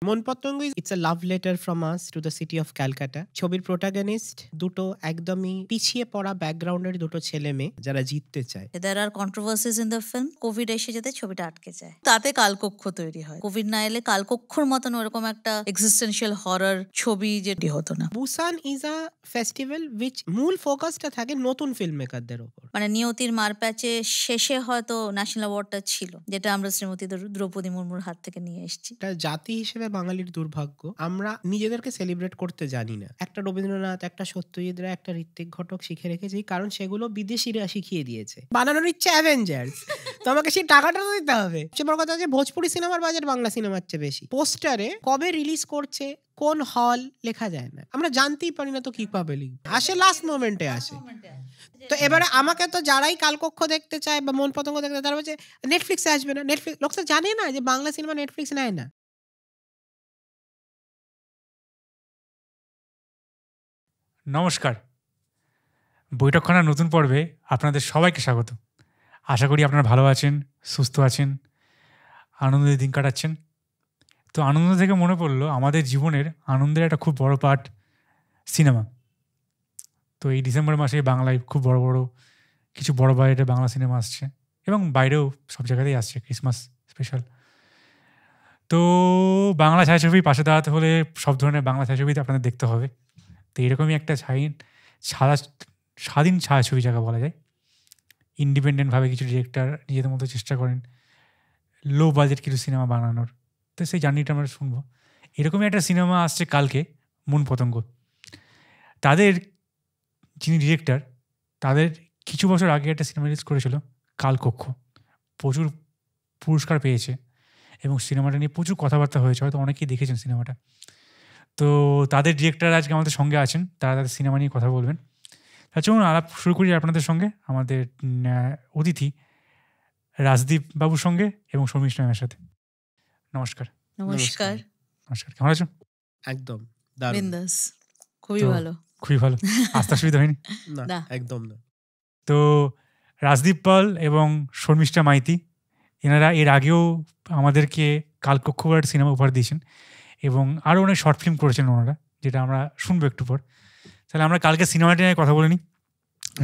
Monpatanga it's a love letter from us to the city of Calcutta. ছবির protagonist দুটো একদমই পিছিয়ে পড়া ব্যাকগ্রাউন্ডের দুটো ছেলে মেয়ে যারা জিততে চায়। There are controversies in the film. Covid এসে যেতে ছবিটা আটকে যায়, তাতে কালকক্ষ তৈরি হয়। কোভিড না এলে কালকক্ষর মতন ওরকম একটা এক্সিস্টেন্সিয়াল হরর ছবি যেটি হতো না। Busan is a festival which মূল ফোকাসটা থাকে নতুন ফিল্ম মেকারদের ওপর। মানে নিয়তির মারপ্যাচে শেষে হয়তো ন্যাশনাল অ্যাওয়ার্ডটা ছিল, যেটা আমরা শ্রীমতী দ্রৌপদী মুর্মুর হাত থেকে নিয়ে এসেছি। এটা জাতি হিসেবে বাঙালির দুর্ভাগ্য, আমরা নিজেদেরকে সেলিব্রেট করতে জানি না। একটা রবীন্দ্রনাথ, একটা সত্যজিৎ রায়, একটা ঋত্বিক ঘটক শিখে রেখেছি, কারণ সেগুলো বিদেশিরা শিখিয়ে দিয়েছে। বানানোর ইচ্ছে অ্যাভেঞ্জার্স, তো আমাকে সেই টাকাটা তো দিতে হবে। সবচেয়ে বড় কথা হচ্ছে ভোজপুরি সিনেমার বাজেট বাংলা সিনেমার চেয়ে বেশি। পোস্টারে কবে রিলিজ করছে, কোন হল লেখা যায় না, আমরা জানতেই পারি না, তো কি পাবে লিখবে, আসে লাস্ট মোমেন্টে আসে। তো এবারে আমাকে তো যারাই কালকক্ষ দেখতে চায় বা মন পতঙ্গ দেখতে, তারা বলছে নেটফ্লিক্সে আসবে না। নেটফ্লিক্স লোক তো জানে না যে বাংলা সিনেমা নেটফ্লিক্স নেয় না। নমস্কার, বৈঠকখানার নতুন পর্বে আপনাদের সবাইকে স্বাগত। আশা করি আপনারা ভালো আছেন, সুস্থ আছেন, আনন্দের দিন কাটাচ্ছেন। তো আনন্দ থেকে মনে পড়লো আমাদের জীবনের আনন্দের একটা খুব বড় পার্ট সিনেমা। তো এই ডিসেম্বর মাসে বাংলায় খুব বড় বড় কিছু বড় বাজেটের বাংলা সিনেমা আসছে, এবং বাইরেও সব জায়গাতেই আসছে, ক্রিসমাস স্পেশাল। তো বাংলা ছায়াছবির পাশে দাঁড়াতে হলে সব ধরনের বাংলা ছায়াছবিতে আপনাদের দেখতে হবে। তো এরকমই একটা স্বাধীন ছায়াছবি যাকে বলা যায়, ইন্ডিপেন্ডেন্টভাবে কিছু ডিরেক্টর নিজেদের মতো চেষ্টা করেন লো বাজেট কিছু সিনেমা বানানোর। তো সেই জার্নিটা আমরা শুনবো। এরকমই একটা সিনেমা আসছে কালকে, মন পতঙ্গ। তাদের যিনি ডিরেক্টর, তাদের কিছু বছর আগে একটা সিনেমা রিলিজ করেছিল কালকক্ষ, প্রচুর পুরস্কার পেয়েছে এবং সিনেমাটা নিয়ে প্রচুর কথাবার্তা হয়েছে, হয়তো অনেকেই দেখেছেন সিনেমাটা। তো তাদের ডিরেক্টর আজকে আমাদের সঙ্গে আছেন, তারা তাদের সিনেমা নিয়ে কথা বলবেন। তা চলুন আলাপ শুরু করি আপনাদের সঙ্গে, আমাদের অতিথি রাজদীপ বাবুর সঙ্গে এবং শর্মিষ্ঠা ম্যামের সাথে। নমস্কার। নমস্কার। নমস্কার, কেমন আছো? একদম দারুণ। বিন্দাস, খুবই তো ভালো। খুবই ভালো। আসতে অসুবিধা হয়নি? না, একদম না। তো রাজদীপ পাল এবং শর্মিষ্ঠা মাইতি, এনারা এর আগেও আমাদেরকে কালকক্ষ বলে সিনেমা উপহার দিয়েছেন এবং আরও অনেক শর্ট ফিল্ম করেছেন ওনারা, যেটা আমরা শুনবো একটু পর। তাহলে আমরা কালকে সিনেমাটা নিয়ে কথা বলে নিই,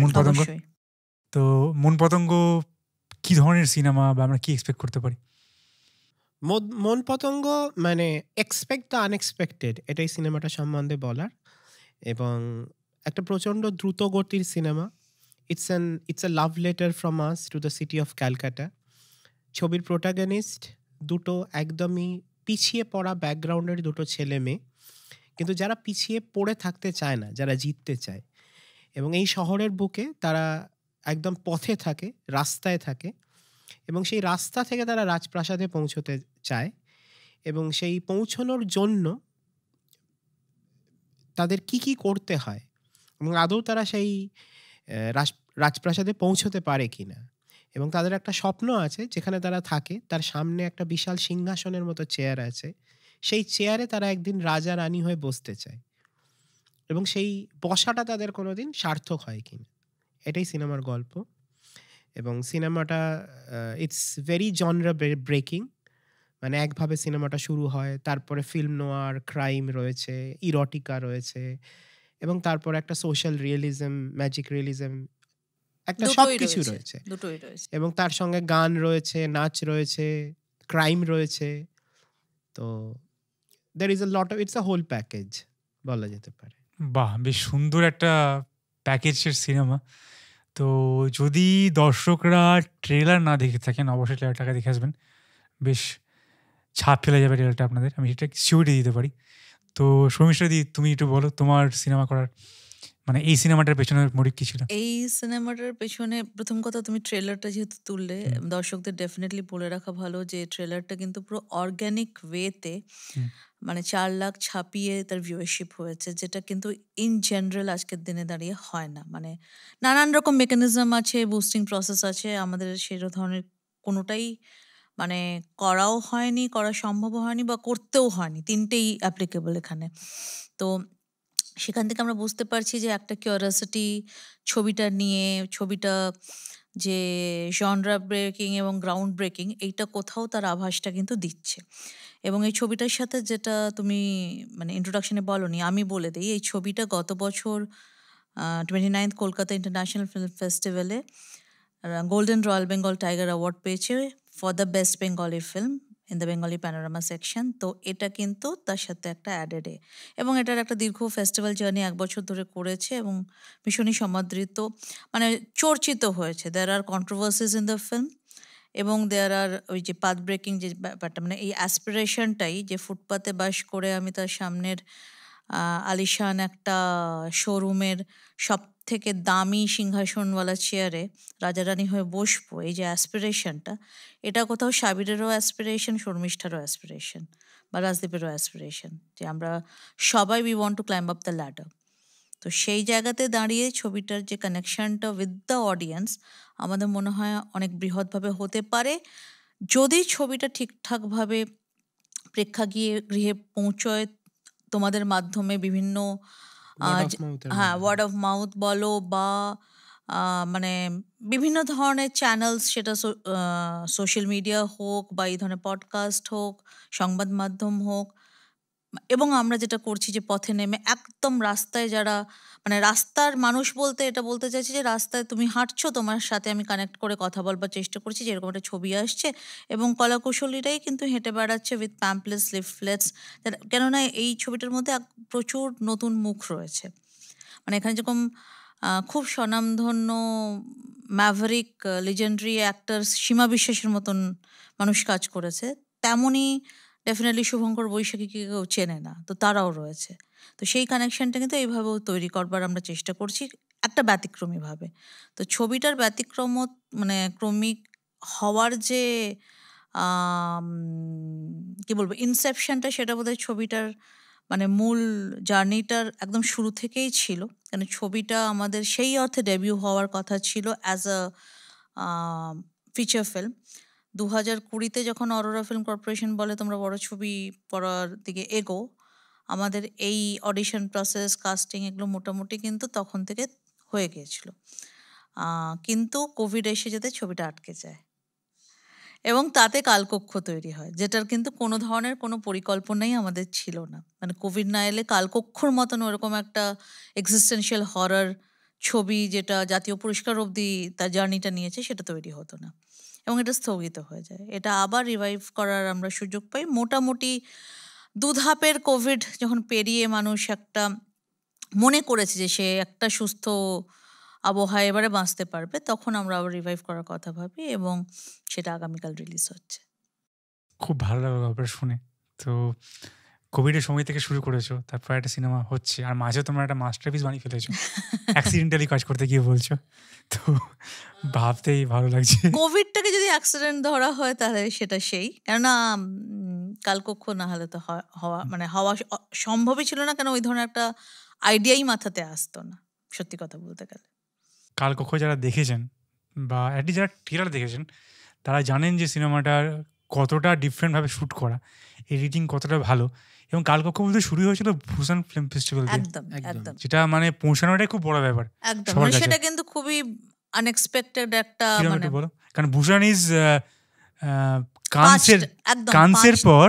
মন পতঙ্গ। অবশ্যই। তো মন পতঙ্গ কী ধরনের সিনেমা বা আমরা কি এক্সপেক্ট করতে পারি? মন পতঙ্গ মানে এক্সপেক্ট দ্য আনএক্সপেক্টেড, এটাই সিনেমাটা সম্বন্ধে বলার। এবং একটা প্রচণ্ড দ্রুত গতির cinema. It's a love letter from us to the city of Calcutta. ছবির প্রোটাগনিস্ট দুটো একদমই পিছিয়ে পড়া ব্যাকগ্রাউন্ডের দুটো ছেলে মেয়ে, কিন্তু যারা পিছিয়ে পড়ে থাকতে চায় না, যারা জিততে চায়। এবং এই শহরের বুকে তারা একদম পথে থাকে, রাস্তায় থাকে, এবং সেই রাস্তা থেকে তারা রাজপ্রাসাদে পৌঁছতে চায়। এবং সেই পৌঁছানোর জন্য তাদের কি কি করতে হয় এবং আদৌ তারা সেই রাজপ্রাসাদে পৌঁছতে পারে কিনা। এবং তাদের একটা স্বপ্ন আছে, যেখানে তারা থাকে তার সামনে একটা বিশাল সিংহাসনের মতো চেয়ার আছে, সেই চেয়ারে তারা একদিন রাজা রানী হয়ে বসতে চায়, এবং সেই বসাটা তাদের কোনোদিন সার্থক হয় কিনা। এটাই সিনেমার গল্প। এবং সিনেমাটা ইটস ভেরি জনরা ব্রেকিং। মানে একভাবে সিনেমাটা শুরু হয়, তারপরে ফিল্ম নোয়ার, ক্রাইম রয়েছে, ইরটিকা রয়েছে, এবং তারপর একটা সোশ্যাল রিয়েলিজম, ম্যাজিক রিয়েলিজম, একটা সবকিছু রয়েছে। দুটোই রয়েছে। এবং তার সঙ্গে গান রয়েছে, নাচ রয়েছে, ক্রাইম রয়েছে। তো there is a lot of, it's a whole package বলা যেতে পারে। বাহ, বেশ সুন্দর একটা প্যাকেজের সিনেমা। তো যদি দর্শকরা ট্রেলার না দেখে থাকেন, অবশ্যই ট্রেলারটাকে দেখে আসবেন, বেশ ছাপ ফেলে যাবে ট্রেলারটা আপনাদের, আমি সেটা সিউরিটি দিতে পারি। তো শর্মিষ্ঠা দি, তুমি একটু বলো তোমার সিনেমা করার, মানে এই সিনেমাটার পেছনের মোটিভ কী ছিল? এই সিনেমাটার পেছনে প্রথম কথা, তুমি ট্রেলারটা যেহেতু তুললে, দর্শকদের ডেফিনেটলি বলে রাখা ভালো যে ট্রেলারটা কিন্তু পুরো অর্গ্যানিক ওয়েতে, মানে 4 লাখ ছাপিয়ে তার ভিউয়ারশিপ হয়েছে, যেটা কিন্তু ইন জেনারেল আজকের দিনে দাঁড়িয়ে হয় না। মানে নানান রকম মেকানিজম আছে, বুস্টিং প্রসেস আছে, আমাদের সেই ধরনের কোনোটাই মানে করাও হয়নি, করা সম্ভব হয়নি বা করতেও হয়নি, তিনটেই অ্যাপ্লিকেবল এখানে। তো সেখান থেকে আমরা বুঝতে পারছি যে একটা কিউরিওসিটি ছবিটা নিয়ে, ছবিটা যে জনরা ব্রেকিং এবং গ্রাউন্ড ব্রেকিং, এইটা কোথাও তার আভাসটা কিন্তু দিচ্ছে। এবং এই ছবিটার সাথে যেটা তুমি মানে ইন্ট্রোডাকশনে বলনি, আমি বলে দিই, এই ছবিটা গত বছর 29th কলকাতা ইন্টারন্যাশনাল ফিল্ম ফেস্টিভ্যালে Golden Royal Bengal Tiger Award পেয়েছে for the best Bengali film in the Bengali panorama section. তো এটা কিন্তু তার সাথে একটা অ্যাডেড এবং এটার একটা দীর্ঘ ফেস্টিভ্যাল জার্নি 1 বছর ধরে করেছে এবং ভীষণই সমাদৃত, মানে চর্চিত হয়েছে। দেয়ার আর কন্ট্রোভার্সিস ইন দ্য ফিল্ম এবং দেয়ার আর ওই যে পাথ ব্রেকিং যে ব্যাপারটা, মানে এই অ্যাসপিরেশনটাই যে ফুটপাতে বাস করে আমি তার সামনের আলিশান একটা শোরুমের সব থেকে দামি সিংহাসনওয়ালা চেয়ারে রাজারানী হয়ে বসবো, এই যে অ্যাসপিরেশনটা, এটা কোথাও সাবিরেরও অ্যাসপিরেশন, শর্মিষ্ঠারও অ্যাসপিরেশন বা রাজদীপেরও অ্যাসপিরেশন, যে আমরা সবাই we want to climb up the ladder. তো সেই জায়গাতে দাঁড়িয়ে ছবিটার যে কানেকশনটা উইথ দ্য অডিয়েন্স আমাদের মনে হয় অনেক বৃহৎভাবে হতে পারে, যদি ছবিটা ঠিকঠাকভাবে প্রেক্ষাগৃহে পৌঁছয় তোমাদের মাধ্যমে, বিভিন্ন হ্যাঁ ওয়ার্ড অফ মাউথ বলো বা মানে বিভিন্ন ধরনের চ্যানেলস, সেটা সোশ্যাল মিডিয়া হোক বা এই ধরনের পডকাস্ট হোক, সংবাদ মাধ্যম হোক, এবং আমরা যেটা করছি যে পথে নেমে একদম রাস্তায় যারা, মানে রাস্তার মানুষ বলতে এটা বলতে চাইছি যে রাস্তায় তুমি হাঁটছো, তোমার সাথে আমি কানেক্ট করে কথা বলবার চেষ্টা করছি, যেরকম একটা ছবি আসছে এবং কলাকুশলীরাই কিন্তু হেঁটে বেড়াচ্ছে উইথ প্যাম্পলেটস, লিফলেটস, কেননা এই ছবিটার মধ্যে প্রচুর নতুন মুখ রয়েছে। মানে এখানে যেরকম খুব স্বনামধন্য ম্যাভারিক লিজেন্ডারি অ্যাক্টর সীমা বিশ্বাসের মতন মানুষ কাজ করেছে, তেমনই ডেফিনেটলি শুভঙ্কর বৈশাখীকে কেউ চেনে না, তো তারাও রয়েছে। তো সেই কানেকশনটা কিন্তু এইভাবেও তৈরি করবার আমরা চেষ্টা করছি একটা ব্যতিক্রমীভাবে। তো ছবিটার মানে ক্রমিক হওয়ার যে কি বলবো ইনসেপশনটা, সেটা বোধহয় ছবিটার মানে মূল জার্নিটার একদম শুরু থেকেই ছিল। কারণ ছবিটা আমাদের সেই অর্থে ডেবিউ হওয়ার কথা ছিল অ্যাজ আ ফিচার ফিল্ম। 2020-তে যখন অরোরা ফিল্ম কর্পোরেশন বলে তোমরা বড় ছবি করার দিকে এগো, আমাদের এই অডিশন প্রসেস, কাস্টিং এগুলো মোটামুটি কিন্তু তখন থেকে হয়ে গিয়েছিল, কিন্তু কোভিড এসে যেতে ছবিটা আটকে যায় এবং তাতে কালকক্ষ তৈরি হয়, যেটার কিন্তু কোনো ধরনের কোনো পরিকল্পনাই আমাদের ছিল না। মানে কোভিড না এলে কালকক্ষর মতন ওরকম একটা এক্সিস্টেন্সিয়াল হরর ছবি যেটা জাতীয় পুরস্কার অবধি তার জার্নিটা নিয়েছে, সেটা তৈরি হতো না এবং এটা স্থগিত হয়ে যায়। এটা আবার রিভাইভ করার আমরা সুযোগ পাই মোটামুটি 2 ধাপের কোভিড যখন পেরিয়ে মানুষ একটা মনে করেছে যে সে একটা সুস্থ আবহাওয়া এবারে বাঁচতে পারবে, তখন আমরা আবার রিভাইভ করার কথা ভাবি এবং সেটা আগামীকাল রিলিজ হচ্ছে। খুব ভালো লাগলো গল্পটা শুনে। তো কোভিডের সময় থেকে শুরু করেছো, তারপর একটা সিনেমা হচ্ছে, আর মাঝে তোমরা একটা মাস্টারপিস বানিয়ে ফেলেছো অ্যাক্সিডেন্টালি কাজ করতে গিয়ে বলছো, তো ভাবতেই ভালো লাগছে। কোভিডটাকে যদি অ্যাক্সিডেন্ট ধরা হয় তাহলে সেটা সেই, কেননা কালকক্ষ না হলে তো হওয়া সম্ভবই ছিল না, কেন ওই ধরনের একটা আইডিয়াই মাথাতে আসতো না, সত্যি কথা বলতে গেলে। কালকক্ষ যারা দেখেছেন বা অ্যাটলিস্ট যারা ট্রেলার দেখেছেন তারা জানেন যে সিনেমাটার কতটা ডিফারেন্টভাবে শ্যুট করা, এডিটিং কতটা ভালো। এবং কালকক্ষ বলতে শুরু হয়েছিল ভূষণ ফিল্ম ফেস্টিভ্যাল দিয়ে, একদম একদম, যেটা মানে পৌঁছানোটাই খুব বড় ব্যাপার একদম, সবার কাছে। সেটা কিন্তু খুবই আনএক্সপেক্টেড একটা, মানে বলো, কারণ ভূষণ ইজ কানসের পর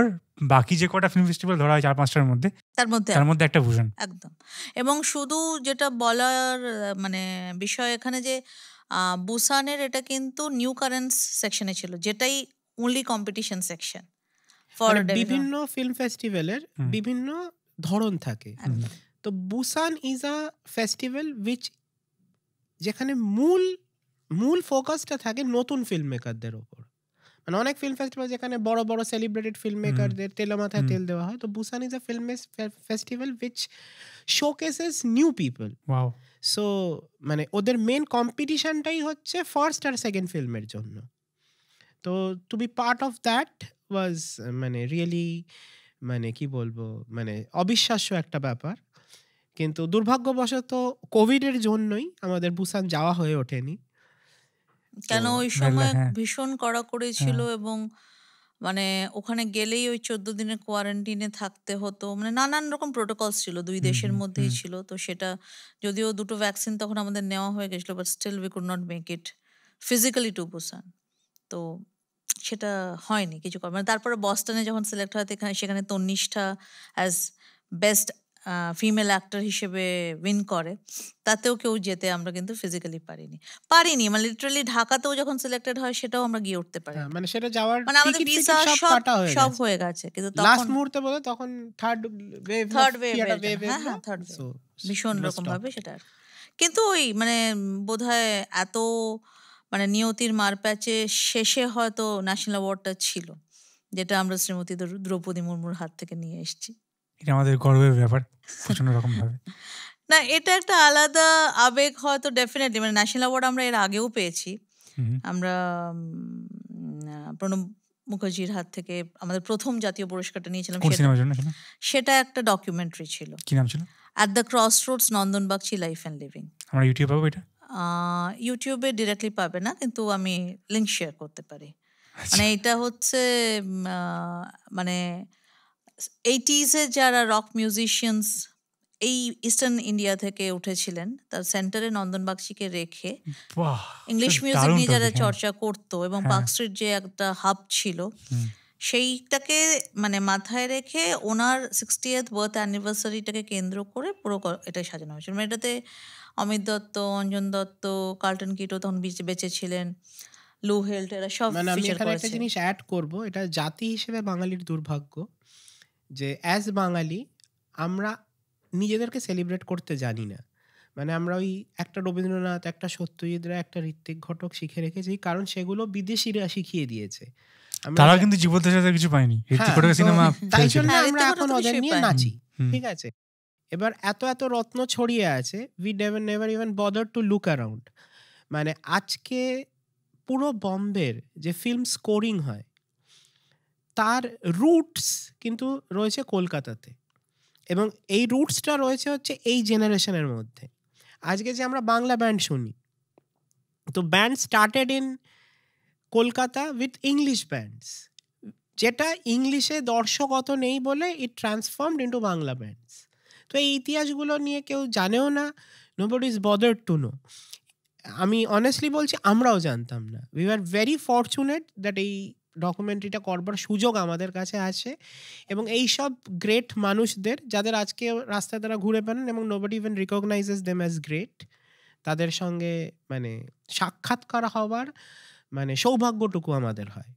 বাকি যে কটা ফিল্ম ফেস্টিভ্যাল ধরা হয় 4-5টার মধ্যে, তার মধ্যে একটা ভূষণ। একদম। এবং শুধু যেটা বলার মানে বিষয় এখানে যে বুসানের এটা কিন্তু নিউ কারেন্টস সেকশনে ছিল, যেটাই অনলি কম্পিটিশন সেকশন ফর বিভিন্ন ফিল্ম ফেস্টিভ্যালের বিভিন্ন ধরন থাকে। তো বুসান ইজ আ ফেস্টিভ্যাল যেখানে মূল ফোকাসটা থাকে নতুন ফিল্ম মেকারদের ওপর। মানে অনেক ফিল্ম ফেস্টিভ্যাল যেখানে বড় বড় সেলিব্রেটেড ফিল্ম মেকারদের তেলে মাথায় তেল দেওয়া হয়, তো Busan is a film festival which showcases new people. So মানে ওদের মেন কম্পিটিশনটাই হচ্ছে ফার্স্ট আর সেকেন্ড ফিল্মের জন্য। তো to be part of that was মানে রিয়েলি মানে কি বলবো, মানে অবিশ্বাস্য একটা ব্যাপার। কিন্তু দুর্ভাগ্যবশত কোভিডের জন্যই আমাদের বুসান যাওয়া হয়ে ওঠেনি, কেন ওই সময় ভীষণ কড়াকড়ি ছিল এবং মানে ওখানে গেলেই ওই 14 দিনের কোয়ারেন্টিনে থাকতে হতো, মানে নানান রকম প্রোটোকলস ছিল, 2 দেশের মধ্যেই ছিল। তো সেটা যদিও 2টো ভ্যাকসিন তখন আমাদের নেওয়া হয়ে গেছিল, but still we could not make it physically to Busan. তো সেটা হয়নি কিছু মানে তারপরে বস্টনে যখন সিলেক্ট হয় সেখানে Tannishtha as best female actor হিসেবে উইন করে, তাতেও কেউ যেতে আমরা কিন্তু ফিজিক্যালি পারিনি মানে লিটারালি ঢাকাতেও যখন সিলেক্টেড হয় সেটাও আমরা গিয়ে উঠতে পারি, মানে সেটা যাওয়ার মানে আমাদের ভিসা সব হয়ে গেছে, কিন্তু লাস্ট মুহূর্তে বলে তখন থার্ড ওয়েভ ভীষণ রকম ভাবে সেটা। কিন্তু ওই মানে বোধহয় এত মানে নিয়তির মারপ্যাচে শেষে হয়তো ন্যাশনাল অ্যাওয়ার্ডটা ছিল, যেটা আমরা শ্রীমতী দ্রৌপদী মুর্মুর হাত থেকে নিয়ে এসেছি। এটা আমাদের গর্বের ব্যাপার প্রচন্ড রকম ভাবে। না, এটা একটা আলাদা আবেগ হয়তো ডেফিনেটলি, মানে ন্যাশনাল অ্যাওয়ার্ড আমরা এর আগেও পেয়েছি। আমরা প্রণব মুখার্জির হাত থেকে আমাদের প্রথম জাতীয় পুরস্কারটা নিয়েছিলাম, সেটা একটা ডকুমেন্টারি ছিল। কি নাম ছিল? At the cross Rhodes নন্দনবাগচি life and living. আমরা ইউটিউবে পাবো এটা? ইউটিউবে ডিরেক্টলি পাবে না, কিন্তু আমি লিঙ্ক শেয়ার করতে পারি। মানে এটা হচ্ছে মানে 80s যারা রক মিউজিশিয়ানস এই ইস্টার্ন ইন্ডিয়া থেকে উঠেছিলেন, তার সেন্টারে নন্দনবাগচিকে রেখে ইংলিশ মিউজিক নিয়ে যারা চর্চা করতো, এবং পার্ক স্ট্রিট যে একটা হাব ছিল সেইটাকে মানে মাথায় রেখে ওনার 60th বার্থ অ্যানিভার্সারিটাকে কেন্দ্র করে পুরো এটাই সাজানো হয়েছিল। মানে এটাতে অমিত দত্ত, অঞ্জন দত্ত, কার্লটন কিটো তখন বেঁচে ছিলেন, লু হেল্ট, এরা সব মানে আমি ফিচার এখানে করেছে। একটা জিনিস অ্যাড করব, এটা জাতি হিসেবে বাঙালির দুর্ভাগ্য যে অ্যাজ বাঙালি আমরা নিজেদেরকে সেলিব্রেট করতে জানি না। মানে আমরা ওই একটা রবীন্দ্রনাথ, একটা সত্যজিৎ রায়, একটা ঋত্বিক ঘটক শিখে রেখেছি, কারণ সেগুলো বিদেশিরা শিখিয়ে দিয়েছে। তারা কিন্তু জীবনদের সাথে কিছু পায়নি, সিনেমা, তাই জন্য আমরা এখন ওদের নিয়ে নাচি, ঠিক আছে? এবার এত এত রত্ন ছড়িয়ে আছে, we never even bother to look around. মানে আজকে পুরো বম্বের যে ফিল্ম স্কোরিং হয় তার রুটস কিন্তু রয়েছে কলকাতাতে, এবং এই রুটসটা রয়েছে হচ্ছে এই জেনারেশনের মধ্যে। আজকে যে আমরা বাংলা ব্যান্ড শুনি, তো band started in Kolkata with English bands, যেটা ইংলিশে দর্শক অত নেই বলে ইট ট্রান্সফর্মড ইন্টু বাংলা ব্যান্ডস। তো এই ইতিহাসগুলো নিয়ে কেউ জানেও না, nobody is bothered to know. আমি অনেস্টলি বলছি, আমরাও জানতাম না। We are very fortunate that এই ডকুমেন্টারিটা করবার সুযোগ আমাদের কাছে আছে, এবং এই সব গ্রেট মানুষদের যাদের আজকে রাস্তায় তারা ঘুরে বেড়ান এবং nobody even রিকগনাইজেস them as great, তাদের সঙ্গে মানে সাক্ষাৎকার হওয়ার মানে সৌভাগ্যটুকু আমাদের হয়।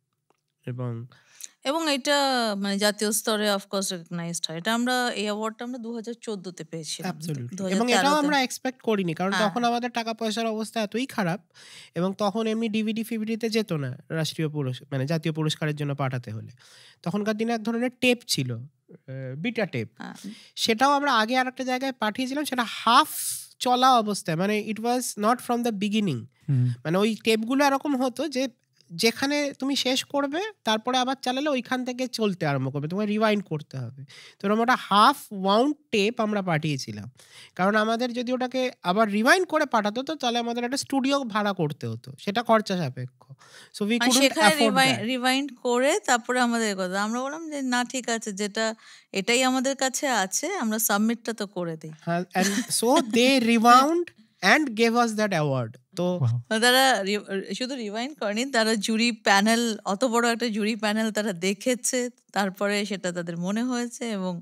এবং এটা মানে জাতীয় স্তরে অফকোর্স রিকগনাইজড হয়। এটা আমরা এই অ্যাওয়ার্ডটা আমরা 2014-তে পেয়েছিলাম। এবং এটাও আমরা এক্সপেক্ট করিনি, কারণ তখন আমাদের টাকা পয়সার অবস্থা এতই খারাপ, এবং তখন এমনি ডিভিডি ফিভিডিতে যেত না রাষ্ট্রীয় মানে জাতীয় পুরস্কারের জন্য পাঠাতে হলে। তখনকার দিনে এক ধরনের টেপ ছিল, বিটা টেপ, সেটাও আমরা আগে আর একটা জায়গায় পাঠিয়েছিলাম, সেটা হাফ চলা অবস্থায়, মানে it was not from the beginning. মানে ওই টেপগুলো এরকম হতো যে যেখানে তুমি শেষ করবে তারপরে আবার চালালে ওইখান থেকে চলতে আরম্ভ করবে, তোমায় রিওয়াইন্ড করতে হবে। তো এরকম একটা হাফ ওয়াউন্ড টেপ আমরা পাঠিয়েছিলাম, কারণ আমাদের যদি ওটাকে আবার রিওয়াইন্ড করে পাঠাতো তো তাহলে আমাদের একটা স্টুডিও ভাড়া করতে হতো, সেটা খরচা সাপেক্ষ। So we couldn't afford that. Rewind করে তারপরে আমাদের কথা আমরা বললাম যে না ঠিক আছে, যেটা এটাই আমাদের কাছে আছে, আমরা সাবমিটটা তো করে দিই। হ্যাঁ, and so they rewound and gave us that award. তো তারা শুধু রিওয়াইন্ড করেনি, তারা জুরি প্যানেল, অত বড় একটা জুরি প্যানেল তারা দেখেছে, তারপরে সেটা তাদের মনে হয়েছে, এবং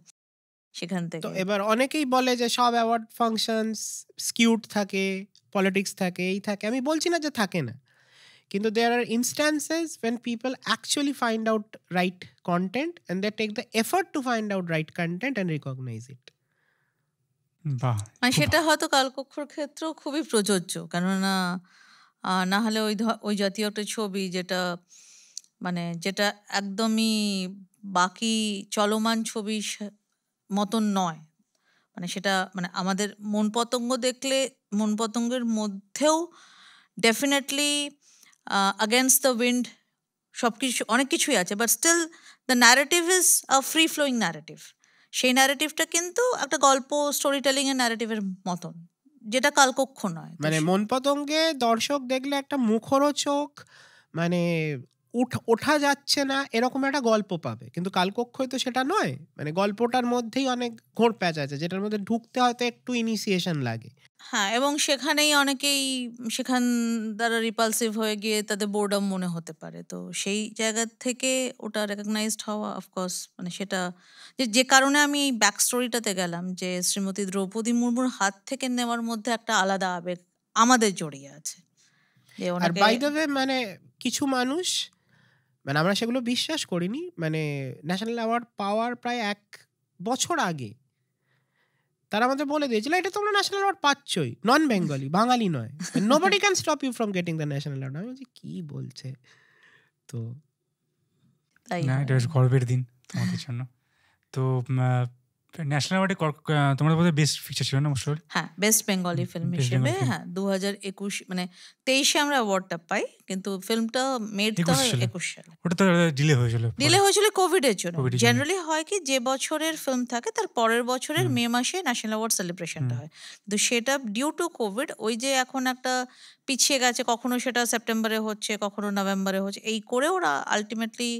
সেখান থেকে তো এবার অনেকেই বলে যে সব অ্যাওয়ার্ড ফাংশনস স্কিউড থাকে, পলিটিক্স থাকে, এই থাকে। আমি বলছি না যে থাকে না, কিন্তু there are instances when people actually find out right content and they take the effort to find out right content and recognize it. মানে সেটা হয়তো কালকক্ষর ক্ষেত্রেও খুবই প্রযোজ্য, কেননা না হলে ওই জাতীয় একটা ছবি যেটা মানে যেটা একদমই বাকি চলমান ছবি মতন নয়, মানে সেটা মানে আমাদের মন পতঙ্গ দেখলে মন পতঙ্গের মধ্যেও ডেফিনেটলি against the wind সবকিছু অনেক কিছুই আছে, but still the narrative is a free flowing narrative. সেই ন্যারেটিভটা কিন্তু একটা গল্প, স্টোরি টেলিং এর ন্যারেটিভের মতন, যেটা কালকক্ষ নয়। মানে মন পতঙ্গে দর্শক দেখলে একটা মুখরোচক মানে ওঠা যাচ্ছে না এরকম একটা গল্প পাবে, কিন্তু কালকক্ষয় তো সেটা নয়। মানে গল্পটার মধ্যেই অনেক ঘোর প্যাচ আছে যেটার মধ্যে ঢুকতে হয়তো একটু ইনিশিয়েশন লাগে। হ্যাঁ, এবং সেখানেই অনেকেই সেখান দ্বারা রিপালসিভ হয়ে গিয়ে তাদের বোর্ডম মনে হতে পারে। তো সেই জায়গা থেকে ওটা রেকগনাইজড হওয়া অফকোর্স মানে সেটা যে কারণে আমি এই ব্যাক স্টোরিটাতে গেলাম যে শ্রীমতী দ্রৌপদী মুর্মুর হাত থেকে নেওয়ার মধ্যে একটা আলাদা আবেগ আমাদের জড়িয়ে আছে। যে আর ওনাকে বাই দ্য ওয়ে মানে কিছু মানুষ, মানে আমরা সেগুলো বিশ্বাস করিনি, মানে ন্যাশনাল অ্যাওয়ার্ড পাওয়ার প্রায় 1 বছর আগে তারা আমাদের বলে দিয়েছিল এটা তোমরা ন্যাশনাল অ্যাওয়ার্ড পাচ্ছই, নন বেঙ্গলি, বাঙালি নয়, nobody can stop you from getting the national award. আমি বলছি কি বলছে। তো তাই না, হয়। এটা বেশ গর্বের দিন তোমাদের জন্য। তো ন্যাশনাল অ্যাওয়ার্ডে তোমাদের বোধহয় বেস্ট ফিচার ছিল না মোস্ট প্রবাবলি? হ্যাঁ, বেস্ট বেঙ্গলি ফিল্ম Best হিসেবে Bengali film। হ্যাঁ 2021 মানে 23-এ আমরা অ্যাওয়ার্ডটা পাই, কিন্তু ফিল্মটা মেড তো 21 হয় সালে। 21 সালে। ওটা তো ডিলে হয়েছিল। ডিলে হয়েছিল কোভিডের জন্য। কোভিডের জন্য। জেনারেলি হয় কি যে বছরের ফিল্ম থাকে তার পরের বছরের মে মাসে ন্যাশনাল অ্যাওয়ার্ড সেলিব্রেশনটা হয়, কিন্তু সেটা ডিউ টু কোভিড ওই যে এখন একটা পিছিয়ে গেছে, কখনো সেটা সেপ্টেম্বরে হচ্ছে কখনো নভেম্বরে হচ্ছে, এই করে ওরা ultimately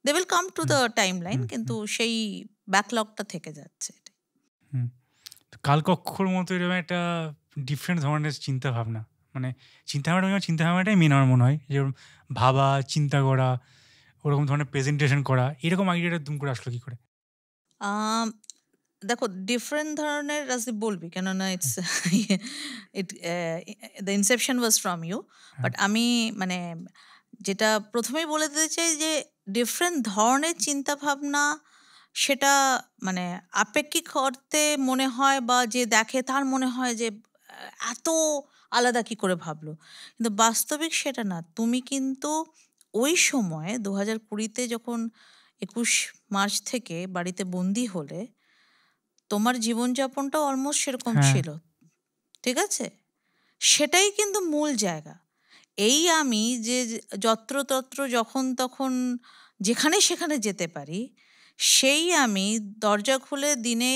they will come to the time line, কিন্তু সেই ব্যাকলগটা থেকে যাচ্ছে। তো কালকক্ষর মতো এরকম একটা ডিফারেন্ট ধরনের চিন্তা ভাবনা, মানে চিন্তাভাবনাটাই মেন আমার মনে হয়, যেরকম ভাবা, চিন্তা করা, ওরকম ধরনের প্রেজেন্টেশন করা, এরকম আইডিয়াটা দুম করে আসলো কি করে? দেখো ডিফারেন্ট ধরনের রাজদীপ বলবি, কেননা it's the inception was from you, but আমি মানে যেটা প্রথমেই বলে দিতে চাই যে ডিফারেন্ট ধরনের চিন্তা ভাবনা সেটা মানে আপেক্ষিক অর্থে মনে হয়, বা যে দেখে তার মনে হয় যে এত আলাদা কি করে ভাবলো, কিন্তু বাস্তবিক সেটা না। তুমি কিন্তু ওই সময় 2020-তে যখন 21 মার্চ থেকে বাড়িতে বন্দি হলে তোমার জীবনযাপনটাও অলমোস্ট সেরকম হ্যাঁ। ছিল, ঠিক আছে? সেটাই কিন্তু মূল জায়গা। এই আমি যে যত্রতত্র যখন তখন যেখানে সেখানে যেতে পারি, সেই আমি দরজা খুলে দিনে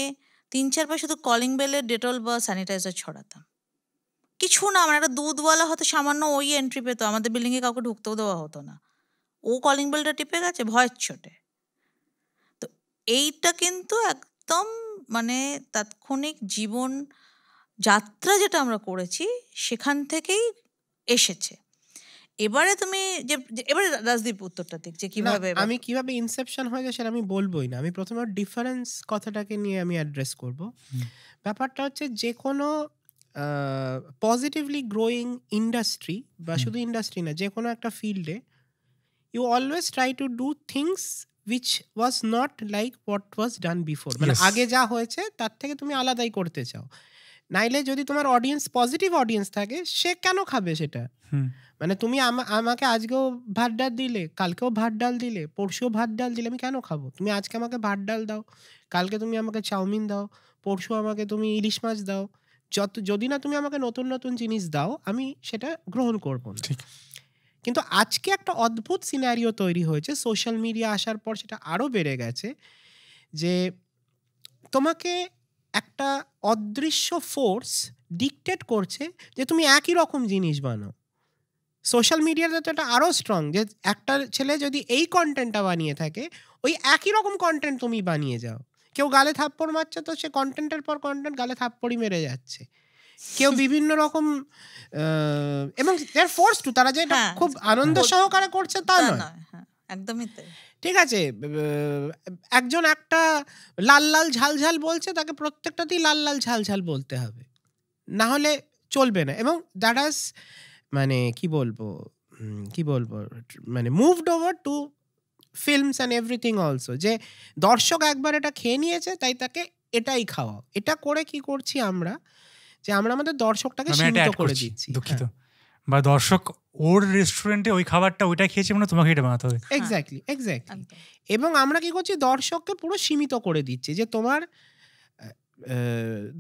3-4 বার শুধু কলিং বেলে ডেটল বা স্যানিটাইজার ছড়াতাম। কিছু না, আমার একটা দুধওয়ালা হয়তো সামান্য ওই এন্ট্রি পেতো, আমাদের বিল্ডিংয়ে কাউকে ঢুকতেও দেওয়া হতো না, ও কলিং বেলটা টিপে গেছে ভয়ের চোটে। তো এইটা কিন্তু একদম মানে তাৎক্ষণিক জীবন যাত্রা যেটা আমরা করেছি সেখান থেকেই এসেছে। এবারে তুমি এবারে রাজদীপ উত্তরটা দিক যে না, কিভাবে আমি কিভাবে ইনসেপশন হয়ে যায় সেটা আমি বলবোই না। আমি প্রথমে ডিফারেন্স কথাটাকে নিয়ে আমি অ্যাড্রেস করব। ব্যাপারটা হচ্ছে যে কোনো পজিটিভলি গ্রোয়িং ইন্ডাস্ট্রি বা শুধু ইন্ডাস্ট্রি না, যে কোনো একটা ফিল্ডে you always try to do things which was not like what was done before. মানে Yes. আগে যা হয়েছে তার থেকে তুমি আলাদাই করতে চাও। নাইলে যদি তোমার অডিয়েন্স পজিটিভ অডিয়েন্স থাকে, সে কেন খাবে সেটা? মানে তুমি আমাকে আজকেও ভাত ডাল দিলে, কালকেও ভাত ডাল দিলে, পরশুও ভাত ডাল দিলে, আমি কেন খাবো? তুমি আজকে আমাকে ভাত ডাল দাও, কালকে তুমি আমাকে চাউমিন দাও, পরশু আমাকে তুমি ইলিশ মাছ দাও, যদি না তুমি আমাকে নতুন নতুন জিনিস দাও, আমি সেটা গ্রহণ করবো না। ঠিক। কিন্তু আজকে একটা অদ্ভুত সিনারিও তৈরি হয়েছে সোশ্যাল মিডিয়া আসার পর, সেটা আরো বেড়ে গেছে, যে তোমাকে একটা অদৃশ্য ফোর্স ডিকটেট করছে যে তুমি একই রকম জিনিস বানাও। সোশ্যাল মিডিয়াতে তো এটা আরো স্ট্রং, যে একটা ছেলে যদি এই কন্টেন্টটা বানিয়ে থাকে, ওই একই রকম কন্টেন্ট তুমি বানিয়ে যাও। কেউ গালে থাপ্পড় মারছে, তো সে কন্টেন্টের পর কন্টেন্ট গালে থাপ্পড়ই মেরে যাচ্ছে। কেউ বিভিন্ন রকম এবং ফোর্স টু, তারা যে এটা হ্যাঁ, খুব আনন্দ সহকারে করছে তা তা নয়। নয়। হ্যাঁ, একদমই তাই। ঠিক আছে, একজন একটা লাল লাল ঝাল ঝাল বলছে, তাকে প্রত্যেকটাতেই লাল লাল ঝাল ঝাল বলতে হবে, না হলে চলবে না। এবং দ্যাট হাজ মানে কি বলবো মানে moved over to films and everything also, যে দর্শক একবার এটা খেয়ে নিয়েছে, তাই তাকে এটাই খাওয়াও। এটা করে কি করছি আমরা, যে আমরা আমাদের দর্শকটাকে সীমিত করে দিচ্ছি। দুঃখিত, বা দর্শক ওর রেস্টুরেন্টে ওই খাবারটা ওইটা খেয়েছে মানে তোমাকে এটা বানাতে হবে। এক্স্যাক্টলি। এবং আমরা কি করছি, দর্শককে পুরো সীমিত করে দিচ্ছি, যে তোমার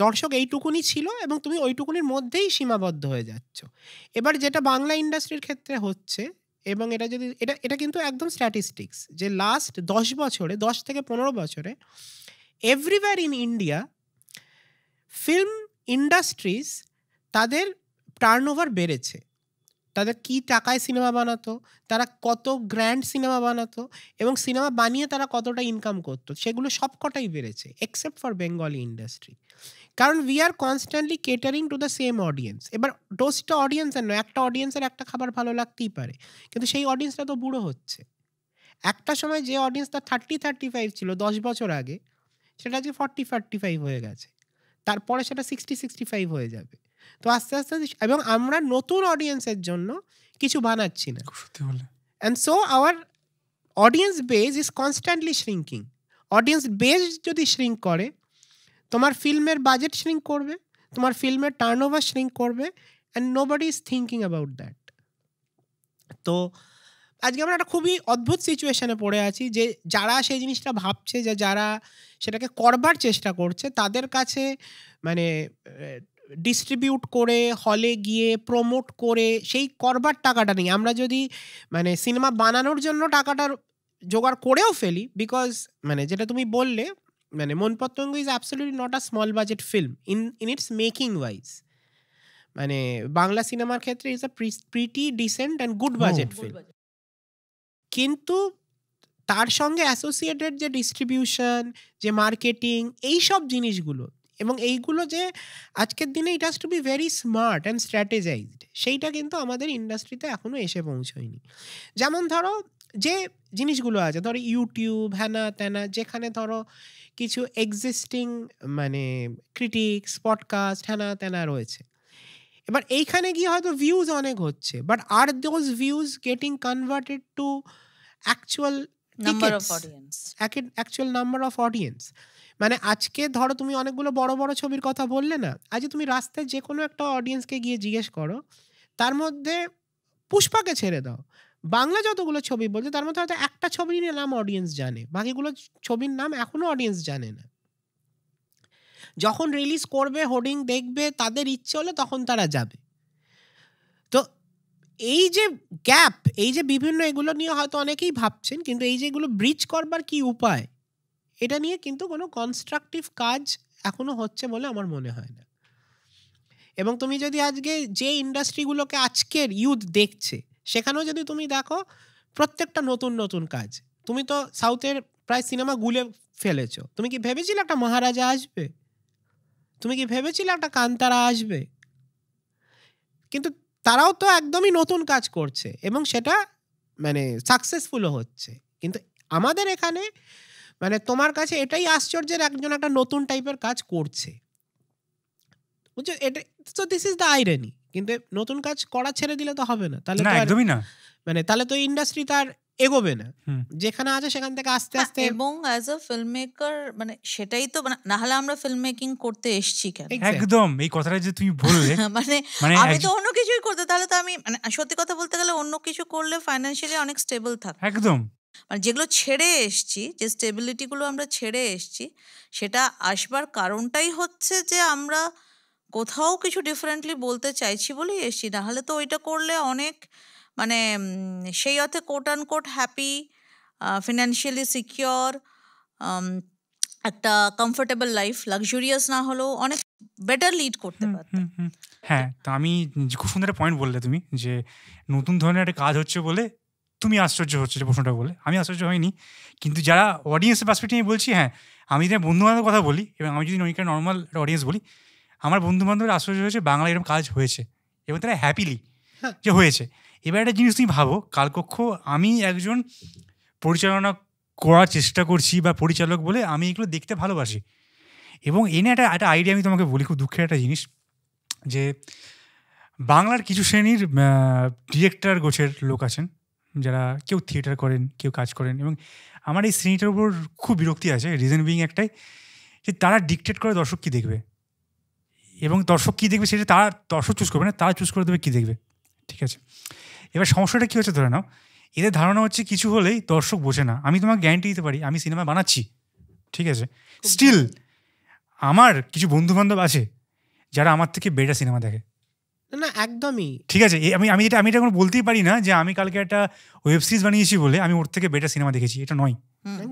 দর্শক এইটুকুনি ছিল এবং তুমি ওইটুকুনির মধ্যেই সীমাবদ্ধ হয়ে যাচ্ছ। এবার যেটা বাংলা ইন্ডাস্ট্রির ক্ষেত্রে হচ্ছে, এবং এটা যদি এটা কিন্তু একদম স্ট্যাটিস্টিক্স, যে লাস্ট 10 বছরে, 10 থেকে 15 বছরে everywhere in India film industries তাদের টার্নওভার বেড়েছে। তাদের কি টাকায় সিনেমা বানাতো, তারা কত গ্র্যান্ড সিনেমা বানাতো এবং সিনেমা বানিয়ে তারা কতটা ইনকাম করতো, সেগুলো সবকটাই বেড়েছে এক্সেপ্ট ফর বেঙ্গলি ইন্ডাস্ট্রি। কারণ we are constantly catering to the same audience. এবার দোষটা অডিয়েন্সের নয়, একটা অডিয়েন্সের একটা খাবার ভালো লাগতেই পারে, কিন্তু সেই অডিয়েন্সটা তো বুড়ো হচ্ছে। একটা সময় যে অডিয়েন্সটা 30-35 ছিল 10 বছর আগে, সেটা আজকে 40-45 হয়ে গেছে, তারপরে সেটা 60-65 হয়ে যাবে। তো আস্তে আস্তে, এবং আমরা নতুন অডিয়েন্সের জন্য কিছু বানাচ্ছি না, and so our audience base is constantly shrinking. Audience base যদি শ্রিঙ্ক করে, তোমার ফিল্মের বাজেট শ্রিঙ্ক করবে, তোমার ফিল্মের টার্নওভার শ্রিঙ্ক করবে, and nobody is thinking about that. তো আজকে আমরা একটা খুবই অদ্ভুত সিচুয়েশনে পড়ে আছি, যে যারা সেই জিনিসটা ভাবছে, যে যারা সেটাকে করবার চেষ্টা করছে, তাদের কাছে মানে ডিস্ট্রিবিউট করে, হলে গিয়ে প্রমোট করে সেই করবার টাকাটা নেই। আমরা যদি মানে সিনেমা বানানোর জন্য টাকাটা জোগাড় করেও ফেলি, বিকজ মানে যেটা তুমি বললে, মানে Mon Potongo is absolutely not a small budget film in its making wise. মানে বাংলা সিনেমার ক্ষেত্রে is a pretty decent and good budget film, কিন্তু তার সঙ্গে অ্যাসোসিয়েটেড যে ডিস্ট্রিবিউশন, যে মার্কেটিং, এই সব জিনিসগুলো, এবং এইগুলো যে আজকের দিনে it has to be very smart and strategised, সেইটা কিন্তু আমাদের ইন্ডাস্ট্রিতে এখনও এসে পৌঁছয়নি। যেমন ধরো যে জিনিসগুলো আছে, ধরো ইউটিউব, হ্যানা ত্যানা, যেখানে ধরো কিছু এক্সিস্টিং মানে ক্রিটিক্স, পডকাস্ট, হ্যানা ত্যানা রয়েছে। এবার এইখানে গিয়ে হয়তো ভিউজ অনেক হচ্ছে, but are those views getting converted to actual actual number of audience? মানে আজকে ধরো তুমি অনেকগুলো বড় বড় ছবির কথা বললে না, আজ তুমি রাস্তায় যে কোনো একটা অডিয়েন্সকে গিয়ে জিজ্ঞেস করো, তার মধ্যে পুষ্পাকে ছেড়ে দাও, বাংলা যতগুলো ছবি বলছে তার মধ্যে হয়তো একটা ছবির নাম অডিয়েন্স জানে, বাকিগুলো ছবির নাম এখনো অডিয়েন্স জানে না। যখন রিলিজ করবে, হোর্ডিং দেখবে, তাদের ইচ্ছে হলে তখন তারা যাবে। তো এই যে গ্যাপ, এই যে বিভিন্ন, এগুলো নিয়ে হয়তো অনেকেই ভাবছেন, কিন্তু এই যে এগুলো ব্রিজ করবার কি উপায়, এটা নিয়ে কিন্তু কোনো কনস্ট্রাকটিভ কাজ এখনো হচ্ছে বলে আমার মনে হয় না। এবং তুমি যদি আজকে যে ইন্ডাস্ট্রিগুলোকে আজকের ইউথ দেখছে, সেখানেও যদি তুমি দেখো প্রত্যেকটা নতুন নতুন কাজ। তুমি তো সাউথের প্রায় সিনেমা গুলে ফেলেছো। তুমি কি ভেবেছিলে একটা মহারাজা আসবে? তুমি কি ভেবেছিলে একটা কান্তারা আসবে? কিন্তু তারাও তো একদমই নতুন কাজ করছে এবং সেটা মানে সাকসেসফুলও হচ্ছে। কিন্তু আমাদের এখানে মানে তোমার কাছে এটাই আশ্চর্যের, একজন একটা নতুন টাইপের কাজ করছে, বুঝছো? এটা তো দিস ইজ দ্য আইরনি। কিন্তু নতুন কাজ করা ছেড়ে দিলে তো হবে না, তাহলে তো একদমই না, মানে তাহলে তো ইন্ডাস্ট্রি তার এগোবে না, যেখানে আছে সেখান থেকে আস্তে আস্তে। এবং অ্যাজ আ ফিল্ম মেকার মানে সেটাই তো, না হলে আমরা ফিল্ম মেকিং করতে এসেছি কেন? একদম এই কথাটা যে তুমি বললে, মানে আমি তো অন্য কিছুই করতে, তাহলে তো আমি মানে সত্যি কথা বলতে গেলে অন্য কিছু করলে ফাইন্যান্সিয়ালি অনেক স্টেবল থাকবে। একদম, মানে যেগুলো ছেড়ে এসছি, যে স্টেবিলিটিগুলো আমরা ছেড়ে এসছি, সেটা আসবার কারণটাই হচ্ছে যে আমরা কোথাও কিছু ডিফারেন্টলি বলতে চাইছি বলেই এসছি। না হলে তো ওইটা করলে অনেক মানে সেই অর্থে quote and quote happy, financially secure, একটা কমফোর্টেবল লাইফ, লাক্সুরিয়াস না হলেও অনেক বেটার লিড করতে পারতাম। হ্যাঁ, তো আমি খুব সুন্দর একটা পয়েন্ট বললে তুমি, যে নতুন ধরনের একটা কাজ হচ্ছে বলে তুমি আশ্চর্য হচ্ছে যে প্রশ্নটা বলে। আমি আশ্চর্য হয়নি, কিন্তু যারা অডিয়েন্সের পার্সপেক্টিভ বলছি, হ্যাঁ আমি যদি বন্ধুবান্ধবের কথা বলি এবং আমি যদি নইকার নর্মাল অডিয়েন্স বলি, আমার বন্ধুবান্ধবের আশ্চর্য হয়েছে বাংলা এরকম কাজ হয়েছে এবং তারা হ্যাপিলি যে হয়েছে। এবার একটা জিনিস তুমি ভাবো, কালকক্ষ আমি একজন পরিচালনা করার চেষ্টা করছি বা পরিচালক বলে আমি এগুলো দেখতে ভালোবাসি, এবং এনে একটা আইডিয়া আমি তোমাকে বলি, খুব দুঃখের একটা জিনিস, যে বাংলার কিছু শ্রেণীর ডিরেক্টর গোছের লোক আছেন, যারা কেউ থিয়েটার করেন, কেউ কাজ করেন, এবং আমার এই শ্রেণীটার উপর খুব বিরক্তি আছে। রিজন বিং একটাই, যে তারা ডিকটেট করে দর্শক কী দেখবে, এবং দর্শক কী দেখবে সেটা তারা দর্শক চুজ করবে না, তারা চুজ করে দেবে কী দেখবে। ঠিক আছে, এবার সমস্যাটা কী হচ্ছে ধরে নাও, এদের ধারণা হচ্ছে কিছু হলেই দর্শক বোঝে না। আমি তোমাকে গ্যারান্টি দিতে পারি, আমি সিনেমা বানাচ্ছি, ঠিক আছে, স্টিল আমার কিছু বন্ধুবান্ধব আছে যারা আমার থেকে বেটার সিনেমা দেখে, না একদমই ঠিক আছে, আমি এটা কোনো বলতেই পারি না যে আমি কালকে একটা ওয়েব সিরিজ বানিয়েছি বলে আমি ওর থেকে বেটার সিনেমা দেখেছি, এটা নয়।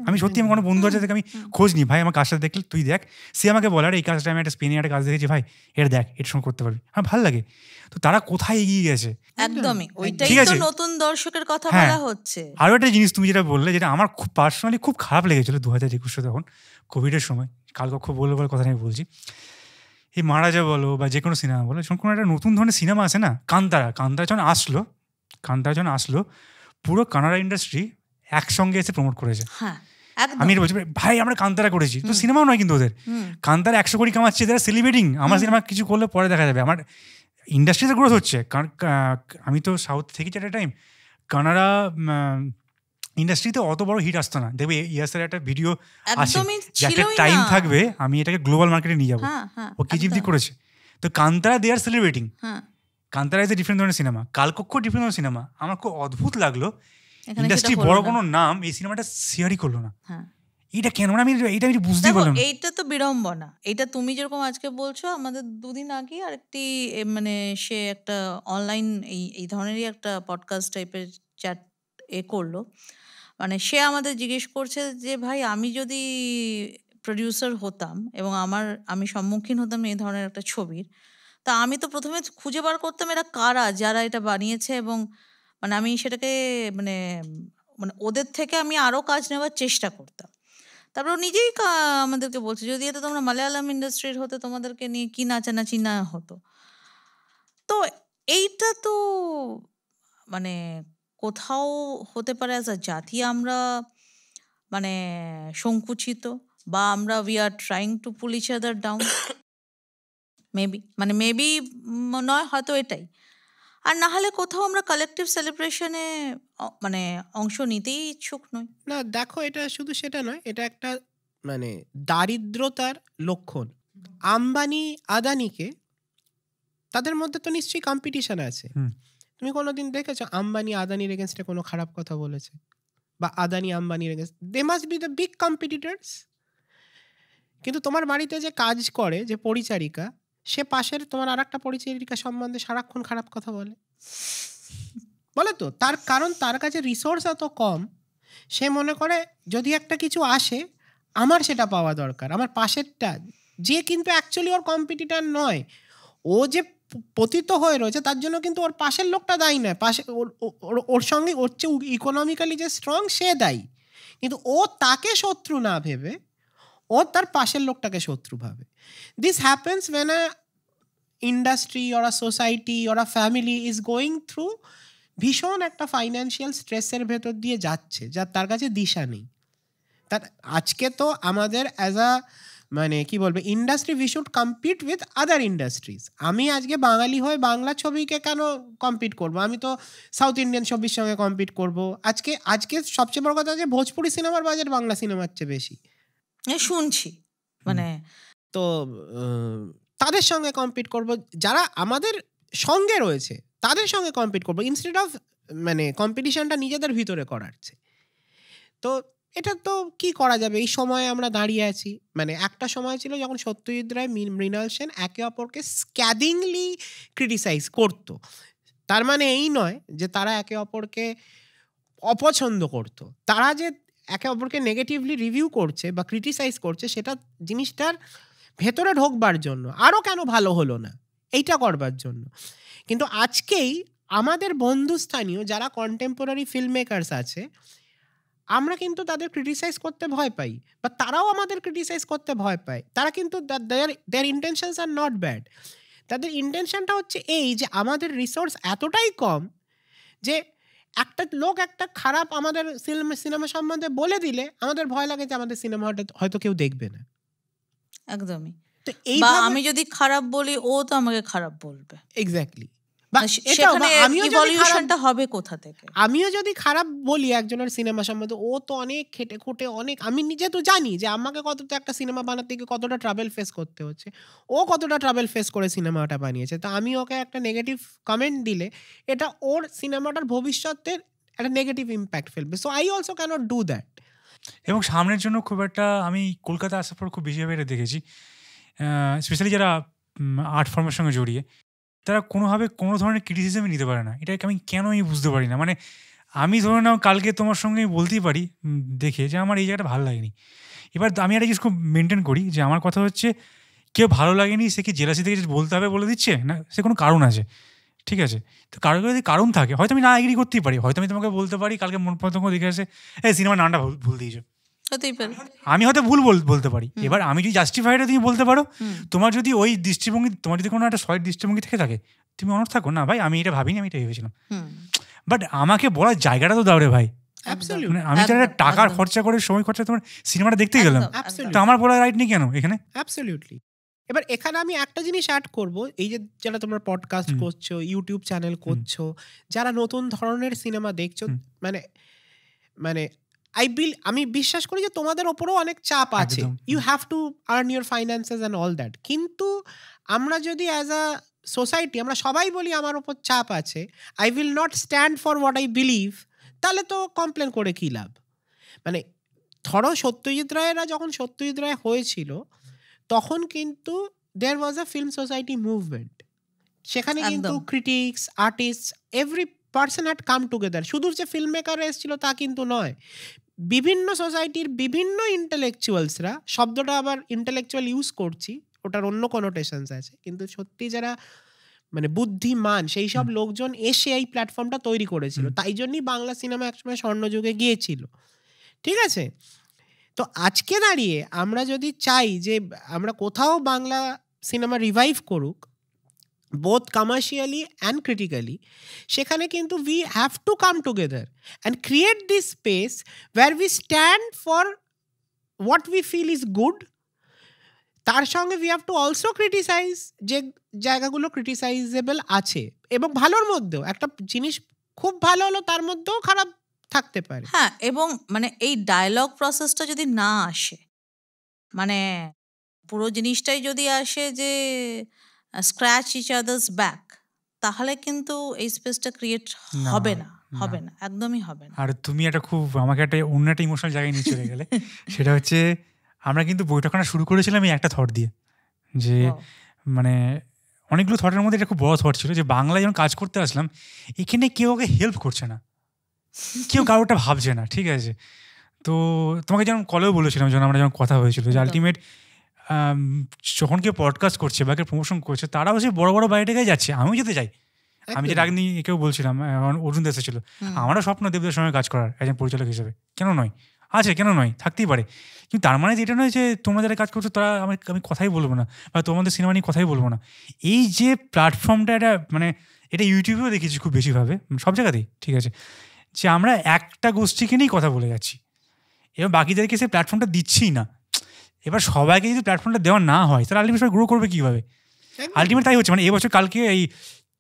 আমি সত্যি আমার কোনো বন্ধু আছে থেকে আমি খোঁজ নিই, ভাই আমার কাজটা দেখলে তুই দেখ, সে আমাকে বলে এই কাজটা আমি একটা স্পেনে একটা কাজ দেখেছি ভাই, এটা দেখ, এর সঙ্গে করতে পারবি, আমার ভালো লাগে। তো তারা কোথায় এগিয়ে গেছে, একদমই ওইটাই ঠিক তো আছে। নতুন দর্শকের কথা হ্যাঁ। বলা হচ্ছে। আরও একটা জিনিস তুমি যেটা বললে, যেটা আমার খুব পার্সোনালি খুব খারাপ লেগেছিলো 2021 তখন কোভিডের সময়, কালকক্ষ বলে কথা আমি বলছি, এই মহারাজা বলো বা যে কোনো সিনেমা বলো, যখন কোনো একটা নতুন ধরনের সিনেমা আসে না, কান্তারা যখন আসলো পুরো কানাডা ইন্ডাস্ট্রি একসঙ্গে এসে প্রমোট করেছে। হ্যাঁ আমি এটা বলছি ভাই আমরা কান্তারা করেছি, তো সিনেমাও নয় কিন্তু ওদের, কান্তারা 100 কোটি কামাচ্ছে, এদের সেলিব্রেটিং, আমার সিনেমা কিছু করলে পরে দেখা যাবে, আমার ইন্ডাস্ট্রিতে গ্রোথ হচ্ছে। কারণ আমি তো সাউথ থেকেছি একটা টাইম, কানাডা ইন্ডাস্ট্রিতে অত বড় হিট আসতো না, দেখবে ইয়াসের একটা ভিডিও আছে যে একটা টাইম থাকবে আমি এটাকে গ্লোবাল মার্কেটে নিয়ে যাবো, ও কেজিএফ দিয়ে করেছে। তো Kantara they are celebrating, Kantara is a different ধরনের সিনেমা, কালকক্ষ ডিফারেন্ট ধরনের সিনেমা। আমার খুব অদ্ভুত লাগলো ইন্ডাস্ট্রি বড় কোনো নাম এই সিনেমাটা শেয়ারই করলো না, এটা কেন আমি বুঝতেই পারলাম না। এইটা তো বিড়ম্বনা। এইটা তুমি যেরকম আজকে বলছো, আমাদের দুদিন আগে আরেকটি মানে সে একটা অনলাইন এই ধরনেরই একটা পডকাস্ট টাইপের চ্যাট করলো, মানে সে আমাদের জিজ্ঞেস করছে যে ভাই আমি যদি প্রডিউসার হতাম এবং আমি সম্মুখীন হতাম এই ধরনের একটা ছবির, তা আমি তো প্রথমে খুঁজে বার করতাম এরা কারা যারা এটা বানিয়েছে, এবং মানে আমি সেটাকে মানে মানে ওদের থেকে আমি আরও কাজ নেওয়ার চেষ্টা করতাম। তারপর নিজেই আমাদেরকে বলছে যদি এটা তোমরা মালায়ালাম ইন্ডাস্ট্রির হতে তোমাদেরকে নিয়ে কি নাচানাচি না হতো। তো এইটা তো মানে কোথাও হতে পারে অ্যাজ আ জাতি আমরা মানে সংকুচিত, বা আমরা we are trying to pull each other down, maybe নয়, হয়তো এটাই। আর না হলে কোথাও আমরা কালেকটিভ সেলিব্রেশনে মানে অংশ নিতেই ইচ্ছুক নই। না দেখো, এটা শুধু সেটা নয়, এটা একটা মানে দারিদ্রতার লক্ষণ। আম্বানি আদানিকে তাদের মধ্যে তো নিশ্চয়ই কম্পিটিশন আছে। তুমি কোনোদিন দেখেছো আম্বানি আদানির এগেনস্টে কোনো খারাপ কথা বলেছে, বা আদানি আম্বানির against? They must be the big competitors. কিন্তু তোমার বাড়িতে যে কাজ করে যে পরিচারিকা, সে পাশের তোমার আর একটা পরিচারিকা সম্বন্ধে সারাক্ষণ খারাপ কথা বলে তো, তার কারণ তার কাছে রিসোর্স এত কম, সে মনে করে যদি একটা কিছু আসে আমার সেটা পাওয়া দরকার, আমার পাশেরটা, যে কিন্তু অ্যাকচুয়ালি ওর কম্পিটিটর নয়। ও যে পতিত হয়ে রয়েছে তার জন্য কিন্তু ওর পাশের লোকটা দায়ী নয়, পাশে ওর সঙ্গে ওর চেয়ে ইকোনমিক্যালি যে স্ট্রং সে দায়ী। কিন্তু ও তাকে শত্রু না ভেবে ও তার পাশের লোকটাকে শত্রু ভাবে। This happens when a industry or a society or a family is going through ভীষণ একটা ফাইন্যান্সিয়াল স্ট্রেসের ভেতর দিয়ে যাচ্ছে, যার তার কাছে দিশা নেই। তার আজকে তো আমাদের অ্যাজ আ মানে কি বলবে industry, we should compete with other industries. আমি আজকে বাঙালি হয়ে বাংলা ছবিকে কেন কম্পিট করব? আমি তো সাউথ ইন্ডিয়ান ছবির সঙ্গে কম্পিট করব। আজকে সবচেয়ে বড় কথা যে ভোজপুরি সিনেমার বাজেট বাংলা সিনেমার চেয়ে বেশি শুনছি, মানে তো তাদের সঙ্গে কম্পিট করব, যারা আমাদের সঙ্গে রয়েছে তাদের সঙ্গে কম্পিট করব, ইনস্টেড অফ মানে কম্পিটিশনটা নিজেদের ভিতরে করাচ্ছে। তো এটা তো কি করা যাবে, এই সময়ে আমরা দাঁড়িয়ে আছি। মানে একটা সময় ছিল যখন সত্যজিৎ রায়, মৃণাল সেন একে অপরকে স্ক্যাদিংলি ক্রিটিসাইজ করতো। তার মানে এই নয় যে তারা একে অপরকে অপছন্দ করতো, তারা যে একে অপরকে নেগেটিভলি রিভিউ করছে বা ক্রিটিসাইজ করছে সেটা জিনিসটার ভেতরে ঢোকবার জন্য, আরও কেন ভালো হলো না এইটা করবার জন্য। কিন্তু আজকেই আমাদের বন্ধুস্থানীয় যারা কন্টেম্পোরারি ফিল্ম মেকার্স আছে, আমরা কিন্তু তাদের ক্রিটিসাইজ করতে ভয় পাই, বা তারাও আমাদের ক্রিটিসাইজ করতে ভয় পায়। তারা কিন্তু দেয়ার ইন্টেনশনস আর নট ব্যাড। তাদের ইন্টেনশনটা হচ্ছে এই যে আমাদের রিসোর্স এতটাই কম যে একটা লোক একটা খারাপ আমাদের সিনেমা সম্বন্ধে বলে দিলে আমাদের ভয় লাগে যে আমাদের সিনেমাটা হয়তো কেউ দেখবে না। একদমই। তো এই আমি যদি খারাপ বলি ও তো আমাকে খারাপ বলবে। এক্স্যাক্টলি। আমিও যদি খারাপ বলি একজনের সিনেমা সম্বন্ধে, ও তো অনেক খেটে খুঁটে অনেক, আমি নিজে তো জানি যে আমাকে কতটা একটা সিনেমা বানাতে গিয়ে কতটা ট্রাভেল ফেস করতে হচ্ছে, ও কতটা ট্রাভেল ফেস করে সিনেমাটা বানিয়েছে। তো আমি ওকে একটা নেগেটিভ কমেন্ট দিলে এটা ওর সিনেমাটার ভবিষ্যতের একটা নেগেটিভ ইম্প্যাক্ট ফেলবে। So I also cannot do that. এবং সামনের জন্য খুব একটা, আমি কলকাতা আসার পর খুব বেশিভাবে এটা দেখেছি, স্পেশালি যারা আর্ট ফর্মের সঙ্গে জড়িয়ে, তারা কোনোভাবে কোনো ধরনের ক্রিটিসিজমই নিতে পারে না। এটাকে আমি বুঝতে পারি না। মানে আমি ধরে নাও কালকে তোমার সঙ্গে বলতেই পারি দেখে যে আমার এই জায়গাটা ভালো লাগেনি। এবার আমি একটা জিনিস খুব মেনটেন করি যে আমার কথা হচ্ছে কেউ ভালো লাগেনি সে কি জেলাসি থেকে বলতে হবে বলে দিচ্ছে না, সে কোনো কারণ আছে, ঠিক আছে? তো কারো যদি কারণ থাকে হয়তো আমি না এগ্রি করতেই পারি, হয়তো আমি তোমাকে বলতে পারি কালকে মন পতঙ্গ দেখে আসে এই সিনেমার নামটা ভুল দিয়েছো, আমি হয়তো ভুল বলতে পারি। এবার আমি যদি জাস্টিফাইডে তুমি বলতে পারো, তোমার যদি ওই দৃষ্টিভঙ্গি, তোমার যদি কোনো একটা সয়ের দৃষ্টিভঙ্গি থেকে থাকে, তুমি অনর থাকো না ভাই আমি এটা ভাবিনি, আমি এটা ভেবেছিলাম। বাট আমাকে বলার জায়গাটা তো দাও রে ভাই। মানে আমি তো একটা টাকার খরচা করে সময় খরচা তোমার সিনেমাটা দেখতে গেলাম, তো আমার বলার রাইট নেই কেন এখানে? অ্যাবসলিউটলি। এবার এখানে আমি একটা জিনিস অ্যাড করব, এই যে যারা তোমরা পডকাস্ট করছো, ইউটিউব চ্যানেল করছো, যারা নতুন ধরনের সিনেমা দেখছো, মানে মানে আমি বিশ্বাস করি যে তোমাদের ওপরেও অনেক চাপ আছে, you have to earn your finances and all that. কিন্তু আমরা যদি অ্যাজ আ সোসাইটি আমরা সবাই বলি আমার ওপর চাপ আছে, I will not stand for what I believe, তাহলে তো কমপ্লেন করে কী লাভ? মানে ধরো সত্যজিৎ রায়েরা যখন সত্যজিৎ রায় হয়েছিল তখন কিন্তু there was a film society movement, সেখানে কিন্তু critics, artist, every person had come together. শুধু যে ফিল্ম মেকার এসেছিল তা কিন্তু নয়, বিভিন্ন সোসাইটির বিভিন্ন ইন্টেলেকচুয়ালসরা, শব্দটা আবার ইন্টেলেকচুয়াল ইউজ করছি, ওটার অন্য কনোটেশনস আছে, কিন্তু সত্যি যারা মানে বুদ্ধিমান সেই সব লোকজন এসে এই প্ল্যাটফর্মটা তৈরি করেছিল, তাই জন্যই বাংলা সিনেমা একসময় স্বর্ণযুগে গিয়েছিল, ঠিক আছে? তো আজকে দাঁড়িয়ে আমরা যদি চাই যে আমরা কোথাও বাংলা সিনেমা রিভাইভ করুক বোথ কমার্শিয়ালি অ্যান্ড ক্রিটিক্যালি, সেখানে কিন্তু we have to come together and create this space where we stand for what we feel is good. তার সঙ্গে we have to also criticise যে জায়গাগুলো ক্রিটিসাইজেবল আছে, এবং ভালোর মধ্যেও একটা জিনিস খুব ভালো হলো তার মধ্যেও খারাপ থাকতে পারে। হ্যাঁ, এবং মানে এই ডায়লগ প্রসেসটা যদি না আসে, মানে পুরো জিনিসটাই যদি আসে যে স্ক্র্যাচ ইচ আদার্স ব্যাক, তাহলে কিন্তু এই স্পেসটা ক্রিয়েট হবে না, একদমই হবে না। আর তুমি একটা খুব আমাকে একটা অন্য একটা ইমোশনাল জায়গায় নিয়ে চলে গেলে, সেটা হচ্ছে আমরা কিন্তু বৈঠকখানা শুরু করেছিলাম এই একটা থট দিয়ে, যে মানে অনেকগুলো থটের মধ্যে এটা খুব বড় থট ছিল যে বাংলায় যখন কাজ করতে আসলাম এখানে কেউ ওকে হেল্প করছে না, কেউ কারোটা ভাবছে না, ঠিক আছে? তো তোমাকে যেমন কলেও বলেছিলাম যখন আমরা যখন কথা হয়েছিল যে আলটিমেট যখন কেউ পডকাস্ট করছে বা কেউ প্রমোশন করছে তারাও সে বড় বড় বাইরে থেকে যাচ্ছে, আমিও যেতে চাই। আমি যেটা আগে কেউ বলছিলাম অর্জুন দেশ ছিল, আমারও স্বপ্ন দেবদের সঙ্গে কাজ করার একজন পরিচালক হিসেবে, কেন নয়, আছে কেন নয়, থাকতেই পারে। কিন্তু তার মানে এটা নয় যে তোমরা যারা কাজ করছো তারা আমি কথাই বলবো না বা তোমাদের সিনেমা নিয়ে কথাই বলবো না। এই যে প্ল্যাটফর্মটা, এটা মানে এটা ইউটিউবেও দেখেছি খুব বেশিভাবে, সব জায়গাতেই, ঠিক আছে, যে আমরা একটা গোষ্ঠীকে নিয়েই কথা বলে যাচ্ছি এবং বাকিদেরকে সে প্ল্যাটফর্মটা দিচ্ছিই না। এবার সবাইকে যদি প্ল্যাটফর্মটা দেওয়া না হয় তাহলে আলটিমেট সবাই গ্রো করবে কীভাবে? আলটিমেট তাই হচ্ছে। মানে এবছর কালকে এই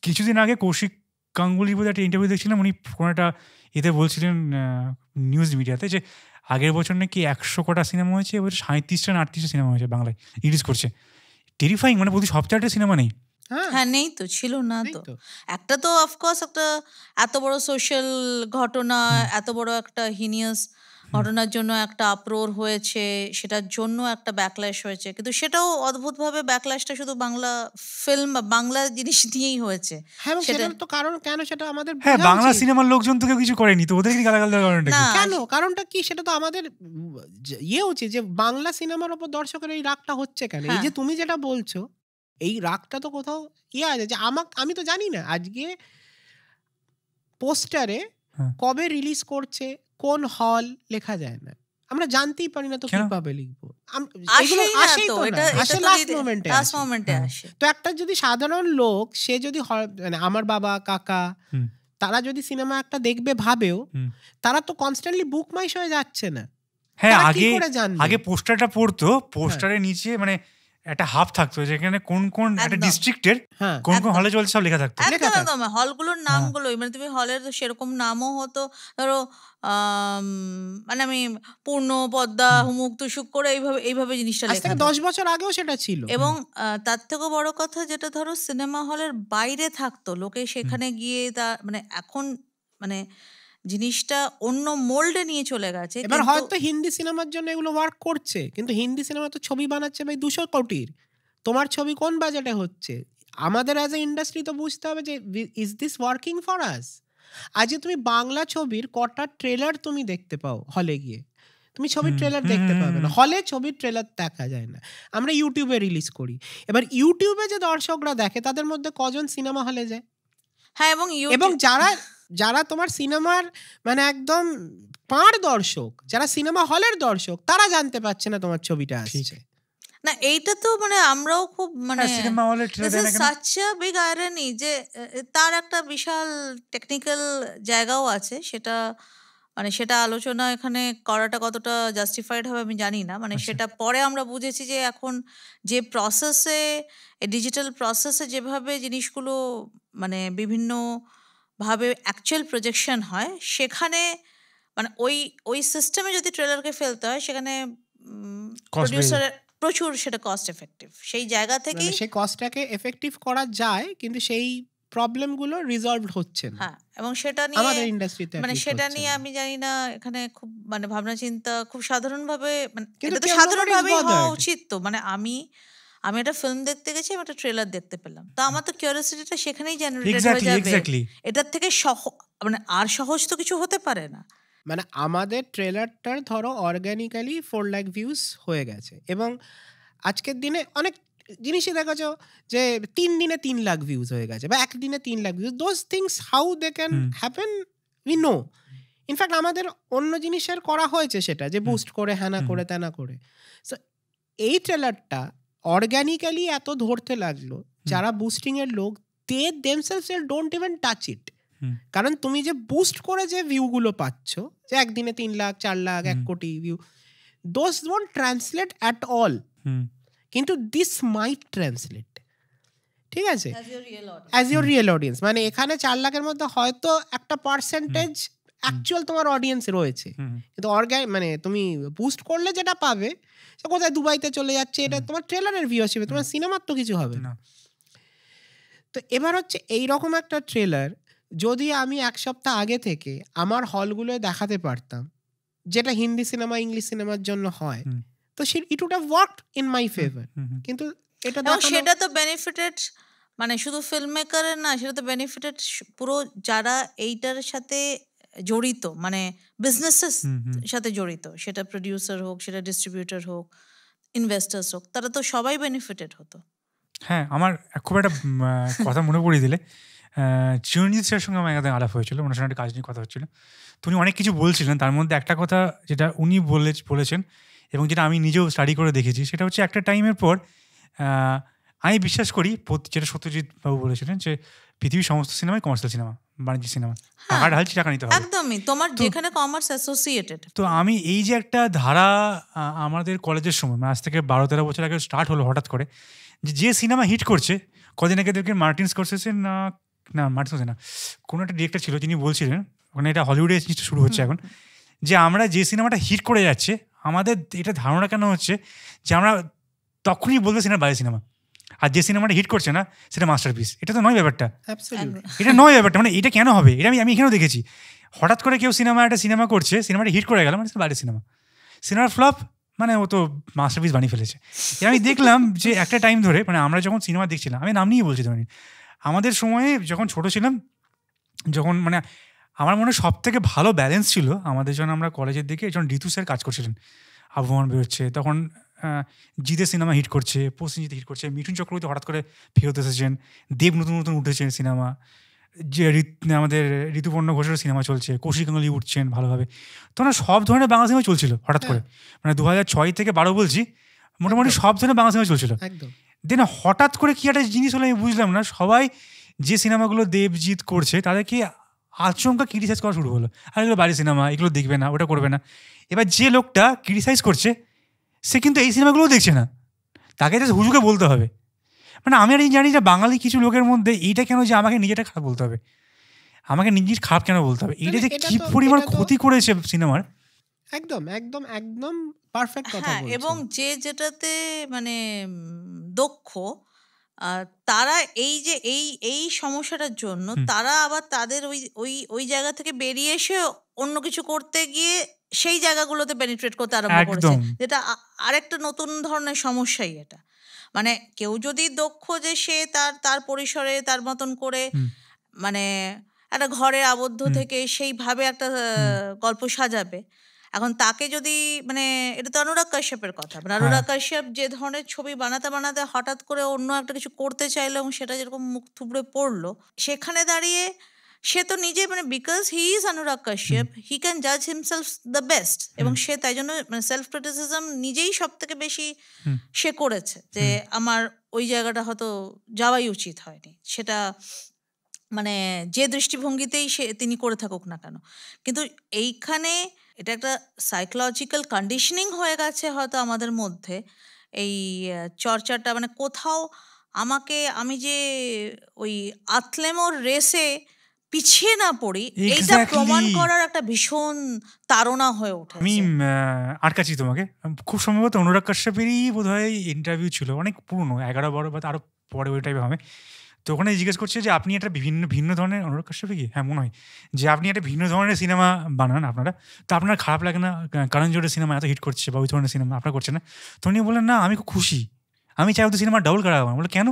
কিছুদিন আগে কৌশিক গাঙ্গুলির বোধহয় একটা ইন্টারভিউ দেখছিলাম, উনি কোনো একটা এতে বলছিলেন নিউজ মিডিয়াতে যে আগের বছর নাকি 100 কটা সিনেমা হয়েছে, এবছর 37টা না 38টা সিনেমা হয়েছে বাংলায় রিলিজ করছে। টেরিফাইং, মানে প্রতি সপ্তাহে সিনেমা নেই। হ্যাঁ, নেই তো, ছিল না তো। একটা তো অফকোর্স একটা এত বড় সোশ্যাল ঘটনা, এত বড় একটা হিনিয়াস ঘটনার জন্য একটা আপ্রোর হয়েছে, সেটার জন্য একটা ব্যাকল্যাশ হয়েছে, কিন্তু সেটাও অদ্ভুতভাবে ব্যাকল্যাশটা শুধু বাংলা ফিল্ম বা বাংলা জিনিস নিয়েই হয়েছে। সেটার তো কারণ কেন সেটা আমাদের বাংলা সিনেমার লোকজন তো কেউ কিছু করেনি, তো ওদের কি গালাগাল দেওয়ার কারণটা কি? কেন, কারণটা কি সেটা তো আমাদের ইয়ে উচিত যে বাংলা সিনেমার উপর দর্শকের এই রাগটা হচ্ছে কেন? এই যে তুমি যেটা বলছো এই রাগটা তো কোথাও ইয়ে আছে যে আমি তো জানি না আজকে পোস্টারে কবে রিলিজ করছে, কোন হল লেখা যায় না, আমরা জানতেই পারি না, তো কিভাবে লিখবো? তো একটা যদি সাধারণ লোক, সে যদি মানে আমার বাবা কাকা তারা যদি সিনেমা একটা দেখবে ভাবেও, তারা তো কনস্ট্যান্টলি বুক মাই হয়ে যাচ্ছে না। হ্যাঁ, আগে পোস্টারটা পড়তো, পোস্টারের নিচে মানে একটা হাব থাকতো যেখানে কোন কোন একটা ডিস্ট্রিক্টের কোন কোন হলে চলছে সব লেখা থাকতো। একদম হলগুলোর নামগুলো, মানে তুমি হলের সেরকম নামও হতো, ধরো মানে আমি পূর্ণ, পদ্মা, হুমুক, তুসুক করে এইভাবে জিনিসটা লেখা। 10 বছর আগেও সেটা ছিল। এবং তার থেকেও বড় কথা যেটা ধরো সিনেমা হলের বাইরে থাকতো, লোকে সেখানে গিয়ে মানে এখন মানে জিনিসটা অন্য মোল্ডে নিয়ে চলে গেছে। এবার হয়তো হিন্দি সিনেমার জন্য এগুলো ওয়ার্ক করছে, কিন্তু হিন্দি সিনেমা তো ছবি বানাচ্ছে ভাই 200 কোটির, তোমার ছবি কোন বাজেটে হচ্ছে? আমাদের অ্যাজ এ ইন্ডাস্ট্রি তো বুঝতে হবে যে is this working for us. আজকে তুমি বাংলা ছবির কটা ট্রেলার তুমি দেখতে পাও হলে গিয়ে, তুমি ছবির ট্রেলার দেখতে পাবে না, হলে ছবির ট্রেলার দেখা যায় না, আমরা ইউটিউবে রিলিজ করি। এবার ইউটিউবে যে দর্শকরা দেখে তাদের মধ্যে কজন সিনেমা হলে যায়? হ্যাঁ, এবং যারা যারা তোমার সিনেমার মানে একদম পাঁড় দর্শক, যারা সিনেমা হলের দর্শক, তারা জানতে পারছে না তোমার ছবিটা আসছে। না, এইটা তো মানে আমরাও খুব মানে সিনেমা হলে such a big irony যে তার একটা বিশাল টেকনিক্যাল জায়গাও আছে, সেটা মানে সেটা আলোচনা এখানে করাটা কতটা জাস্টিফাইড হবে আমি জানি না। মানে সেটা পরে আমরা বুঝেছি যে এখন যে প্রসেসে, ডিজিটাল প্রসেসে যেভাবে জিনিসগুলো মানে বিভিন্ন ভাবে অ্যাকচুয়াল প্রজেকশন হয়, সেখানে মানে ওই সিস্টেমে যদি ট্রেলারকে ফেলতে হয়, সেখানে প্রডিউসারের প্রচুর সেটা কস্ট এফেক্টিভ। সেই জায়গা থেকে সেই কস্টটাকে এফেক্টিভ করা যায়, কিন্তু সেই প্রবলেমগুলো রিজলভ হচ্ছে না। হ্যাঁ, এবং সেটা নিয়ে আমাদের ইন্ডাস্ট্রিতে মানে সেটা নিয়ে আমি জানি না এখানে খুব মানে ভাবনা চিন্তা খুব সাধারণভাবে, মানে এটা তো সাধারণভাবেই হওয়া উচিত। তো মানে আমি একটা ফিল্ম দেখতে গেছি, আমি একটা ট্রেলার দেখতে পেলাম, তো আমার তো কিউরিওসিটিটা সেখানেই জেনারেট হয়ে যাবে। এটার থেকে মানে আর সহজ তো কিছু হতে পারে না। মানে আমাদের ট্রেলারটার ধরো অর্গানিক্যালি 4 লাখ ভিউজ হয়ে গেছে, এবং আজকের দিনে অনেক জিনিসই দেখেছো যে 3 দিনে 3 লাখ ভিউজ হয়ে গেছে, বা 1 দিনে 3 lakh views. Those things how they can happen we know. In fact আমাদের অন্য জিনিসের করা হয়েছে সেটা, যে বুস্ট করে হ্যানা করে ত্যানা করে। সো এই ট্রেলারটা অর্গানিক্যালি এত ধরতে লাগলো, যারা বুস্টিং এর লোক they themselves don't even touch it. কারণ তুমি যে বুস্ট করে যে ভিউগুলো পাচ্ছ, যে একদিনে 3 লাখ 4 লাখ 1 কোটি view, those don't translate at all. কিন্তু দিস মাইট ট্রান্সলেট, ঠিক আছে, অ্যাজ ইউর রিয়েল অডিয়েন্স। মানে এখানে 4 লাখের মধ্যে হয়তো একটা পার্সেন্টেজ অ্যাকচুয়াল তোমার অডিয়েন্স রয়েছে, কিন্তু মানে তুমি বুস্ট করলে যেটা পাবে সে কোথায় দুবাইতে চলে যাচ্ছে, এটা তোমার ট্রেলারের ভিউ আসবে, তোমার সিনেমার তো কিছু হবে না। তো এবার হচ্ছে এইরকম একটা ট্রেলার যদি আমি 1 সপ্তাহ আগে থেকে আমার হলগুলোয় দেখাতে পারতাম, যেটা হিন্দি সিনেমা ইংলিশ সিনেমার জন্য হয়, তো it would have worked in my favour. কিন্তু এটা সেটা তো বেনিফিটেড মানে শুধু ফিল্ম মেকারের না, সেটা তো বেনিফিটেড পুরো যারা এইটার সাথে জড়িত, মানে বিজনেসের সাথে জড়িত, সেটা প্রডিউসার হোক, সেটা ডিস্ট্রিবিউটর হোক, ইনভেস্টার্স হোক, তারা তো সবাই বেনিফিটেড হতো। হ্যাঁ, আমার খুব একটা কথা মনে পড়িয়ে দিলে, চিরঞ্জিত স্যারের সঙ্গে আমার একদিন আলাপ হয়েছিল, ওনার সঙ্গে একটা কাজ নিয়ে কথা হচ্ছিল। তো উনি অনেক কিছু বলছিলেন, তার মধ্যে একটা কথা যেটা উনি বলেছেন এবং যেটা আমি নিজেও স্টাডি করে দেখেছি, সেটা হচ্ছে একটা টাইমের পর আমি বিশ্বাস করি, যেটা সত্যজিৎ বাবু বলেছিলেন, যে পৃথিবীর সমস্ত সিনেমাই কমার্শিয়াল সিনেমা, বাণিজ্যিক সিনেমা, টাকা ঢালছি টাকা নিতে হবে। একদমই, তোমার যেখানে কমার্স অ্যাসোসিয়েটেড। তো আমি এই যে একটা ধারা আমাদের কলেজের সময়, আজ থেকে 12-13 বছর আগে স্টার্ট হলো হঠাৎ করে, যে সিনেমা হিট করছে, কদিন আগে দেখবেন মার্টিন স্করসেসে না মার্টিন স্করসেসে না, কোনো একটা ডিরেক্টর ছিল যিনি বলছিলেন, মানে এটা হলিউডে জিনিসটা শুরু হচ্ছে এখন, যে আমরা যে সিনেমাটা হিট করে যাচ্ছে, আমাদের এটা ধারণা কেন হচ্ছে যে আমরা তখনই বলতে সিনেমা বাইরে সিনেমা, আর যে সিনেমাটা হিট করছে না সেটা মাস্টারপিস। এটা তো নয় ব্যাপারটা, এটা নয় ব্যাপারটা। মানে এটা কেন হবে? এটা আমি এখানেও দেখেছি, হঠাৎ করে কেউ একটা সিনেমা করছে, সিনেমাটা হিট করে গেল, মানে বাইরে সিনেমার ফ্লপ, মানে ও তো মাস্টারপিস বানিয়ে ফেলেছে। আমি দেখলাম যে একটা টাইম ধরে, মানে আমরা যখন সিনেমা দেখছিলাম, আমি নাম নিয়ে বলছি, ধরেন আমাদের সময়ে যখন ছোটো ছিলাম, যখন মানে আমার মনে হয় সব থেকে ভালো ব্যালেন্স ছিল আমাদের জন্য, আমরা কলেজের দিকে যখন ঋতু স্যার কাজ করছিলেন, আবহাওয়ান বেরোচ্ছে, তখন জিতের সিনেমা হিট করছে, প্রসেনজিৎ হিট করছে, মিঠুন চক্রবর্তী হঠাৎ করে ফেরত এসেছেন, দেব নতুন নতুন উঠেছেন সিনেমা, যে আমাদের ঋতুপর্ণ ঘোষের সিনেমা চলছে, কৌশিক গাঙ্গুলি উঠছেন ভালোভাবে, তখন সব ধরনের বাংলা সিনেমা চলছিল হঠাৎ করে, মানে 2006 থেকে 12 বলছি, মোটামুটি সব ধরনের বাংলা সিনেমা চলছিল। দেন হঠাৎ করে কি একটা জিনিস হলো আমি বুঝলাম না, সবাই যে সিনেমাগুলো দেবজিৎ করছে তাদেরকে আচমকা ক্রিটিসাইজ করা শুরু হলো, আর এগুলো বাড়ি সিনেমা, এগুলো দেখবে না, ওটা করবে না। এবার যে লোকটা ক্রিটিসাইজ করছে সে কিন্তু এই সিনেমাগুলোও দেখছে না, তাকে জাস্ট হুজুকে বলতে হবে। মানে আমি আর জানি যে বাঙালি কিছু লোকের মধ্যে এইটা কেন, যে আমাকে নিজেটা খারাপ বলতে হবে, আমাকে নিজের খারাপ কেন বলতে হবে, এইটা যে কি পরিমাণ ক্ষতি করেছে সিনেমার। একদম একদম একদম পারফেক্ট কথা বলছো। এবং যে যেটাতে মানে দক্ষ, তারা এই যে এই সমস্যাটার জন্য তারা আবার তাদের ওই জায়গা থেকে বেরিয়ে এসে অন্য কিছু করতে গিয়ে সেই জায়গাগুলোতে পেনিট্রেট করতে আরম্ভ করেছে, যেটা আরেকটা নতুন ধরনের সমস্যাই এটা। মানে কেউ যদি দক্ষ যে সে তার পরিসরে তার মতন করে মানে একটা ঘরে আবদ্ধ থেকে সেইভাবে একটা গল্প সাজাবে, এখন তাকে যদি মানে এটা তো অনুরাগ কাশ্যপের কথা, মানে অনুরাগ কাশ্যপ যে ধরনের ছবি বানাতে বানাতে হঠাৎ করে অন্য একটা কিছু করতে চাইলো এবং সেটা যেরকম মুখ থুবড়ে পড়লো, সেখানে দাঁড়িয়ে সে তো নিজে মানে because he is Anurag Kashyap, he can জাজ হিমসেলফ দ্য বেস্ট, এবং সে তাই জন্য মানে সেলফ ক্রিটিসিজম নিজেই সব থেকে বেশি সে করেছে যে আমার ওই জায়গাটা হয়তো যাওয়াই উচিত হয়নি, সেটা মানে যে দৃষ্টিভঙ্গিতেই তিনি করে থাকুক না কেন। কিন্তু এইখানে এটা একটা সাইকোলজিক্যাল কন্ডিশনিং হয়ে গেছে হয়তো আমাদের মধ্যে, এই চর্চাটা মানে কোথাও আমি যে ওই আতলেমোর রেসে পিছিয়ে না পড়ি এইটা প্রমাণ করার একটা ভীষণ তাড়না হয়ে ওঠে। আমি আটকাচ্ছি তোমাকে, খুব সম্ভবত অনুরাগ কাশ্যপেরই বোধহয় ইন্টারভিউ ছিল, অনেক পুরনো, 11-12 বা আরো পরে ওই টাইপের হবে। তো ওখানে জিজ্ঞেস করছে যে আপনি একটা ভিন্ন ধরনের, অনুরাগ কাশ্যপে কি হ্যাঁ মনে হয় যে আপনি একটা ভিন্ন ধরনের সিনেমা বানান আপনারা, তো আপনার খারাপ লাগে না কারণ জোরের সিনেমা এত হিট করছে বা ওই ধরনের সিনেমা আপনার করছে না? তো উনি বললেন না আমি খুব খুশি, আমি চাই ওদের সিনেমা ডাবল করা আমার। বলে কেন?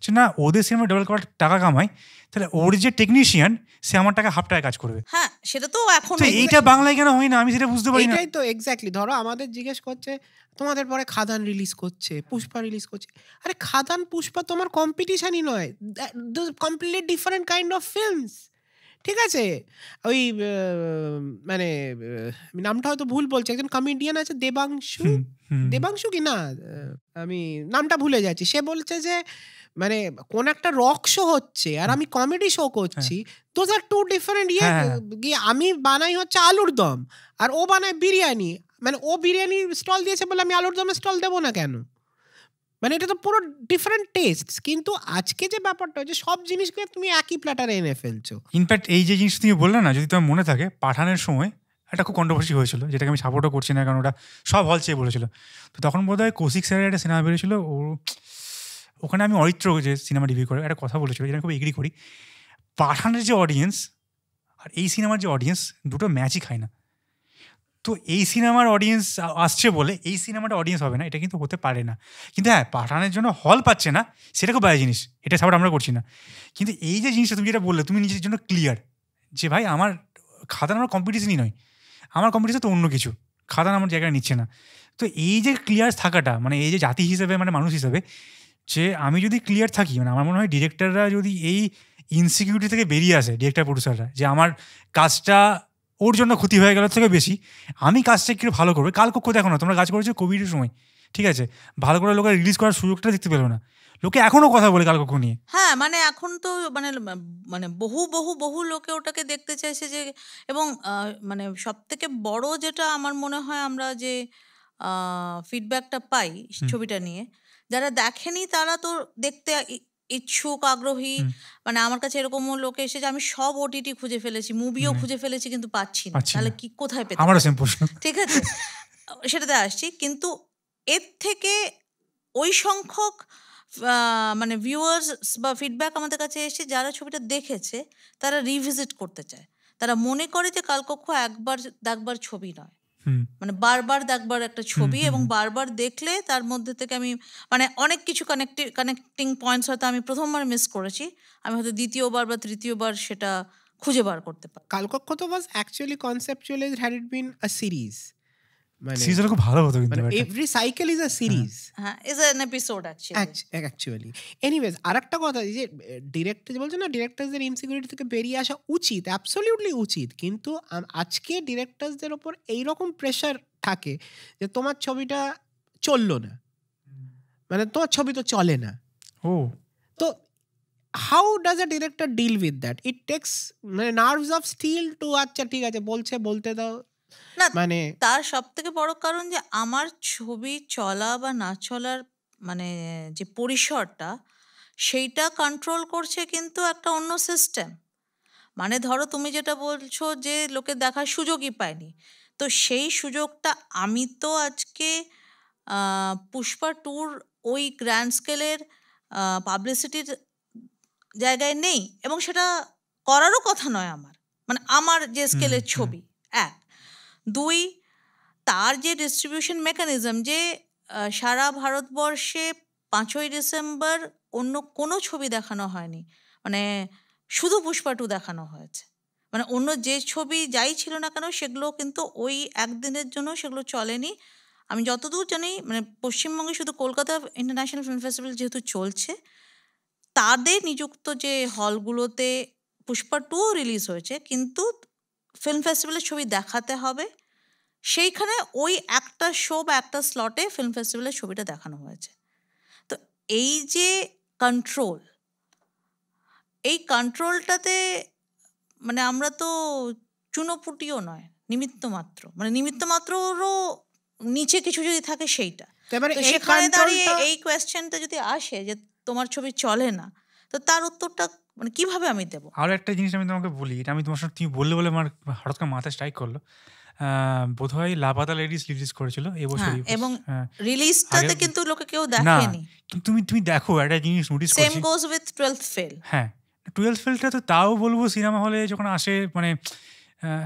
সে না ওদের সিনেমা ডাবল করার টাকা কামায়, তাহলে ওর যে টেকনিশিয়ান সে আমার টাকা হাফ টাকা কাজ করবে। হ্যাঁ সেটা তো এখন এইটা বাংলায় কেন হয় না আমি সেটা বুঝতে পারি না। এটাই তো এক্স্যাক্টলি, ধরো আমাদের জিজ্ঞেস করছে তোমাদের পরে খাদান রিলিজ করছে, পুষ্পা রিলিজ করছে, আরে খাদান পুষ্পা তোমার কম্পিটিশনই নয়, completely different kind of films, ঠিক আছে? ওই মানে নামটা হয়তো ভুল বলছি, একজন কমেডিয়ান আছে দেবাংশু কি না, আমি নামটা ভুলে যাচ্ছি, সে বলছে যে মানে কোন একটা রক শো হচ্ছে আর আমি কমেডি শো করছি, দোজ আর টু ডিফারেন্ট ইয়ে। আমি বানাই হচ্ছে আলুর দম আর ও বানায় বিরিয়ানি, মানে ও বিরিয়ানি স্টল দিয়েছে বলে আমি আলুর দমের স্টল দেবো না কেন? মানে এটা তো পুরো ডিফারেন্ট টেস্ট। কিন্তু আজকে যে ব্যাপারটা হচ্ছে সব জিনিসকে তুমি একই প্ল্যাটারে এনে ফেলছো। ইনফ্যাক্ট এই যে জিনিস তুমি বললে না, যদি তোমার মনে থাকে পাঠানের সময় একটা খুব কন্ট্রোভার্সি হয়েছিল, যেটাকে আমি সাপোর্টও করছি না কারণ ওটা সব হল চেয়ে বলেছিল। তো তখন বোধহয় কৌশিক স্যারের একটা সিনেমা বেরিয়েছিল, ওখানে আমি অরিত্র যে সিনেমা রিভিউ করে একটা কথা বলেছিল যেটা খুব এগ্রি করি, পাঠানের যে অডিয়েন্স আর এই সিনেমার যে অডিয়েন্স দুটো ম্যাচই খায় না। তো এই সিনেমার অডিয়েন্স আসছে বলে এই সিনেমাটা অডিয়েন্স হবে না, এটা কিন্তু হতে পারে না। কিন্তু হ্যাঁ পাঠানের জন্য হল পাচ্ছে না সেটা খুব বাজে জিনিস, এটা সাপোর্ট আমরা করছি না। কিন্তু এই যে জিনিসটা তুমি যেটা বললে, তুমি নিজের জন্য ক্লিয়ার যে ভাই আমার খাদান আমার কম্পিটিশনই নয়, আমার কম্পিটিশন তো অন্য কিছু, খাদান আমার জায়গায় নিচ্ছে না। তো এই যে ক্লিয়ার থাকাটা, মানে এই যে জাতি হিসেবে মানে মানুষ হিসেবে যে আমি যদি ক্লিয়ার থাকি, মানে আমার মনে হয় ডিরেক্টররা যদি এই ইনসিকিউরিটি থেকে বেরিয়ে আসে, ডিরেক্টর প্রডিউসাররা, যে আমার কাজটা ওর জন্য ক্ষতি হয়ে গেল থেকে বেশি আমি কাজটা একটু ভালো করবো। কালকক্ষ দেখো না, তোমরা কাজ করেছো কোভিডের সময়, ঠিক আছে, ভালো করে লোকের রিলিজ করার সুযোগটা দেখতে পেলো না, লোকে এখনো কথা বলে কালকক্ষ নিয়ে। হ্যাঁ মানে এখন তো মানে মানে বহু বহু বহু লোকে ওটাকে দেখতে চাইছে যে, এবং মানে সব থেকে বড় যেটা আমার মনে হয় আমরা যে ফিডব্যাকটা পাই ছবিটা নিয়ে, যারা দেখেনি তারা তো দেখতে ইচ্ছুক আগ্রহী। মানে আমার কাছে এরকমও লোক এসেছে আমি সব ওটিটি খুঁজে ফেলেছি, মুভিও খুঁজে ফেলেছি কিন্তু পাচ্ছি না, তাহলে কি কোথায় পেতে? আমারও সেম প্রশ্ন। ঠিক আছে সেটাতে আসছি, কিন্তু এর থেকে ওই সংখ্যক মানে ভিউয়ার্স বা ফিডব্যাক আমাদের কাছে এসে যারা ছবিটা দেখেছে তারা রিভিজিট করতে চায়, তারা মনে করে যে কালকক্ষ একবার দেখবার ছবি নয়, মানে বারবার দেখবার একটা ছবি, এবং বারবার দেখলে তার মধ্যে থেকে আমি মানে অনেক কিছু কানেক্টিং পয়েন্টস হয়তো আমি প্রথমবার মিস করেছি, আমি হয়তো দ্বিতীয়বার বা তৃতীয়বার সেটা খুঁজে বার করতে পারি। কালকক্ষ তো was actually কনসেপচুয়ালাইজড had it bin a series, মানে সিরিজটা খুব ভালো হতো কিন্তু every cycle is a series, হ্যাঁ is an episode actually. Anyways আরেকটা কথা, এই যে ডিরেক্টর বলছে না ডিরেক্টরসদের ইনসিকিউরিটি থেকে বেরিয়ে আসা উচিত, অ্যাবসলিউটলি উচিত, কিন্তু আজকে ডিরেক্টরসদের ওপর এইরকম প্রেশার থাকে যে তোমার ছবিটা চললো না, মানে তোমার ছবি তো চলে না। তো how does a director deal with that? It takes মানে নার্ভস অফ স্টিল টু, আচ্ছা ঠিক আছে বলছে বলতে দাও না, মানে তার সব থেকে বড় কারণ যে আমার ছবি চলা বা না চলার মানে যে পরিসরটা সেইটা কন্ট্রোল করছে কিন্তু একটা অন্য সিস্টেম। মানে ধরো তুমি যেটা বলছো যে লোকে দেখার সুযোগই পায়নি, তো সেই সুযোগটা আমি তো আজকে পুষ্পা টুর ওই গ্র্যান্ড স্কেলের পাবলিসিটির জায়গায় নেই, এবং সেটা করারও কথা নয় আমার, মানে আমার যে স্কেলের ছবি। এক, দুই, তার যে ডিস্ট্রিবিউশন মেকানিজম, যে সারা ভারতবর্ষে 5ই ডিসেম্বর অন্য কোনো ছবি দেখানো হয়নি, মানে শুধু পুষ্পা 2 দেখানো হয়েছে। মানে অন্য যে ছবি যাই ছিল না কেন সেগুলো কিন্তু ওই একদিনের জন্য সেগুলো চলেনি। আমি যতদূর জানি মানে পশ্চিমবঙ্গে শুধু কলকাতা ইন্টারন্যাশনাল ফিল্ম ফেস্টিভ্যাল যেহেতু চলছে, তাদের নিযুক্ত যে হলগুলোতে পুষ্পা 2 রিলিজ হয়েছে, কিন্তু ফিল্ম ফেস্টিভ্যালের ছবি দেখাতে হবে, সেইখানে ওই একটা শো বা একটা স্লটে ফিল্ম ফেস্টিভ্যালের ছবিটা দেখানো হয়েছে। তো এই যে কন্ট্রোল, এই কন্ট্রোলটাতে মানে আমরা তো চুনোপুটিও নয়, নিমিত্ত মাত্র, মানে নিমিত্ত মাত্ররও নিচে কিছু যদি থাকে সেইটা। এবারে তো এই সেখানে দাঁড়িয়ে controlটা- এই কোয়েশ্চেনটা যদি আসে যে তোমার ছবি চলে না, তো তার উত্তরটা মানে কিভাবে আমি দেবো? আরও একটা জিনিস আমি তোমাকে বলি, এটা আমি তোমার সাথে তুমি বললে বলে আমার হঠাৎ করে মাথায় স্ট্রাইক করলো। বোধহয় লাপাতা লেডিস রিলিজ করেছিল এবছর, হ্যাঁ, এবং রিলিজটাতে কিন্তু লোকে কেউ দেখেনি। কিন্তু তুমি দেখো একটা জিনিস নোটিস সেম করছি, গোজ উইথ 12th ফেল। হ্যাঁ 12th ফেলটা তো তাও বলবো সিনেমা হলে যখন আসে মানে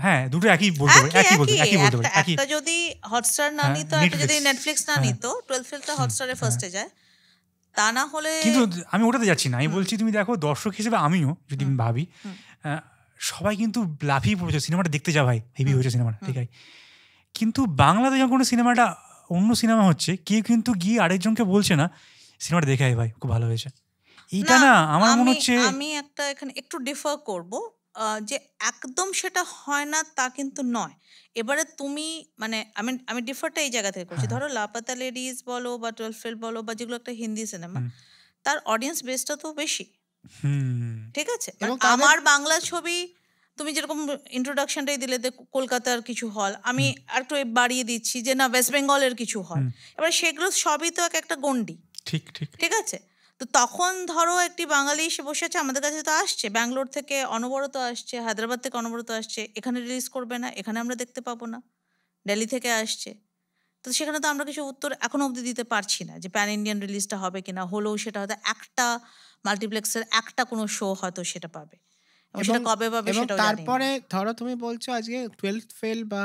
হ্যাঁ দুটো একই বলতে পারি, একই বলতে পারি, একই। একটা যদি হটস্টার না হ্যাঁ, নিত, একটা যদি Netflix, নেটফ্লিক্স না হ্যাঁ। নিত, 12th ফেলটা হটস্টারে ফার্স্টে যায়, তা না হলে কিন্তু আমি ওটাতে যাচ্ছি না, আমি বলছি তুমি দেখো দর্শক হিসেবে আমিও যদি আমি ভাবি, সবাই কিন্তু লাফিয়ে পড়েছে সিনেমাটা দেখতে যা ভাই, হেভি হয়েছে সিনেমাটা, ঠিক আছে। কিন্তু বাংলাতে যখন কোনো সিনেমাটা অন্য সিনেমা হচ্ছে, কেউ কিন্তু গিয়ে আরেকজনকে বলছে না সিনেমাটা দেখে আয় ভাই খুব ভালো হয়েছে। এইটা না আমার মনে হচ্ছে আমি একটা এখানে একটু ডিফার করব, যে একদম সেটা হয় না তা কিন্তু নয়। এবারে তুমি মানে আমি ডিফারটা এই জায়গা থেকে করছি। ধরো লাপাতা লেডিজ বলো বা 12th ফেল বলো বা যেগুলো একটা হিন্দি সিনেমা, তার অডিয়েন্স বেসটা তো বেশি, ঠিক আছে। এবং আমার বাংলা ছবি তুমি যেরকম ইন্ট্রোডাকশনটাই দিলে কলকাতার কিছু হল, আমি একটু বাড়িয়ে দিচ্ছি যে না ওয়েস্ট বেঙ্গলের কিছু হল, এবার সেগুলো সবই তো একটা গণ্ডি, ঠিক ঠিক ঠিক আছে। তো তখন ধরো একটি বাঙালি এসে বসে আছে, আমাদের কাছে তো আসছে, ব্যাঙ্গালোর থেকে অনবরত আসছে, হায়দ্রাবাদ থেকে অনবরত আসছে, এখানে রিলিজ করবে না, এখানে আমরা দেখতে পাবো না, দিল্লি থেকে আসছে, তো সেখানে তো আমরা কিছু উত্তর এখনো অবধি দিতে পারছি না যে প্যান ইন্ডিয়ান রিলিজটা হবে কিনা, হলেও সেটা হয়তো একটা মাল্টিপ্লেক্সের একটা কোনো শো হয়তো সেটা পাবে, এবং সেটা কবে পাবে এবং সেটাও জানি না। তারপরে ধরো তুমি বলছো আজকে 12th ফেল বা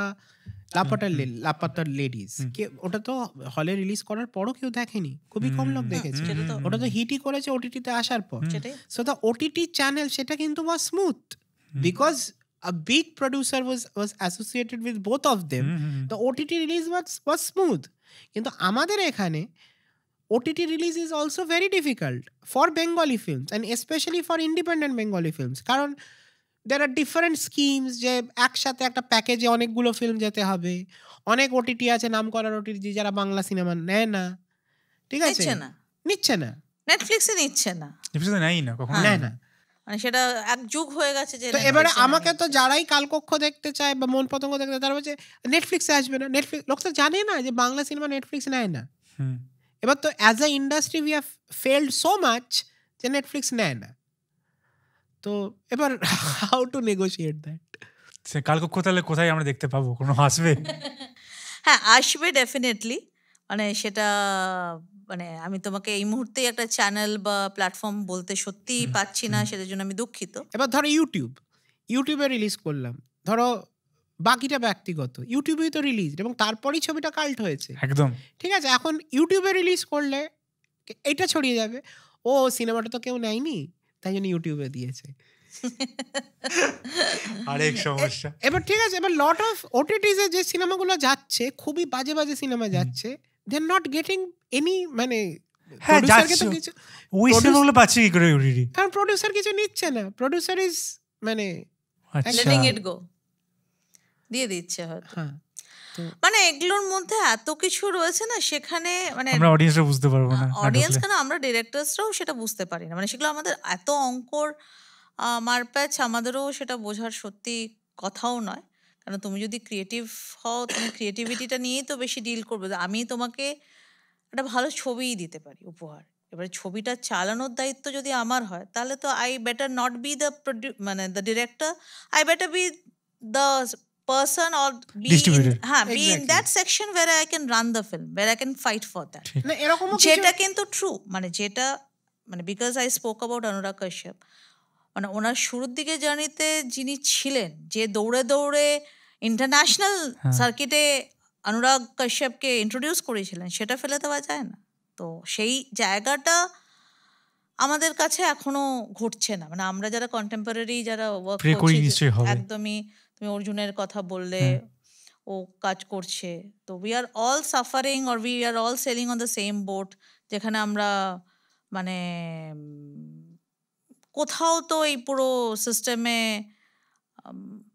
লাপাতার লেডিজ, ওটা তো হলে রিলিজ করার পরও কেউ দেখেনি, খুবই কম লোক দেখেছে। ওটা তো হিটই করেছে ওটিটিতে আসার পর। সো দ্য ওটিটি চ্যানেল সেটা কিন্তু was smooth because a big producer was associated with both of them. The OTT release was smooth. কিন্তু আমাদের এখানে OTT release is also very difficult for Bengali films and especially for independent Bengali films. কারণ there are different schemes, যে একসাথে একটা প্যাকেজে অনেকগুলো film যেতে হবে। অনেক ওটিটি আছে নাম করার ওটিটি যারা বাংলা সিনেমা নেয় না, ঠিক আছে, নিচ্ছে না, নেটফ্লিক্সে নিচ্ছে না, নেয় না, কখনো নেয় না, মানে সেটা এক যুগ হয়ে গেছে যে। তো এবারে আমাকে তো যারাই কালকক্ষ দেখতে চায় বা মন পতঙ্গ দেখতে, তারা বলছে নেটফ্লিক্সে আসবে না, নেটফ্লিক্স, লোক তো জানে না যে বাংলা সিনেমা নেটফ্লিক্স নেয় না। এবার তো as a industry we have failed so much যে নেটফ্লিক্স নেয় না, তো এবার হাউ টু নেগোশিয়েট দ্যাট? কালকক্ষ তাহলে কোথায় আমরা দেখতে পাবো, কোনো আসবে? হ্যাঁ আসবে ডেফিনেটলি, মানে সেটা মানে আমি তোমাকে এই মুহূর্তে একটা চ্যানেল বা প্ল্যাটফর্ম বলতে সত্যি পাচ্ছি না, সেটার জন্য আমি দুঃখিত। এবার ধরো ইউটিউবে রিলিজ করলাম, ধরো বাকিটা ব্যক্তিগত, ইউটিউবেই তো রিলিজ এবং তারপরেই ছবিটা কাল্ট হয়েছে, একদম ঠিক আছে। এখন ইউটিউবে রিলিজ করলে এটা ছড়িয়ে যাবে, ও সিনেমাটা তো কেউ নেয়নি তাই জন্য ইউটিউবে দিয়েছে, আরেক সমস্যা। এবার ঠিক আছে, এবার লট অফ ওটিটিতে যে সিনেমাগুলো যাচ্ছে খুবই বাজে বাজে সিনেমা যাচ্ছে, দে আর নট গেটিং এনি, মানে হ্যাঁ যাচ্ছে, ওই সিনেমাগুলো পাচ্ছে কি করে ওটিটি? কারণ প্রোডিউসার কিছু নিচ্ছে না, প্রোডিউসার ইজ মানে লেটিং ইট গো, দিয়ে দিচ্ছে হয়তো। হ্যাঁ, মানে এগুলোর মধ্যে এত কিছু রয়েছে না, সেখানে মানে আমরা অডিয়েন্সরা বুঝতে পারবো না, অডিয়েন্স কেন আমরা ডিরেক্টরসরাও সেটা বুঝতে পারি না, মানে সেগুলো আমাদের এত অঙ্কর মারপ্যাচ, আমাদেরও সেটা বোঝার সত্যি কথাও নয়। কারণ তুমি যদি ক্রিয়েটিভ হও, তুমি ক্রিয়েটিভিটিটা নিয়েই তো বেশি ডিল করবে। আমি তোমাকে একটা ভালো ছবিই দিতে পারি উপহার, এবারে ছবিটা চালানোর দায়িত্ব যদি আমার হয়, তাহলে তো I better not be the মানে the director, I better be the person or be in that section where I can run the film, where I can fight for that. না এরকমও যেটা কিন্তু ট্রু, মানে যেটা মানে because I spoke about Anurag Kashyap, মানে ওনার শুরুর দিকে জার্নিতে যিনি ছিলেন, যে দৌড়ে দৌড়ে ইন্টারন্যাশনাল সার্কিটে অনুরাগ কাশ্যপকে ইন্ট্রোডিউস করেছিলেন, সেটা ফেলে দেওয়া যায় না। তো সেই জায়গাটা আমাদের কাছে এখনো ঘটছে না, মানে আমরা যারা কন্টেম্পোরারি যারা ওয়ার্ক Pray করি করছি, নিশ্চয়ই হবে। একদমই তুমি অর্জুনের কথা বললে, ও কাজ করছে, তো we are all suffering or we are all selling on the same boat, যেখানে আমরা মানে কোথাও তো এই পুরো সিস্টেমে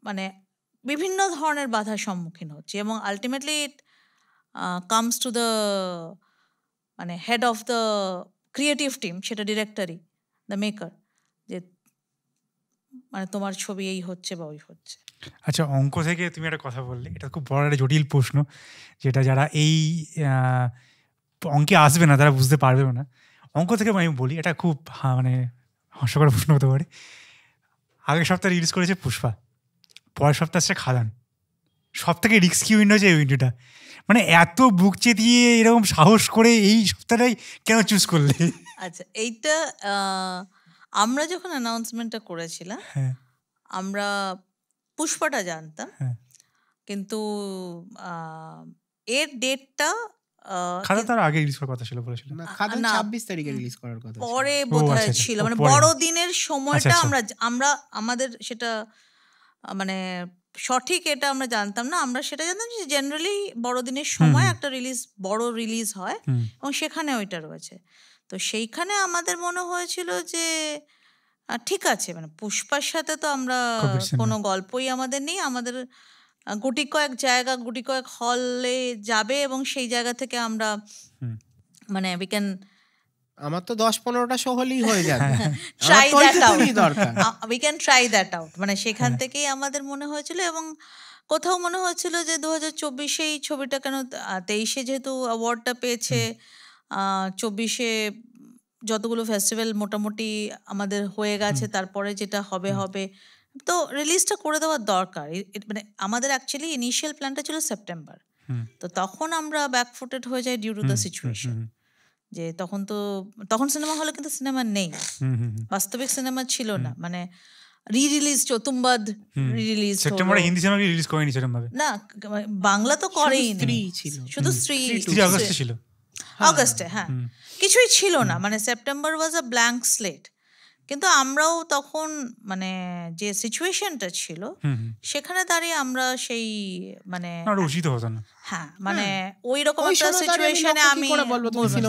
মানে বিভিন্ন ধরনের বাধার সম্মুখীন হচ্ছে, এবং ultimately it comes to the মানে head of the creative team, সেটা ডিরেক্টরই, দ্য মেকার, যে মানে তোমার ছবি এই হচ্ছে বা ওই হচ্ছে। আচ্ছা, অঙ্ক থেকে তুমি একটা কথা বললে, এটা খুব বড় একটা জটিল প্রশ্ন, যেটা যারা এই অঙ্কে আসবে না তারা বুঝতে পারবে না। অঙ্ক থেকে আমি বলি, এটা খুব মানে হাস্যকর প্রশ্ন হতে পারে। আগের সপ্তাহে রিলিজ করেছে পুষ্পা, পরের সপ্তাহে আসছে খাদান। সব থেকে রিস্কি উইন্ডো হচ্ছে এই উইন্ডোটা। মানে এত বুক চেতিয়ে এরকম সাহস করে এই সপ্তাহটাই কেন চুজ করলে? আচ্ছা, এইটা আমরা যখন অ্যানাউন্সমেন্টটা করেছিলাম, আমরা পুষ্পাটা জানতাম, কিন্তু এর ডেটটা খাদান তার আগে রিলিজ করার কথা ছিল বলেছিলেন। না, খাদান 26 তারিখে রিলিজ করার কথা ছিল। পরে বোধহয় আচ্ছা, ছিল, মানে পরে। বড়দিনের সময়টা আচ্ছা। আমরা আমাদের সেটা মানে সঠিক এটা আমরা জানতাম না। আমরা সেটা জানতাম যে জেনারেলি বড়দিনের সময় একটা বড় রিলিজ হয়, এবং সেখানে ওইটা রয়েছে। তো সেইখানে আমাদের মনে হয়েছিল যে ঠিক আছে, মানে পুষ্পার সাথে তো আমরা কোনো গল্পই আমাদের নেই, আমাদের গুটি কয়েক জায়গা, গুটি কয়েক হলে যাবে, এবং সেই জায়গা থেকে আমরা মানে উই ক্যান, আমার তো 10-15টা শো হলেই হয়ে যাবে, ট্রাই দ্যাট আউট, দরকার, we can try that out, মানে সেখান থেকেই আমাদের মনে হয়েছিল। এবং কোথাও মনে হয়েছিল যে 2024 এই ছবিটা কেন, 23-এ যেহেতু অ্যাওয়ার্ডটা পেয়েছে, 24-এ যতগুলো ফেস্টিভ্যাল মোটামুটি আমাদের হয়ে গেছে, তারপরে যেটা হবে হবে, তো রিলিজটা করে দেওয়ার দরকার। মানে আমাদের অ্যাকচুয়ালি ইনিশিয়াল প্ল্যানটা ছিল সেপ্টেম্বর, তো তখন আমরা ব্যাকফুটেড হয়ে যাই ডিউ টু দ্য সিচুয়েশন, যে তখন সিনেমা হলে কিন্তু সিনেমা নেই, বাস্তবিক সিনেমা ছিল না, মানে রি-রিলিজ চতুম্বাদ রি-রিলিজ সেপ্টেম্বরে হিন্দি সিনেমা রিলিজ করেনি সেরকম ভাবে, না বাংলা তো করেই স্ত্রী ছিল, শুধু স্ত্রী আগস্টে ছিল, অগস্টে, হ্যাঁ, কিছুই ছিল না, মানে সেপ্টেম্বর ওয়াজ আ ব্ল্যাঙ্ক স্লেট। কিন্তু আমরাও তখন মানে যে সিচুয়েশনটা ছিল সেখানে দাঁড়িয়ে আমরা সেই মানে উচিত হতো না, হ্যাঁ, মানে ওই রকম একটা সিচুয়েশনে আমি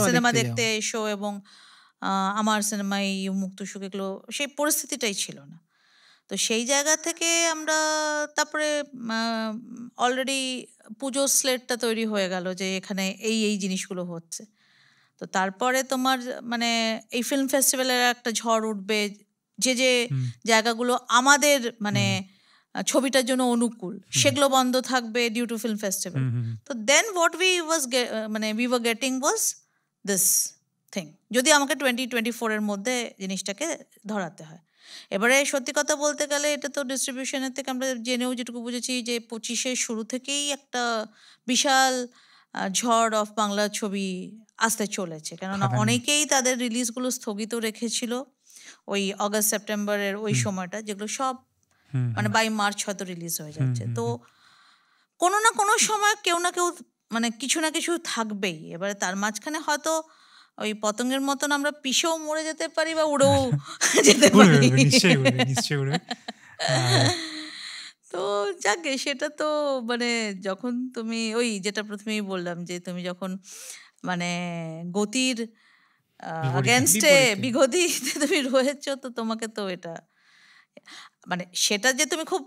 সিনেমা দেখতে এসো এবং আমার সিনেমায় মুক্ত সুখ, এগুলো সেই পরিস্থিতিটাই ছিল না। তো সেই জায়গা থেকে আমরা তারপরে অলরেডি পুজোর স্লেটটা তৈরি হয়ে গেল যে এখানে এই জিনিসগুলো হচ্ছে। তো তারপরে তোমার মানে এই ফিল্ম ফেস্টিভ্যালের একটা ঝড় উঠবে, যে জায়গাগুলো আমাদের মানে ছবিটার জন্য অনুকূল সেগুলো বন্ধ থাকবে ডিউ টু ফিল্ম ফেস্টিভ্যাল। তো then what we were getting was this thing, যদি আমাকে 2024-এর মধ্যে জিনিসটাকে ধরাতে হয়। এবারে সত্যি কথা বলতে গেলে এটা তো ডিস্ট্রিবিউশনের থেকে আমরা জেনেও যেটুকু বুঝেছি যে 25-এর শুরু থেকেই একটা বিশাল ঝড় অফ বাংলা ছবি আসতে চলেছে, কেননা অনেকেই তাদের রিলিজগুলো স্থগিত রেখেছিল ওই অগস্ট সেপ্টেম্বরের ওই সময়টা, যেগুলো সব মানে বাই মার্চ হয়তো রিলিজ হয়ে যাচ্ছে। তো কোনো না কোনো সময় কেউ না কেউ মানে কিছু না কিছু থাকবেই। এবারে তার মাঝখানে হয়তো ওই পতঙ্গের মতন আমরা পিষেও মরে যেতে পারি বা উড়েও যেতে পারি, নিশ্চয়ই। তো যাকে সেটা তো মানে যখন তুমি ওই যেটা প্রথমেই বললাম যে তুমি যখন মানে গতির আগেনস্টে বিগতিতে তুমি রয়েছো, তো তোমাকে তো এটা মানে সেটা যে তুমি খুব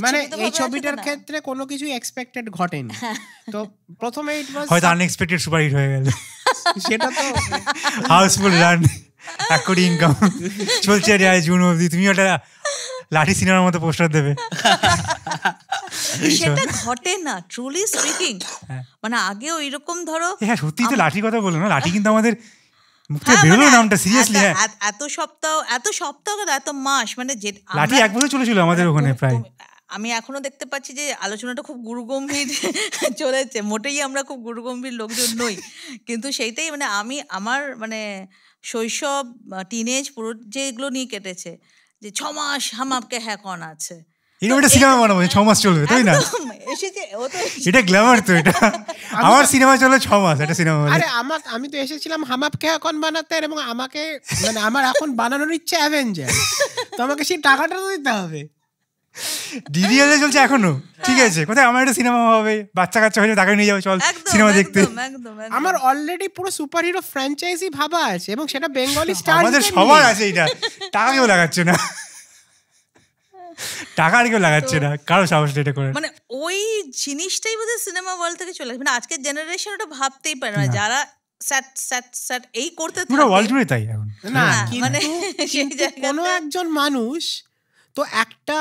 মানে এই ছবিটার ক্ষেত্রে কোনো কিছু এক্সপেক্টেড ঘটেনি, তো প্রথমে ইট ওয়াজ হয়তো আনএক্সপেক্টেড সুপারহিট হয়ে গেল, সেটা তো হাউসফুল রান, 1 কোটি ইনকাম চলছে জুন অবধি, তুমি ওটা লাঠি সিনেমার মতো পোস্টার দেবে। সেটা ঘটে না ট্রুলি স্পিকিং, মানে আগে ওই রকম ধরো, হ্যাঁ সত্যি তো লাঠির কথা বললো না, লাঠি কিন্তু আমাদের মুখ থেকে বেরোলো নামটা সিরিয়াসলি, হ্যাঁ এত সপ্তাহ এত মাস, মানে যে লাঠি 1 বছর চলেছিল আমাদের ওখানে প্রায়। আমি এখনো দেখতে পাচ্ছি যে আলোচনাটা খুব গুরুগম্ভীর চলেছে, মোটেই আমরা খুব গুরুগম্ভীর লোকজন নই, কিন্তু সেইটাই মানে আমার মানে শৈশব টিনেজ পুরো যেগুলো নিয়ে কেটেছে, যে 6 মাস হাম আপকে হ্যাঁ কন আছে, এরকম একটা সিনেমা বানাবো 6 মাস চলবে, তাই না? একদম, এসেছে ও তো এটা গ্ল্যামার তো, এটা আমার সিনেমা চলে 6 মাস একটা সিনেমা। আরে আমি তো এসেছিলাম হামাপ কে এখন বানাতে, এবং আমাকে মানে আমার এখন বানানোর ইচ্ছে অ্যাভেঞ্জার, তো আমাকে সেই টাকাটা তো দিতে হবে। ডিডিএলএ চলছে এখনো, ঠিক আছে, কোথায় আমার একটা সিনেমা হবে, বাচ্চা কাচ্চা হয়ে টাকা নিয়ে যাবে, চল সিনেমা দেখতে। আমার অলরেডি পুরো সুপারহিরো ফ্র্যাঞ্চাইজি ভাবা আছে, এবং সেটা বেঙ্গলি স্টার। আমাদের সবার আছে এটা, টাকা কেউ লাগাচ্ছে না, টাকা আর কেউ লাগাচ্ছে না, কারো সাহস নেই এটা করে। মানে ওই জিনিসটাই বোধহয় সিনেমা ওয়ার্ল্ড থেকে চলে আসবে। মানে আজকের জেনারেশন ওটা ভাবতেই পারে না, যারা স্যাট স্যাট স্যাট এই করতে থাকে পুরো ওয়ার্ল্ড জুড়ে তাই এখন। না মানে কিন্তু কোনো একজন মানুষ তো একটা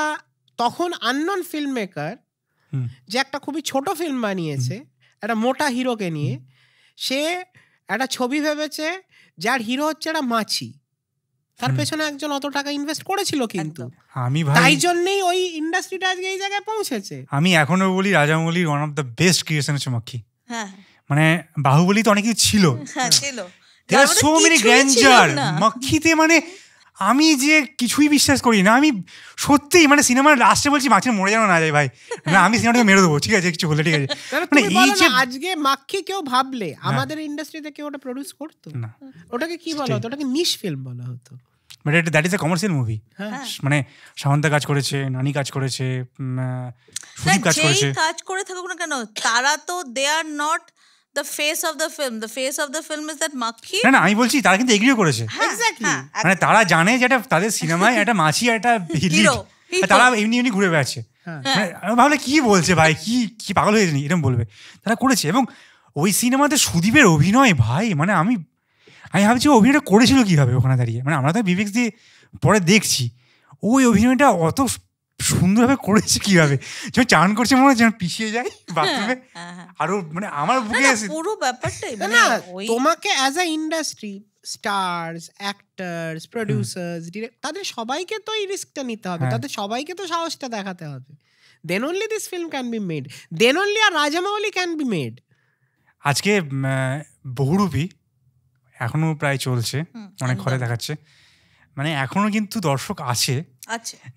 তখন আননোন ফিল্ম মেকার যে একটা খুবই ছোট ফিল্ম বানিয়েছে একটা মোটা হিরোকে নিয়ে, সে একটা ছবি ভেবেছে যার হিরো হচ্ছে একটা মাছি, তার পেছনে একজন অত টাকা ইনভেস্ট করেছিল, কিন্তু আমি ভাই তাই জন্যই ওই ইন্ডাস্ট্রিটা আজকে এই জায়গায় পৌঁছেছে। আমি এখনো বলি রাজামৌলির one of the best creation হচ্ছে মাক্ষী। হ্যাঁ মানে বাহুবলী তো অনেক কিছু ছিল, ছিল, there are so many grandeur, মাক্ষীতে মানে আমি যে কিছুই বিশ্বাস করি না, আমি সত্যিই মানে সিনেমার লাস্টে বলছি মাছি মরে যেন না যায় ভাই, মানে আমি সিনেমাটাকে মেরে দেবো, ঠিক আছে কিছু হলে, ঠিক আছে। মানে এই যে আজকে মাক্ষী কেউ ভাবলে আমাদের ইন্ডাস্ট্রিতে কেউ ওটা প্রডিউস করতো না, ওটাকে কি বলা হতো, ওটাকে নিশ ফিল্ম বলা হতো। But that is a commercial movie. মানে সামন্তা কাজ করেছে, নানি কাজ করেছে, সুদীপ কাজ করেছে, কাজ করে থাকুক না কেন, তারা তো they are not the face of the film. The face of the film is that মাক্ষী। না আমি বলছি তারা কিন্তু এগ্রিও করেছে, মানে তারা জানে যে এটা তাদের সিনেমায় একটা মাছি একটা হিরো, তারা এমনি ঘুরে বেড়াচ্ছে, ভাবলে কি বলছে ভাই, কি পাগল হয়েছে এরকম বলবে, তারা করেছে। এবং ওই সিনেমাতে সুদীপের অভিনয় ভাই, মানে আমি ভাবছি অভিনয়টা করেছিল কিভাবে ওখানে দাঁড়িয়ে, মানে আমরা তো বিবেক দিয়ে পরে দেখছি ওই অভিনয়টা অত সুন্দরভাবে করেছে কিভাবে, যে চান করছে মনে হচ্ছে পিছিয়ে যায় বাথরুমে, আরো মানে আমার বুকে পুরো ব্যাপারটাই না তোমাকে as a industry stars actors producers তাদের সবাইকে তো এই রিস্কটা নিতে হবে, তাদের সবাইকে তো সাহসটা দেখাতে হবে, then only this film can be made, then only আর রাজামৌলি ক্যান বি মেড। আজকে বহুরূপী এখনো প্রায় চলছে, অনেক হলে দেখাচ্ছে, মানে এখনো কিন্তু দর্শক আছে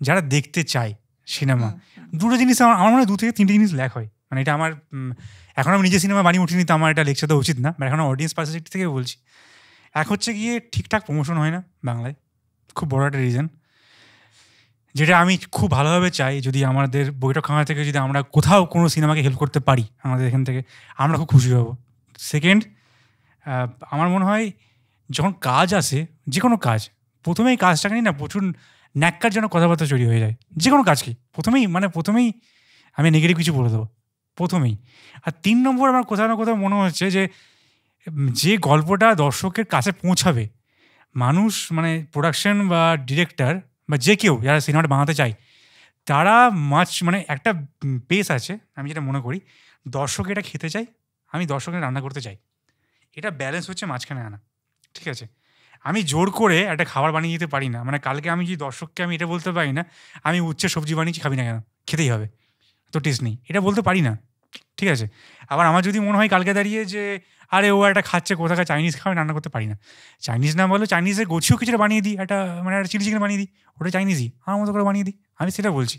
যারা দেখতে চায় সিনেমা। দুটো জিনিস আমার মনে হয় 2 থেকে 3টে জিনিস ল্যাক হয়, মানে এটা আমার এখন আমি নিজে সিনেমা বানিয়ে উঠিনি তো আমার এটা লেকচার দেওয়া উচিত না, এখন অডিয়েন্স পার্সপেক্টিভ থেকে বলছি। এক হচ্ছে গিয়ে ঠিকঠাক প্রমোশন হয় না বাংলায়, খুব বড় একটা রিজন, যেটা আমি খুব ভালোভাবে চাই যদি আমাদের বৈঠকখানা থেকে যদি আমরা কোথাও কোনো সিনেমাকে হেল্প করতে পারি আমাদের এখান থেকে, আমরা খুব খুশি হব। সেকেন্ড, আমার মনে হয় যখন কাজ আসে, যে কোনো কাজ প্রথমেই কাজটাকে নিয়ে না প্রচুর ন্যাক্কার যেন কথাবার্তা তৈরি হয়ে যায়, যে কোনো কাজকে প্রথমেই আমি নেগেটিভ কিছু বলে দেবো প্রথমেই। আর 3 নম্বর আমার কোথাও না কোথাও মনে হচ্ছে যে গল্পটা দর্শকের কাছে পৌঁছাবে, মানুষ মানে প্রোডাকশন বা ডিরেক্টর বা যে কেউ যারা সিনেমাটা বানাতে চায়, তারা মানে একটা পেস আছে, আমি যেটা মনে করি দর্শক এটা খেতে চাই, আমি দর্শকের রান্না করতে চাই, এটা ব্যালেন্স হচ্ছে মাঝখানে আনা, ঠিক আছে। আমি জোর করে একটা খাবার বানিয়ে দিতে পারি না, মানে কালকে আমি যদি দর্শককে আমি এটা বলতে পারি না আমি উচ্ছে সবজি বানিয়েছি খাবি না কেন, খেতেই হবে, তো টেস্ট নেই, এটা বলতে পারি না, ঠিক আছে। আবার আমার যদি মনে হয় কালকে দাঁড়িয়ে যে আরে ও একটা খাচ্ছে কোথাকার চাইনিজ খাবে, রান্না করতে পারি না, চাইনিজ না বলো চাইনিজের গোছিও কিছুটা বানিয়ে দিই, একটা মানে একটা চিলি চিকেন বানিয়ে দিই, ওটা চাইনিজই আমার মতো করে বানিয়ে দিই, আমি সেটা বলছি।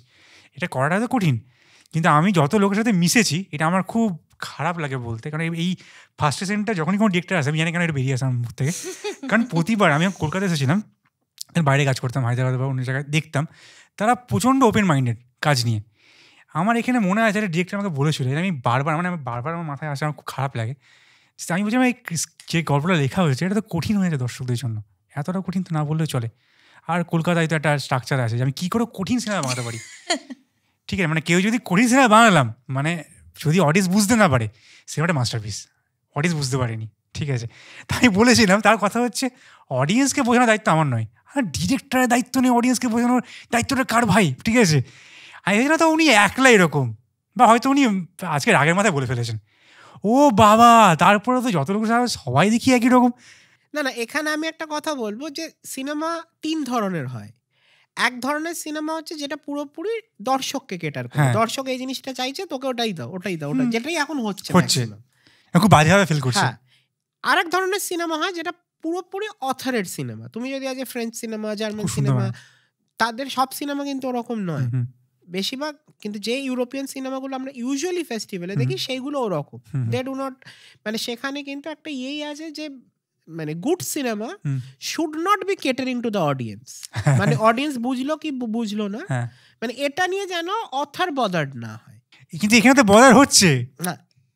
এটা করাটা তো কঠিন, কিন্তু আমি যত লোকের সাথে মিশেছি এটা আমার খুব খারাপ লাগে বলতে, কারণ এই ফার্স্টেশনটা যখনই কোনো ডিরেক্টর আসে আমি জানি কেন এটা বেরিয়ে আসে আমার মুখ থেকে, কারণ প্রতিবার আমি কলকাতায় এসেছিলাম, বাইরে কাজ করতাম হায়দ্রাবাদ বা অন্য জায়গায়, দেখতাম তারা প্রচণ্ড ওপেন মাইন্ডেড কাজ নিয়ে। আমার এখানে মনে আছে একটা ডিরেক্টর আমাকে বলেছিল, আমি বারবার আমার মাথায় আসে, আমার খুব খারাপ লাগে, আমি বলছিলাম এই যে গল্পটা লেখা হয়েছে এটা তো কঠিন হয়েছে দর্শকদের জন্য, এতটা কঠিন তো না বললেও চলে। আর কলকাতায় তো একটা স্ট্রাকচার আছে যে আমি কী করে কঠিন সিনেমা বানাতে পারি, ঠিক আছে, মানে কেউ যদি কঠিন সিনেমা বানালাম, মানে যদি অডিয়েন্স বুঝতে না পারে সিনেমাটা মাস্টারপিস, অডিয়েন্স বুঝতে পারেনি, ঠিক আছে। তাই বলেছিলাম তার কথা হচ্ছে অডিয়েন্সকে বোঝানোর দায়িত্ব আমার নয়, আর ডিরেক্টরের দায়িত্ব নেই অডিয়েন্সকে বোঝানোর দায়িত্বটা কার ভাই, ঠিক আছে। আমি ভেবেছি না তো উনি একলা এরকম, বা হয়তো উনি আজকে রাগের মাথায় বলে ফেলেছেন, ও বাবা তারপরে তো যত লোক সবাই দেখি একই রকম। না এখানে আমি একটা কথা বলবো যে সিনেমা 3 ধরনের হয়। এক ধরনের সিনেমা হচ্ছে যেটা পুরোপুরি দর্শককে কেটার করে, দর্শক এই জিনিসটা চাইছে তোকে ওটাই দাও ওটা যেটাই এখন হচ্ছে খুব বাজেভাবে ফিল করছে। আরেক ধরনের সিনেমা হয় যেটা পুরোপুরি অথরের সিনেমা, তুমি যদি আজ ফ্রেঞ্চ সিনেমা জার্মান সিনেমা, তাদের সব সিনেমা কিন্তু ওরকম নয়, বেশিরভাগ কিন্তু যে ইউরোপিয়ান সিনেমাগুলো আমরা ইউজুয়ালি ফেস্টিভ্যালে দেখি সেইগুলো ওরকম, দে ডু নট, মানে সেখানে কিন্তু একটা ইয়েই আছে যে মানে good cinema should not be catering to the audience, মানে অডিয়েন্স বুঝলো কি বুঝলো না, মানে এটা নিয়ে যেন অথার বদার্ড না হয়। কিন্তু এখানে তো বদার হচ্ছে না,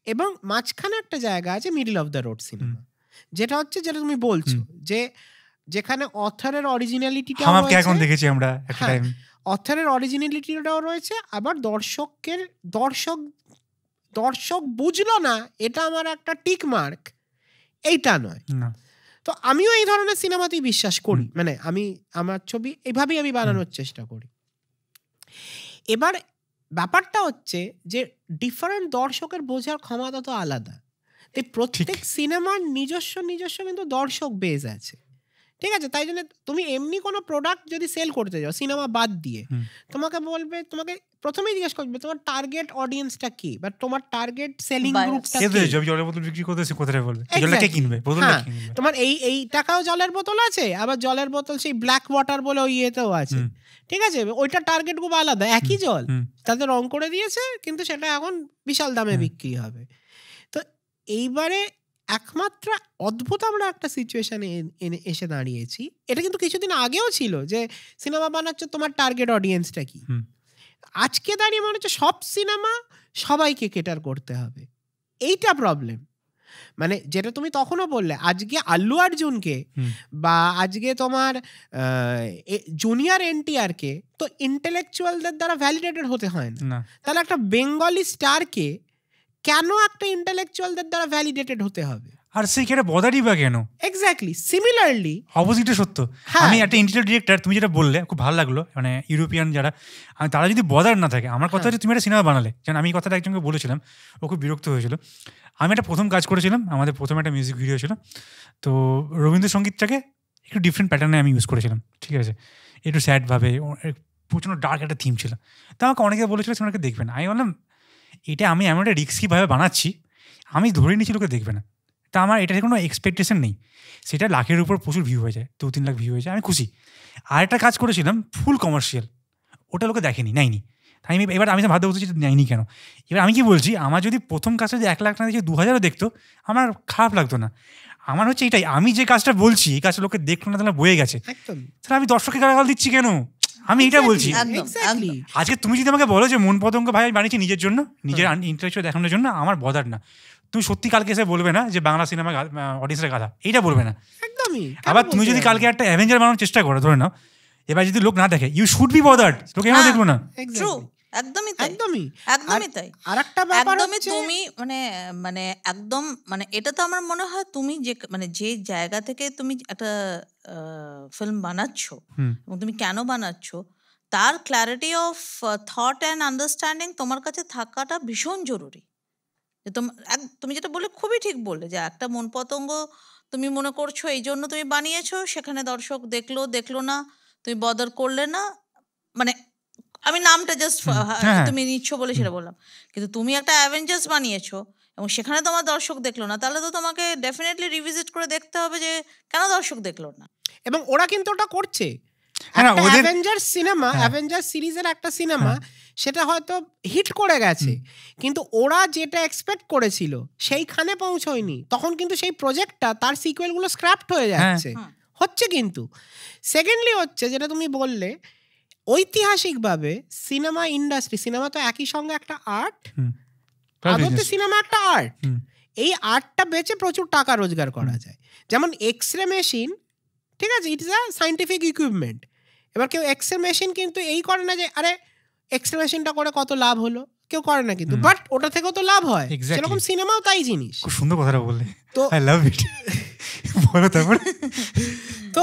এবং মাঝখানে একটা জায়গা আছে middle of the road cinema, যেটা হচ্ছে যেটা তুমি বলছো যে যেখানে অথারের অরিজিনালিটিটা এখন দেখেছি আমরা একটা টাইম, অথারের অরিজিনালিটিটাও রয়েছে, আবার দর্শক বুঝলো না এটা আমার একটা টিক মার্ক, এইটা নয়। তো আমিও এই ধরনের সিনেমাতেই বিশ্বাস করি, মানে আমি আমার ছবি এইভাবেই আমি বানানোর চেষ্টা করি। এবার ব্যাপারটা হচ্ছে যে ডিফারেন্ট দর্শকের বোঝার ক্ষমতা তো আলাদা, তাই প্রত্যেক সিনেমার নিজস্ব কিন্তু দর্শক বেজ আছে, ঠিক আছে? তাই জন্য তুমি এমনি কোনো প্রোডাক্ট যদি সেল করতে যাও সিনেমা বাদ দিয়ে, তোমাকে বলবে, তোমাকে প্রথমেই জিজ্ঞেস করবে তোমার টার্গেট অডিয়েন্সটা কি, বা তোমার টার্গেট সেলিং গ্রুপটা কি। জলের বোতল বিক্রি করতেছে, কোথায় বলবে জলটা কে কিনবে, বোতলটা কিনবে। তোমার এই টাকাও জলের বোতল আছে, আবার জলের বোতল সেই ব্ল্যাক ওয়াটার বলে ওই ইয়েতেও আছে, ঠিক আছে? ওইটা টার্গেট খুব আলাদা, একই জল, তাদের রং করে দিয়েছে, কিন্তু সেটা এখন বিশাল দামে বিক্রি হবে। তো এইবারে একমাত্র অদ্ভুত আমরা একটা সিচুয়েশনে এসে দাঁড়িয়েছি, এটা কিন্তু কিছুদিন আগেও ছিল যে সিনেমা বানাচ্ছ তোমার টার্গেট অডিয়েন্সটা কি। আজকে দাঁড়িয়ে মনে হচ্ছে সব সিনেমা সবাইকে কেটার করতে হবে, এইটা প্রবলেম। মানে যেটা তুমি তখনও বললে, আজকে আল্লু অর্জুনকে বা আজকে তোমার জুনিয়র এনটিআরকে তো ইন্টেলেকচুয়ালদের দ্বারা ভ্যালিডেটেড হতে হয় না, তাহলে একটা বেঙ্গলি স্টারকে কেন একটা ইন্টেলেকচুয়ালদের দ্বারা ভ্যালিডেটেড হতে হবে? আর সেই কেটে বদারই বা কেন? এক্স্যাক্টলি, সিমিলারলি অপোজিটে সত্য। আমি একটা ইন্টেরিয়র ডিরেক্টর, তুমি যেটা বললে খুব ভালো লাগলো, মানে ইউরোপিয়ান যারা, তারা যদি বদার না থাকে, আমার কথা হচ্ছে তুমি একটা সিনেমা বানালে, যেন আমি এই কথাটা একজনকে বলেছিলাম, ও খুব বিরক্ত হয়েছিল। আমি একটা প্রথম কাজ করেছিলাম, আমাদের প্রথমে একটা মিউজিক ভিডিও ছিল, তো রবীন্দ্রসঙ্গীতটাকে একটু ডিফারেন্ট প্যাটার্নে আমি ইউজ করেছিলাম, ঠিক আছে? একটু স্যাডভাবে, প্রচণ্ড ডার্ক একটা থিম ছিল। তো আমাকে অনেকে বলেছিল সিনেমাকে দেখবেন, আমি বললাম এটা আমি এমন একটা রিস্কিভাবে বানাচ্ছি, আমি ধরে নিচ্ছি লোকে দেখবে না, তা আমার এটা কোনো এক্সপেকটেশন নেই, সেটা লাখের উপর প্রচুর ভিউ হয়ে যায়, 2-3 লাখ ভিউ হয়ে যায়, আমি খুশি। আর একটা কাজ করেছিলাম ফুল কমার্শিয়াল, ওটা লোকে দেখেনি, নেয়নি। তাই এবার আমি ভাবতে বলছি নেয়নি কেন। এবার আমি কি বলছি, আমার যদি প্রথম কাজটা যে 1 লাখ না দেখে 2000ও দেখতো, আমার খারাপ লাগতো না। আমার হচ্ছে এটাই, আমি যে কাজটা বলছি এই কাজটা লোকে দেখলো না, তাহলে বয়ে গেছে, তাহলে আমি দর্শককে গালাগাল দিচ্ছি কেন? আমি এটা বলছি। আজকে তুমি যদি আমাকে বলো যে মন পতঙ্গ ভাই আমি বানিয়েছি নিজের জন্য, নিজের ইন্টারেস্ট দেখানোর জন্য, আমার বদার না। তুমি সত্যি কালকে এসে বলবে না যে বাংলা সিনেমা অডিয়েন্সের গাধা, এইটা বলবে না একদমই। আবার তুমি যদি কালকে একটা অ্যাভেঞ্জার বানানোর চেষ্টা করো, ধরে নাও, এবার যদি লোক না দেখে, ইউ শুড বি বদার্ড, লোকে কেন দেখলো না? একদমই তাই। আরেকটা ব্যাপার হচ্ছে তুমি মানে একদম মানে এটা তো আমার মনে হয় তুমি যে মানে যে জায়গা থেকে তুমি একটা ফিল্ম বানাচ্ছ এবং তুমি কেন বানাচ্ছ তার clarity of thought and understanding তোমার কাছে থাকাটা ভীষণ জরুরি। যে তুমি যেটা বললে খুবই ঠিক বললে, যে একটা মন পতঙ্গ তুমি মনে করছো এই জন্য তুমি বানিয়েছো, সেখানে দর্শক দেখলো না, তুমি বদার করলে না, মানে আমি নামটা জাস্ট তুমি নিচ্ছ বলে সেটা বললাম, কিন্তু তুমি একটা অ্যাভেঞ্জার্স বানিয়েছো এবং সেখানে তোমার দর্শক দেখলো না, তাহলে তো তোমাকে ডেফিনেটলি রিভিজিট করে দেখতে হবে যে কেন দর্শক দেখলো না। এবং ওরা কিন্তু ওটা করছে। অ্যাভেঞ্জার্স সিনেমা, অ্যাভেঞ্জার্স সিরিজের একটা সিনেমা, সেটা হয়তো হিট করে গেছে, কিন্তু ওরা যেটা এক্সপেক্ট করেছিল সেইখানে পৌঁছয়নি, তখন কিন্তু সেই প্রজেক্টটা তার সিকুয়েলগুলো স্ক্র্যাপড হয়ে যাচ্ছে, হচ্ছে। কিন্তু সেকেন্ডলি হচ্ছে যেটা তুমি বললে, ঐতিহাসিকভাবে সিনেমা ইন্ডাস্ট্রি, সিনেমা তো একই সঙ্গে একটা আর্ট, আদতে সিনেমা একটা আর্ট, এই আর্টটা বেচে প্রচুর টাকা রোজগার করা যায়। যেমন এক্সরে মেশিন, ঠিক আছে, it is a scientific equipment. এবার কেউ এক্সরে মেশিন কিন্তু এই করে না যে আরে এক্সরে মেশিনটা করে কত লাভ হলো, কেউ করে না কিন্তু, বাট ওটা থেকেও তো লাভ হয়, সেরকম সিনেমাও তাই জিনিস। খুব সুন্দর কথাটা বললে, তো আই লাভ ইট। বলো তারপর। তো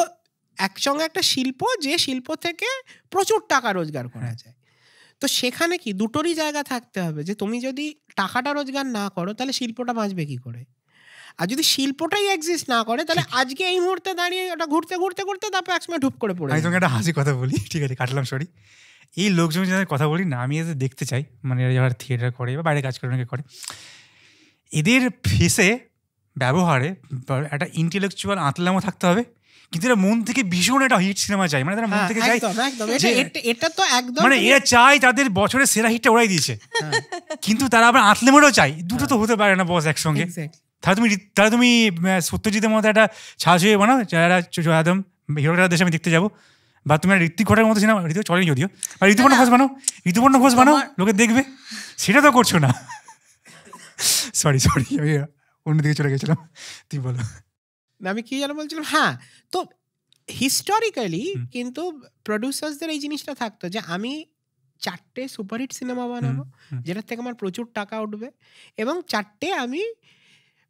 একসঙ্গে একটা শিল্প, যে শিল্প থেকে প্রচুর টাকা রোজগার করা যায়, তো সেখানে কি দুটোরই জায়গা থাকতে হবে, যে তুমি যদি টাকাটা রোজগার না করো তাহলে শিল্পটা বাঁচবে কি করে, আর যদি শিল্পটাই এক্সিস্ট না করে তাহলে আজকে এই মুহূর্তে দাঁড়িয়ে ওটা ঘুরতে ঘুরতে ঘুরতে তারপর একসময় ঢুপ করে পড়ে। আমি তোমাকে একটা হাসি কথা বলি, ঠিক আছে, কাটলাম, সরি। এই লোকজন যাদের কথা বলি না, আমি এদের দেখতে চাই, মানে যারা থিয়েটার করে বা বাইরে কাজ করে অনেকে করে, এদের ফেসে ব্যবহারে একটা ইন্টেলেকচুয়াল আঁতলামও থাকতে হবে, কিন্তু এরা মন থেকে ভীষণ একটা হিট সিনেমা চাই, মানে তারা মন থেকে চাই, এটা তো একদম মানে এরা চাই তাদের বছরের সেরা হিটটা ওরাই দিয়েছে, কিন্তু তারা আবার আঁতলে মোড়েও চাই, দুটো তো হতে পারে না বস একসঙ্গে। তাহলে তুমি সত্যজিতের মতো একটা ছাড় হয়ে বানাও, যারা একদম হিরোটার দেশে আমি দেখতে যাবো, বা তুমি ঋত্বিক ঘটকের মতো সিনেমা, ঋতু চলেনি যদিও, বা ঋতুপর্ণ ঘোষ বানাও, লোকে দেখবে, সেটা তো করছো না। সরি অন্যদিকে চলে গেছিলাম, তুই বলো। আমি কি যেন বলছিলাম, হ্যাঁ, তো হিস্টোরিক্যালি কিন্তু প্রডিউসার্সদের এই জিনিসটা থাকতো যে আমি 4টে সুপারহিট সিনেমা বানাবো যেটার থেকে আমার প্রচুর টাকা উঠবে, এবং 4টে আমি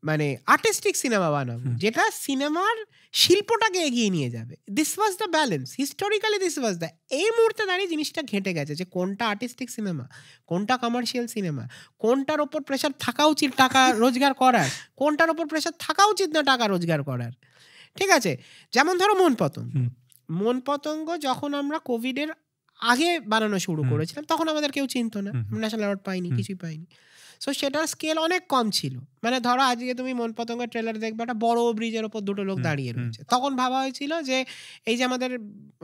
মানে আর্টিস্টিক সিনেমা বানাবো যেটা সিনেমার শিল্পটাকে এগিয়ে নিয়ে যাবে। This was the balance historically, this was the. এই মুহূর্তে দাঁড়িয়ে জিনিসটা ঘেঁটে গেছে যে কোনটা আর্টিস্টিক সিনেমা, কোনটা কমার্শিয়াল সিনেমা, কোনটার ওপর প্রেশার থাকা উচিত টাকা রোজগার করার, কোনটার ওপর প্রেশার থাকা উচিত না টাকা রোজগার করার। ঠিক আছে, যেমন ধরো মন পতঙ্গ যখন আমরা কোভিডের আগে বানানো শুরু করেছিলাম তখন আমাদের কেউ চিনতো না, ন্যাশনাল অ্যাওয়ার্ড পাইনি, কিছুই পাইনি। সো সেটার স্কেল অনেক কম ছিল। মানে ধরো আজকে তুমি মন পতঙ্গের ট্রেলার দেখবে, একটা বড় ব্রিজের ওপর দুটো লোক দাঁড়িয়ে রয়েছে, তখন ভাবা হয়েছিল যে এই যে আমাদের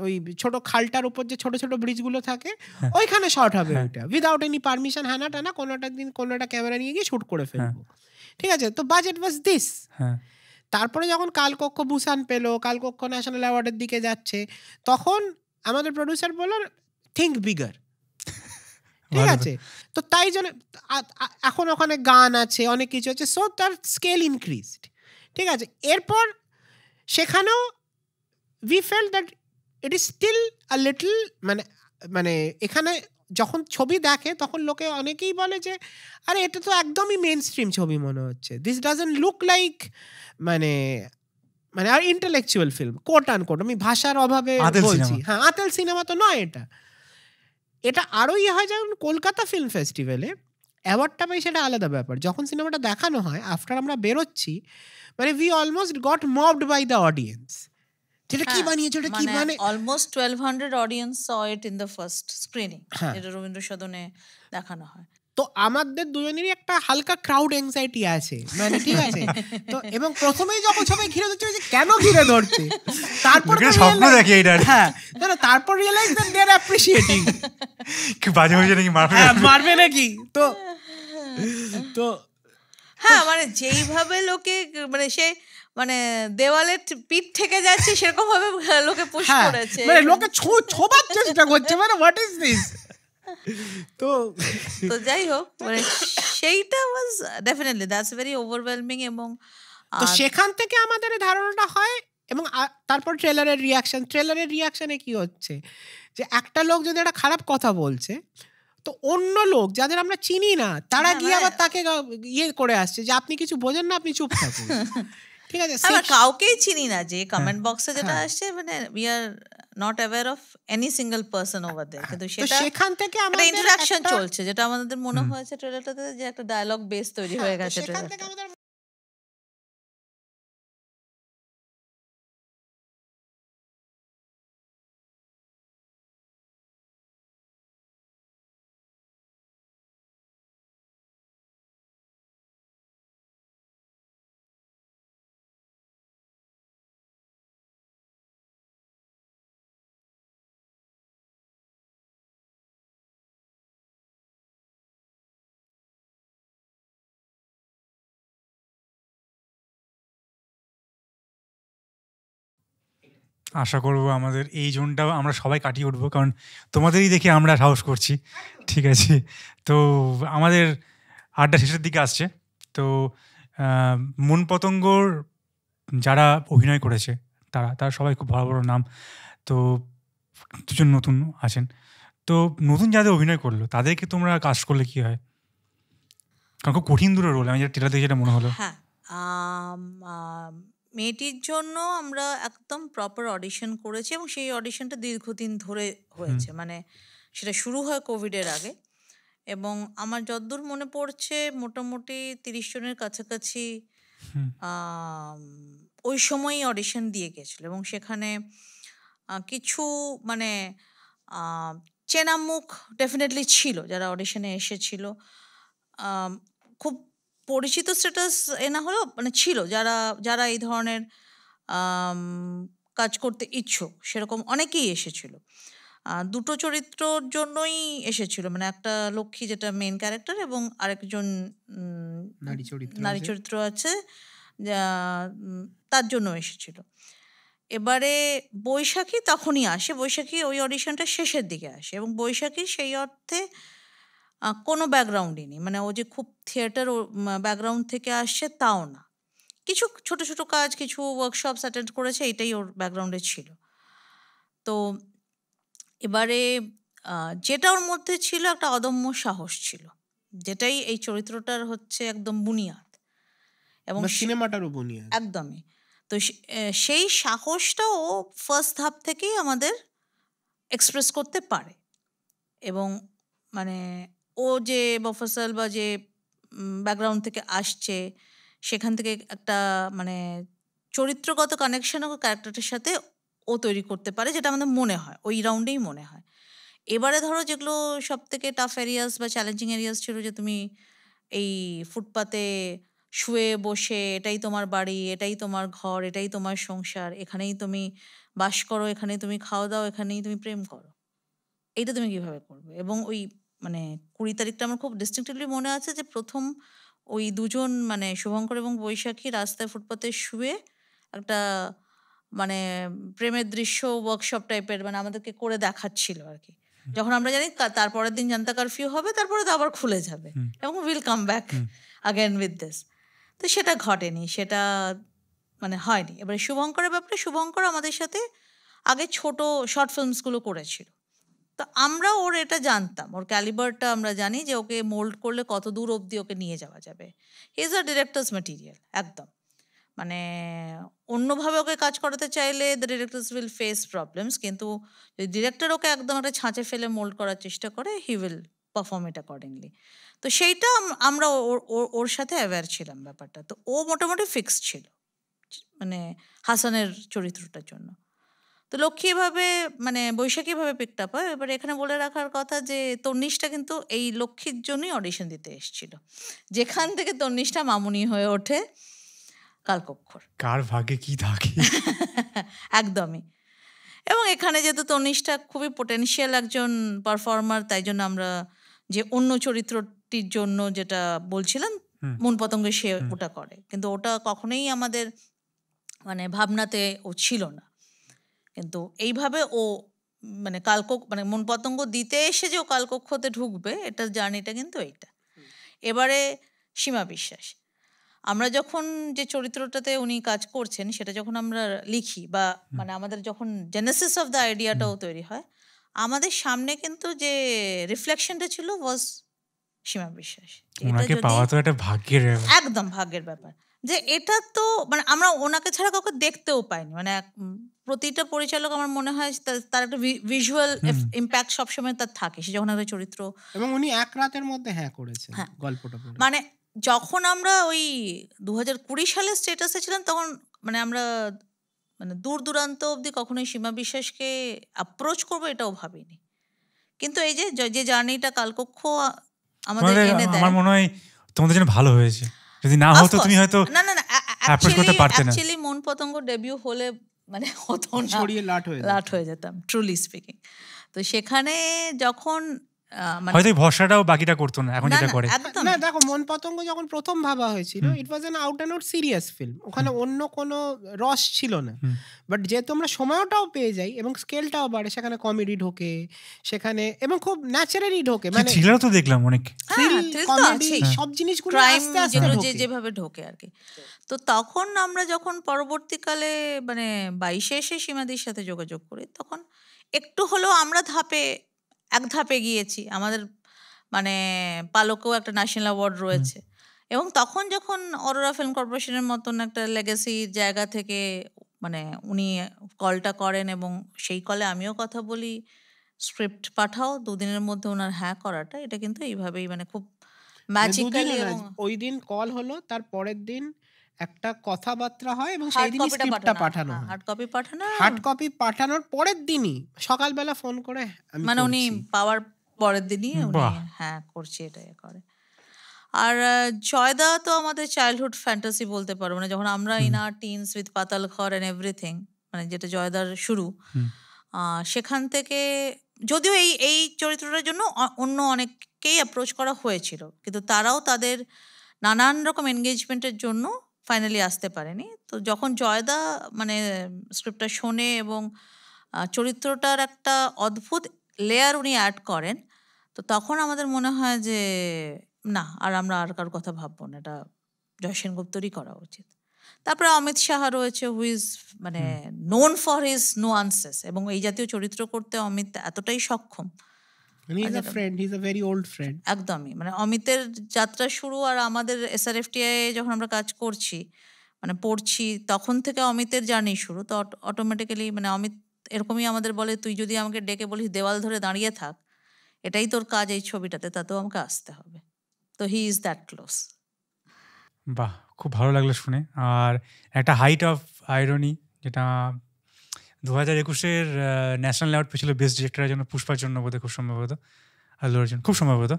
ওই ছোট খালটার উপর যে ছোট ছোট ব্রিজগুলো থাকে ওইখানে শর্ট হবে ওইটা, উইদাউট এনি পারমিশন, হানা টানা কোনোটা দিন কোনোটা ক্যামেরা নিয়ে গিয়ে শুট করে ফেলবো। ঠিক আছে, তো বাজেট ওয়াজ দিস। তারপরে যখন কালকক্ষ বুসান পেলো, কালকক্ষ ন্যাশনাল অ্যাওয়ার্ডের দিকে যাচ্ছে, তখন আমাদের প্রডিউসার বলল থিঙ্ক বিগার। ঠিক আছে, তো তাই জন্য এখন ওখানে গান আছে, অনেক কিছু আছে, সো তার স্কেল ইনক্রিজড। ঠিক আছে, এরপর সেখানেও we felt that it is still a little, মানে এখানে যখন ছবি দেখে তখন লোকে অনেকেই বলে যে আরে এটা তো একদমই মেইন স্ট্রিম ছবি মনে হচ্ছে, দিস ডাজন্ট লুক লাইক মানে আর ইন্টেলেকচুয়াল ফিল্ম, কোট আনকোট, আমি ভাষার অভাবে বলছি, হ্যাঁ আতেল সিনেমা তো নয় এটা আরো হয়। যেমন কলকাতা ফিল্ম ফেস্টিভ্যালে অ্যাওয়ার্ডটা পাই, সেটা আলাদা ব্যাপার। যখন সিনেমাটা দেখানো হয়, আফটার আমরা বেরোচ্ছি, মানে we almost got mobbed by the audience, যেটা কি বানিয়েছে, ওটা কি মানে almost 1200 audience saw it in the first screening, যেটা রবীন্দ্র সদনে দেখানো হয়। তো আমাদের দুজনেরই একটা হালকা ক্রাউড অ্যাংজাইটি আছে, মানে ঠিক আছে। তো এবং প্রথমেই যখন সবাই ঘিরে ধরছে যে কেন ঘিরে ধরছে, তারপর স্বপ্ন দেখি এইটা, হ্যাঁ তারপর রিয়েলাইজ দ্যাট দে আর অ্যাপ্রিশিয়েটিং, কি বাজে হয়েছে নাকি, মারবে নাকি। তো হ্যাঁ, মানে যেইভাবে লোকে মানে সে মানে দেওয়ালের পিঠ থেকে যাচ্ছে সেরকম ভাবে লোকে পুশ করেছে, মানে লোকে ছোবার চেষ্টা করছে, মানে হোয়াট ইজ দিস। তো যাই হোক, মানে সেইটা ওয়াজ ডেফিনেটলি দ্যাটস ভেরি ওভারওয়েলমিং। এবং তো সেখান থেকে আমাদের ধারণাটা হয়, এবং তারপর ট্রেলারের রিয়াকশনে কি হচ্ছে যে একটা লোক যদি একটা খারাপ কথা বলছে, তো অন্য লোক যাদের আমরা চিনি না তারা গিয়ে আবার তাকে ইয়ে করে আসছে যে আপনি কিছু বোঝেন না, আপনি চুপ থাকুন। ঠিক আছে, আমরা কাউকেই চিনি না, যে কমেন্ট বক্সে যেটা আসছে, মানে we are not aware of any single person over there, কিন্তু সেখান থেকে আমাদের ইন্টারঅ্যাকশন চলছে, যেটা আমাদের মনে হয়েছে ট্রেলারটাতে যে একটা ডায়ালগ বেস তৈরি হয়ে গেছে ট্রেলারটা। আশা করবো আমাদের এই জোনটাও আমরা সবাই কাটিয়ে উঠবো, কারণ তোমাদেরই দেখে আমরা সাহস করছি। ঠিক আছে, তো আমাদের আড্ডা শেষের দিকে আসছে। তো মন পতঙ্গর যারা অভিনয় করেছে তারা সবাই খুব বড় বড় নাম। তো দুজন নতুন আছেন, তো নতুন যাদের অভিনয় করলো তাদেরকে তোমরা কাজ করলে কি হয়? কারণ খুব কঠিন দূরের রোল, আমি যেটা ট্রেলার দেখে যেটা মনে হলো। হ্যাঁ, মেয়েটির জন্য আমরা একদম প্রপার অডিশন করেছি, এবং সেই অডিশনটা দীর্ঘদিন ধরে হয়েছে, মানে সেটা শুরু হয় কোভিডের আগে, এবং আমার যতদূর মনে পড়ছে মোটামুটি 30 জনের কাছাকাছি ওই সময়ই অডিশন দিয়ে গেছিল, এবং সেখানে কিছু মানে চেনা মুখ ডেফিনেটলি ছিল যারা অডিশনে এসেছিল, খুব পরিচিত স্ট্যাটাস না হলেও মানে ছিল যারা এই ধরনের কাজ করতে ইচ্ছুক সেরকম অনেকেই এসেছিল। দুটো চরিত্রর জন্যই এসেছিল, মানে একটা লক্ষ্মী যেটা মেন ক্যারেক্টার এবং আরেকজন নারী চরিত্র আছে তার জন্য এসেছিল। এবারে বৈশাখী তখনই আসে, বৈশাখী ওই অডিশনটা শেষের দিকে আসে এবং বৈশাখী সেই অর্থে কোনো ব্যাকগ্রাউন্ডই নেই, মানে ও যে খুব থিয়েটার ব্যাকগ্রাউন্ড থেকে আসছে তাও না, কিছু ছোট ছোট কাজ, কিছু ওয়ার্কশপস অ্যাটেন্ড করেছে, এটাই ওর ব্যাকগ্রাউন্ডে ছিল। তো এবারে যেটা ওর মধ্যে ছিল একটা অদম্য সাহস ছিল, যেটাই এই চরিত্রটার হচ্ছে একদম বুনিয়াদ এবং সিনেমাটারও বুনিয়াদ একদমই। তো সেই সাহসটা ও ফার্স্ট ধাপ থেকেই আমাদের এক্সপ্রেস করতে পারে এবং মানে ও যে মফস্বল বা যে ব্যাকগ্রাউন্ড থেকে আসছে সেখান থেকে একটা মানে চরিত্রগত কানেকশন ও ক্যারেক্টারটার সাথে ও তৈরি করতে পারে, যেটা আমাদের মনে হয় ওই রাউন্ডেই মনে হয়। এবারে ধরো যেগুলো সব থেকে টাফ এরিয়াস বা চ্যালেঞ্জিং এরিয়াস ছিল, যে তুমি এই ফুটপাতে শুয়ে বসে এটাই তোমার বাড়ি, এটাই তোমার ঘর, এটাই তোমার সংসার, এখানেই তুমি বাস করো, এখানেই তুমি খাওয়া দাও, এখানেই তুমি প্রেম করো, এইটা তুমি কিভাবে করবে? এবং ওই মানে 20 তারিখটা আমার খুব ডিস্টিংক্টলি মনে আছে যে প্রথম ওই দুজন মানে শুভঙ্কর এবং বৈশাখী রাস্তায় ফুটপাতে শুয়ে একটা মানে প্রেমের দৃশ্য ওয়ার্কশপ টাইপের মানে আমাদেরকে করে দেখাচ্ছিল আর কি। যখন আমরা জানি তারপরের দিন জনতা কারফিউ হবে, তারপরে তো আবার খুলে যাবে এবং will come back again with this. তো সেটা ঘটেনি, সেটা মানে হয়নি। এবারে শুভঙ্করের ব্যাপারে শুভঙ্কর আমাদের সাথে আগে ছোট শর্ট ফিল্মসগুলো করেছিল, তো আমরা ওর এটা জানতাম, ওর ক্যালিবারটা আমরা জানি যে ওকে মোল্ড করলে কত দূর অবধি ওকে নিয়ে যাওয়া যাবে। He is a directors material একদম, মানে অন্যভাবে ওকে কাজ করাতে চাইলে the directors will face problems, কিন্তু যদি ডিরেক্টর ওকে একদম একটা ছাঁচে ফেলে মোল্ড করার চেষ্টা করে he will perform it accordingly. তো সেইটা আমরা ওর সাথে অ্যাওয়্যার ছিলাম ব্যাপারটা। তো ও মোটামুটি ফিক্সড ছিল মানে হাসানের চরিত্রটার জন্য। তো লক্ষ্মী এভাবে মানে বৈশাখী এভাবে পিকড আপ হয়। এবার এখানে বলে রাখার কথা যে তন্নিষ্ঠা কিন্তু এই লক্ষ্মীর জন্যই অডিশন দিতে এসেছিল, যেখান থেকে তন্নিষ্ঠা মামুনি হয়ে ওঠে কালকক্ষর। কার ভাগ্যে কি থাকে একদমই। এবং এখানে যেহেতু তন্নিষ্ঠা খুবই পোটেনশিয়াল একজন পারফর্মার, তাই জন্য আমরা যে অন্য চরিত্রটির জন্য যেটা বলছিলাম মন পতঙ্গে সে ওটা করে, কিন্তু ওটা কখনোই আমাদের মানে ভাবনাতে ও ছিল না। কিন্তু এইভাবে ও মানে মানে মন পতঙ্গ দিতে এসে যে ও কালকক্ষতে ঢুকবে, এটা জার্নিটা কিন্তু এইটা। এবারে সীমা বিশ্বাস, আমরা যখন যে চরিত্রটাতে উনি কাজ করছেন সেটা যখন আমরা লিখি বা মানে আমাদের যখন জেনেসিস অফ দ্য আইডিয়াটাও তৈরি হয়, আমাদের সামনে কিন্তু যে রিফ্লেকশনটা ছিল ওয়াজ সীমা বিশ্বাস। ওনাকে পাওয়া তো একটা ভাগ্যের ব্যাপার, একদম ভাগ্যের ব্যাপার, যে এটা তো মানে আমরা ওনাকে ছাড়া কাউকে দেখতেও পাইনি। মানে প্রতিটা পরিচালক আমার মনে হয় তার একটা ভিজুয়াল ইম্প্যাক্ট সবসময় তার থাকে, সে যখন একটা চরিত্র, এবং উনি এক রাতের মধ্যে করেছেন গল্পটা। মানে যখন আমরা ওই 2020 সালে স্টেটাসে ছিলাম তখন মানে আমরা মানে দূর দূরান্ত অবধি কখনোই সীমা বিশ্বাসকে অ্যাপ্রোচ করবো এটাও ভাবিনি। কিন্তু এই যে জার্নিটা কালকক্ষ আমাদের এনে দেয়, আমার মনে হয় তোমাদের জন্য ভালো হয়েছে। যদি না হতো তুমি হয়তো না অ্যাপ্রোচ করতে পারতে না। অ্যাকচুয়ালি মন পতঙ্গ ডেবিউ হলে মানে হতো না, ছড়িয়ে লাট হয়ে যেতাম ট্রুলি স্পিকিং। তো সেখানে যখন হয়তো ভরসাটাও বাকিটা করতো না, এখন যেটা করে। না দেখো, মন পতঙ্গ যখন প্রথম ভাবা হয়েছিল it was an out and out serious film, ওখানে অন্য কোনো রস ছিল না। বাট যেহেতু আমরা সময়টাও পেয়ে যাই এবং স্কেলটাও বাড়ে, সেখানে কমেডি ঢোকে সেখানে এবং খুব ন্যাচারালি ঢোকে, মানে থ্রিলারও তো দেখলাম অনেক, কমেডি সব জিনিসগুলো আস্তে আস্তে ঢোকে যেভাবে ঢোকে আর কি। তো তখন আমরা যখন পরবর্তীকালে মানে 22-এ এসে সীমাদির সাথে যোগাযোগ করি, তখন একটু হলেও আমরা এক ধাপে গিয়েছি। আমাদের মানে পালকেও একটা ন্যাশনাল অ্যাওয়ার্ড রয়েছে এবং তখন যখন অরোরা ফিল্ম কর্পোরেশনের মতন একটা লেগেসির জায়গা থেকে মানে উনি কলটা করেন এবং সেই কলে আমিও কথা বলি, স্ক্রিপ্ট পাঠাও, 2 দিনের মধ্যে ওনার করাটা, এটা কিন্তু এইভাবেই মানে খুব ম্যাজিক্যালি। ওই দিন কল হলো, তার পরের দিন একটা কথাবার্তা হয় এবং সেই দিনই স্ক্রিপ্টটা পাঠানো হয়। হার্ড কপি পাঠানোর পরের দিনই সকালবেলা ফোন করে মানে উনি পাওয়ার পরের দিনই উনি করছি এটা করে। আর জয়দা তো আমাদের চাইল্ডহুড ফ্যান্টাসি বলতে পারো, মানে যখন আমরা ইন আওয়ার টিনস উইথ পাতাল ঘর এন্ড এভরিথিং, মানে যেটা জয়দার শুরু, সেখান থেকে যদিও এই চরিত্রটার জন্য অন্য অনেককেই অ্যাপ্রোচ করা হয়েছিল, কিন্তু তারাও তাদের নানান রকম এনগেজমেন্টের জন্য ফাইনালি আসতে পারেনি। তো যখন জয়দা মানে স্ক্রিপ্টটা শোনে এবং চরিত্রটার একটা অদ্ভুত লেয়ার উনি অ্যাড করেন, তো তখন আমাদের মনে হয় যে না, আমরা আর কারোর কথা ভাববো না, এটা জয় সেনগুপ্তরই করা উচিত। তারপরে অমিত সাহা রয়েছে, হু ইজ মানে নোন ফর হিজ নুয়ান্সেস, এবং এই জাতীয় চরিত্র করতে অমিত এতটাই সক্ষম। একদমই, মানে অমিতের যাত্রা শুরু আর আমাদের SRFTI যখন আমরা কাজ করছি মানে পড়ছি তখন থেকে অমিতের জার্নি শুরু। তো অটোমেটিক্যালি মানে অমিত এরকমই আমাদের বলে, তুই যদি আমাকে ডেকে বলিস দেওয়াল ধরে দাঁড়িয়ে থাক, এটাই তোর কাজ এই ছবিটাতে, তাতেও আমাকে আসতে হবে। তো হি ইজ দ্যাট ক্লোজ। বাহ, খুব ভালো লাগলো শুনে। আর একটা হাইট অফ আইরনি, যেটা 2021-এর ন্যাশনাল অ্যাওয়ার্ড পেয়েছিল বেস্ট ডিরেক্টরের জন্য, পুষ্পার জন্য বোধহয়, খুব সম্ভবত আল্লু অর্জুন, খুব সম্ভবত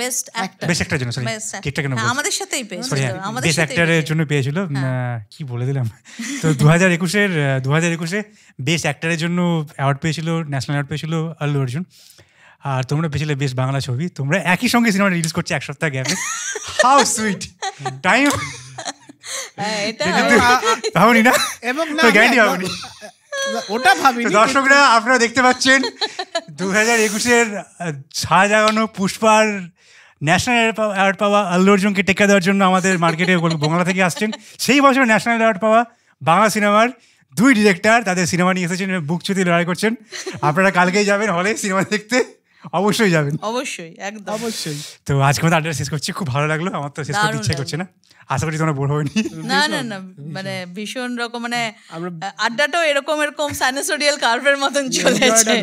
বেস্ট অ্যাক্টরের জন্য, সরি ঠিকঠাক কেন আমাদের সাথেই পেয়েছিল, বেস্ট অ্যাক্টরের জন্য পেয়েছিল, কি বলে দিলাম। তো 2021-এ বেস্ট অ্যাক্টরের জন্য অ্যাওয়ার্ড পেয়েছিল, ন্যাশনাল অ্যাওয়ার্ড পেয়েছিল আল্লু অর্জুন। আর তোমরা পেয়েছিলে বেস্ট বাংলা ছবি। তোমরা একই সঙ্গে সিনেমা রিলিজ করছে এক সপ্তাহ গ্যাপে। হাউ সুইট টাইম, ভাবনি না? এবং গ্যারান্টি ভাবনি, ওটা ভাবি। দর্শকরা আপনারা দেখতে পাচ্ছেন 2021-এর ছায়া জাগানো পুষ্পার ন্যাশনাল অ্যাওয়ার্ড পাওয়া আল্লু অর্জুনকে টেক্কা দেওয়ার জন্য আমাদের মার্কেটে বাংলা থেকে আসছেন। সেই বছর ন্যাশনাল অ্যাওয়ার্ড পাওয়া বাংলা সিনেমার দুই ডিরেক্টর তাদের সিনেমা নিয়ে এসেছেন, বুক চুতি লড়াই করছেন। আপনারা কালকেই যাবেন হলে সিনেমা দেখতে, অবশ্যই যাবেন, অবশ্যই, একদম অবশ্যই। তো আজকে আমাদের আড্ডা শেষ করছি, খুব ভালো লাগলো, আমার তো শেষ করতে ইচ্ছে করছে না, আশা করি তোমরা বোর হবেনি। না না না, মানে ভীষণ রকম, মানে আড্ডাটাও এরকম সাইনোসোডিয়াল কার্ভের মতন চলেছে।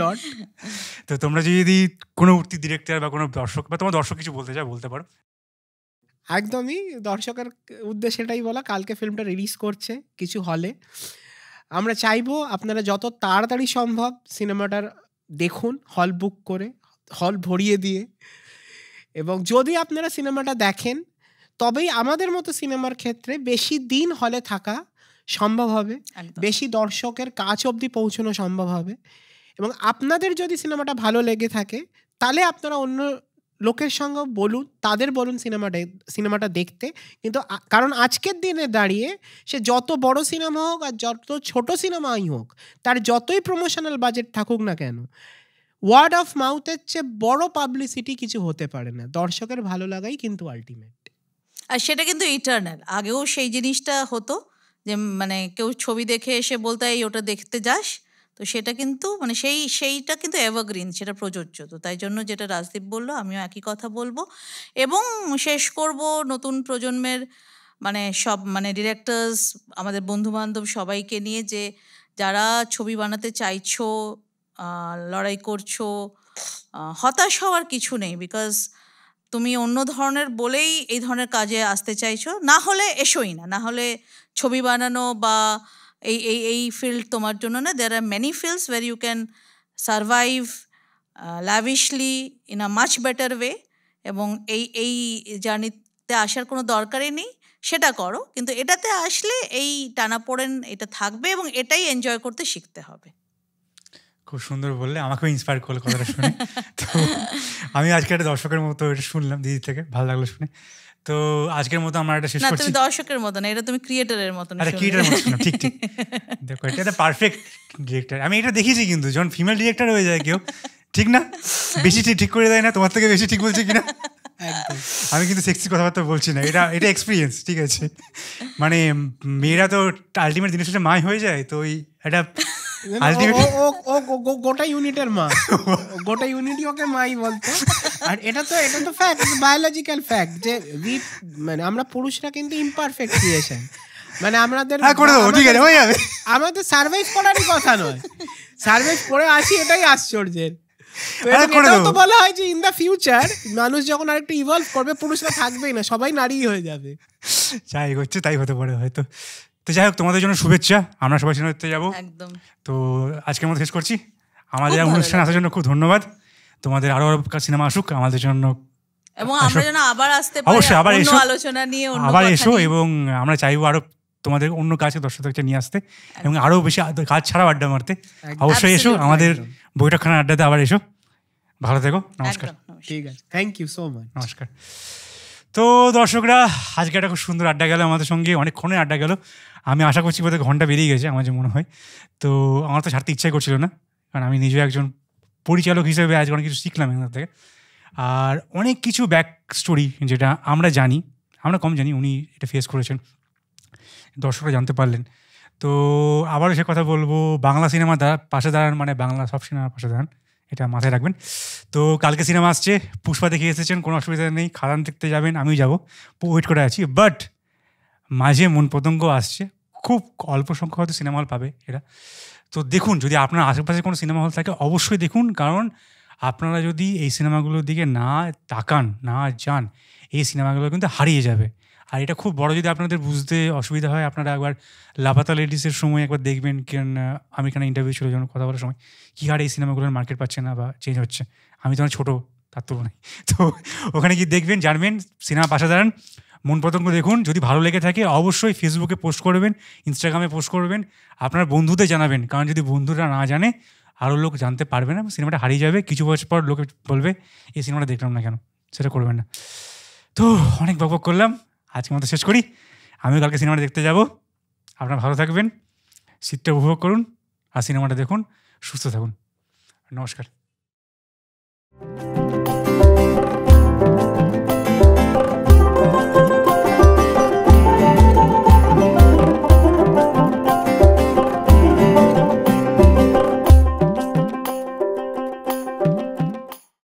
তো তোমরা যদি কোনো উঠতি ডিরেক্টর বা কোনো দর্শক বা তোমার দর্শক কিছু বলতে চাও, বলতে পারো। একদমই, দর্শকের উদ্দেশ্যে এটাই বলা, কালকে ফিল্মটা রিলিজ করছে কিছু হলে। আমরা চাইবো আপনারা যত তাড়াতাড়ি সম্ভব সিনেমাটার দেখুন, হল বুক করে, হল ভরিয়ে দিয়ে। এবং যদি আপনারা সিনেমাটা দেখেন তবেই আমাদের মতো সিনেমার ক্ষেত্রে বেশি দিন হলে থাকা সম্ভব হবে, বেশি দর্শকের কাছ অবধি পৌঁছানো সম্ভব হবে। এবং আপনাদের যদি সিনেমাটা ভালো লেগে থাকে তাহলে আপনারা অন্য লোকের সঙ্গে বলুন, তাদের বলুন সিনেমাটা দেখতে। কিন্তু কারণ আজকের দিনে দাঁড়িয়ে সে যত বড় সিনেমা হোক আর যত ছোট সিনেমাই হোক, তার যতই প্রমোশনাল বাজেট থাকুক না কেন, ওয়ার্ড অফ মাউথের চেয়ে বড় পাবলিসিটি কিছু হতে পারে না। দর্শকের ভালো লাগাই কিন্তু আলটিমেট, আর সেটা কিন্তু ইটারনাল। আগেও সেই জিনিসটা হতো যে মানে কেউ ছবি দেখে এসে বলতে এই ওটা দেখতে যাস, তো সেটা কিন্তু মানে সেইটা কিন্তু এভারগ্রিন, সেটা প্রযোজ্য। তো তাই জন্য যেটা রাজদীপ বললো, আমিও একই কথা বলবো। এবং শেষ করব নতুন প্রজন্মের মানে সব মানে ডিরেক্টরস, আমাদের বন্ধুবান্ধব সবাইকে নিয়ে, যে যারা ছবি বানাতে চাইছো, লড়াই করছো, হতাশ হওয়ার কিছু নেই। বিকজ তুমি অন্য ধরনের বলেই এই ধরনের কাজে আসতে চাইছো, না হলে এসোই না, না হলে ছবি বানানো বা এই ফিল্ড তোমার জন্য না। There are many fields where you can survive lavishly in a much better way. এবং এই জার্নিতে আসার কোনো দরকারই নেই, সেটা করো। কিন্তু এটাতে আসলে এই টানাপোড়েন এটা থাকবে এবং এটাই এনজয় করতে শিখতে হবে। খুব সুন্দর বললে, আমাকেও ইন্সপায়ার করলো কথাটা শুনে। তো আমি আজকে একটা দর্শকের মতো এটা শুনলাম দিদি থেকে, ভালো লাগলো শুনে। তো আজকের মতো আমরা এটা শেষ করছি। তুমি দর্শকের মতো না, এটা তুমি ক্রিয়েটরের মতো না। আরে ক্রিয়েটরের মতো শুনলাম, ঠিক ঠিক। দেখো এটা একটা পারফেক্ট ডিরেক্টর। আমি এটা দেখেছি, কিন্তু যখন ফিমেল ডিরেক্টর হয়ে যায় কেউ, ঠিক না, বেশি ঠিক করে দেয় না, তোমার থেকে বেশি ঠিক বলছে কিনা। আমি কিন্তু সেক্সি কথাবার্তা বলছি না, এটা এক্সপিরিয়েন্স, ঠিক আছে। মানে মেয়েরা তো আলটিমেট জিনিস হচ্ছে মাই হয়ে যায়, তো ওই এটা গোটা ইউনিটের মা, গোটা ইউনিটই ওকে মাই বলতো। আর এটা তো ফ্যাক্ট, বায়োলজিক্যাল ফ্যাক্ট যে মানে আমরা পুরুষরা কিন্তু ইমপারফেক্ট ক্রিয়েশন। মানে আমাদের সার্ভাইভ করারই কথা নয়, সার্ভাইভ করে আসি, এটাই আশ্চর্যের। তো বলা হয় যে ইন দ্য ফিউচার মানুষ যখন আরেকটু ইভলভ করবে, পুরুষরা থাকবেই না, সবাই নারী হয়ে যাবে। যাই হচ্ছে তাই হতে পারে হয়তো। তো যাই হোক, তোমাদের জন্য শুভেচ্ছা, আমরা সবাই সিনেমা দেখতে যাবো। একদম। তো আজকের মতো শেষ করছি। আমাদের অনুষ্ঠানে আসার জন্য খুব ধন্যবাদ। তোমাদের আরো সিনেমা আসুক আমাদের জন্য, এবং আমরা যেন আবার আসতে পারি, অবশ্যই আবার এসো, আলোচনা নিয়ে, আবার এসো। এবং আমরা চাইবো আরো তোমাদের অন্য কাজকে দর্শকদের নিয়ে আসতে এবং আরও বেশি কাজ ছাড়াও আড্ডা মারতে। অবশ্যই এসো, আমাদের বৈঠকখানার আড্ডাতে আবার এসো। ভালো থেকো, নমস্কার। ঠিক আছে, থ্যাংক ইউ সো মাচ, নমস্কার। তো দর্শকরা, আজকে একটা খুব সুন্দর আড্ডা গেল আমাদের সঙ্গে, অনেকক্ষণে আড্ডা গেল। আমি আশা করছি বোধহয় ঘন্টা বেরিয়ে গেছে আমার যে মনে হয়। তো আমার তো ছাড়তে ইচ্ছাই করছিল না, কারণ আমি নিজেও একজন পরিচালক হিসেবে আজকে অনেক কিছু শিখলাম এখান থেকে। আর অনেক কিছু ব্যাক স্টোরি যেটা আমরা জানি, আমরা কম জানি, উনি এটা ফেস করেছেন, দর্শকরা জানতে পারলেন। তো আবারও সে কথা বলবো, বাংলা সিনেমা পাশে দাঁড়ান মানে বাংলা সব সিনেমার পাশে দাঁড়ান, এটা মাথায় রাখবেন। তো কালকে সিনেমা আসছে, পুষ্পা দেখে এসেছেন, কোনো অসুবিধা নেই, খাদান দেখতে যাবেন, আমিও যাবো, ওয়েট করে আছি। বাট মাঝে মন পতঙ্গ আসছে, খুব অল্প সংখ্যক হয়তো সিনেমা হল পাবে এরা। তো দেখুন, যদি আপনার আশেপাশে কোনো সিনেমা হল থাকে অবশ্যই দেখুন, কারণ আপনারা যদি এই সিনেমাগুলোর দিকে না তাকান, না যান, এই সিনেমাগুলো কিন্তু হারিয়ে যাবে। আর এটা খুব বড়, যদি আপনাদের বুঝতে অসুবিধা হয়, আপনারা একবার লাপাতা লেডিসের সময় একবার দেখবেন, কেন আমি এখানে ইন্টারভিউ ছিল যখন কথা বলার সময়, কী হার এই সিনেমাগুলোর মার্কেট পাচ্ছে না বা চেঞ্জ হচ্ছে। আমি তো ছোটো তার তুলনায়, তো ওখানে গিয়ে দেখবেন, জানবেন, সিনেমা পাশে দাঁড়ান, মন পতঙ্গ দেখুন। যদি ভালো লেগে থাকে অবশ্যই ফেসবুকে পোস্ট করবেন, ইনস্টাগ্রামে পোস্ট করবেন, আপনার বন্ধুদের জানাবেন, কারণ যদি বন্ধুরা না জানে আরও লোক জানতে পারবে না, সিনেমাটা হারিয়ে যাবে। কিছু বছর পর লোকে বলবে এই সিনেমাটা দেখলাম না কেন, সেটা করবেন না। তো অনেক বকবক করলাম, আজকের মতো শেষ করি। আমিও কালকে সিনেমাটা দেখতে যাব। আপনারা ভালো থাকবেন, শীতটা উপভোগ করুন, আর সিনেমাটা দেখুন, সুস্থ থাকুন। নমস্কার।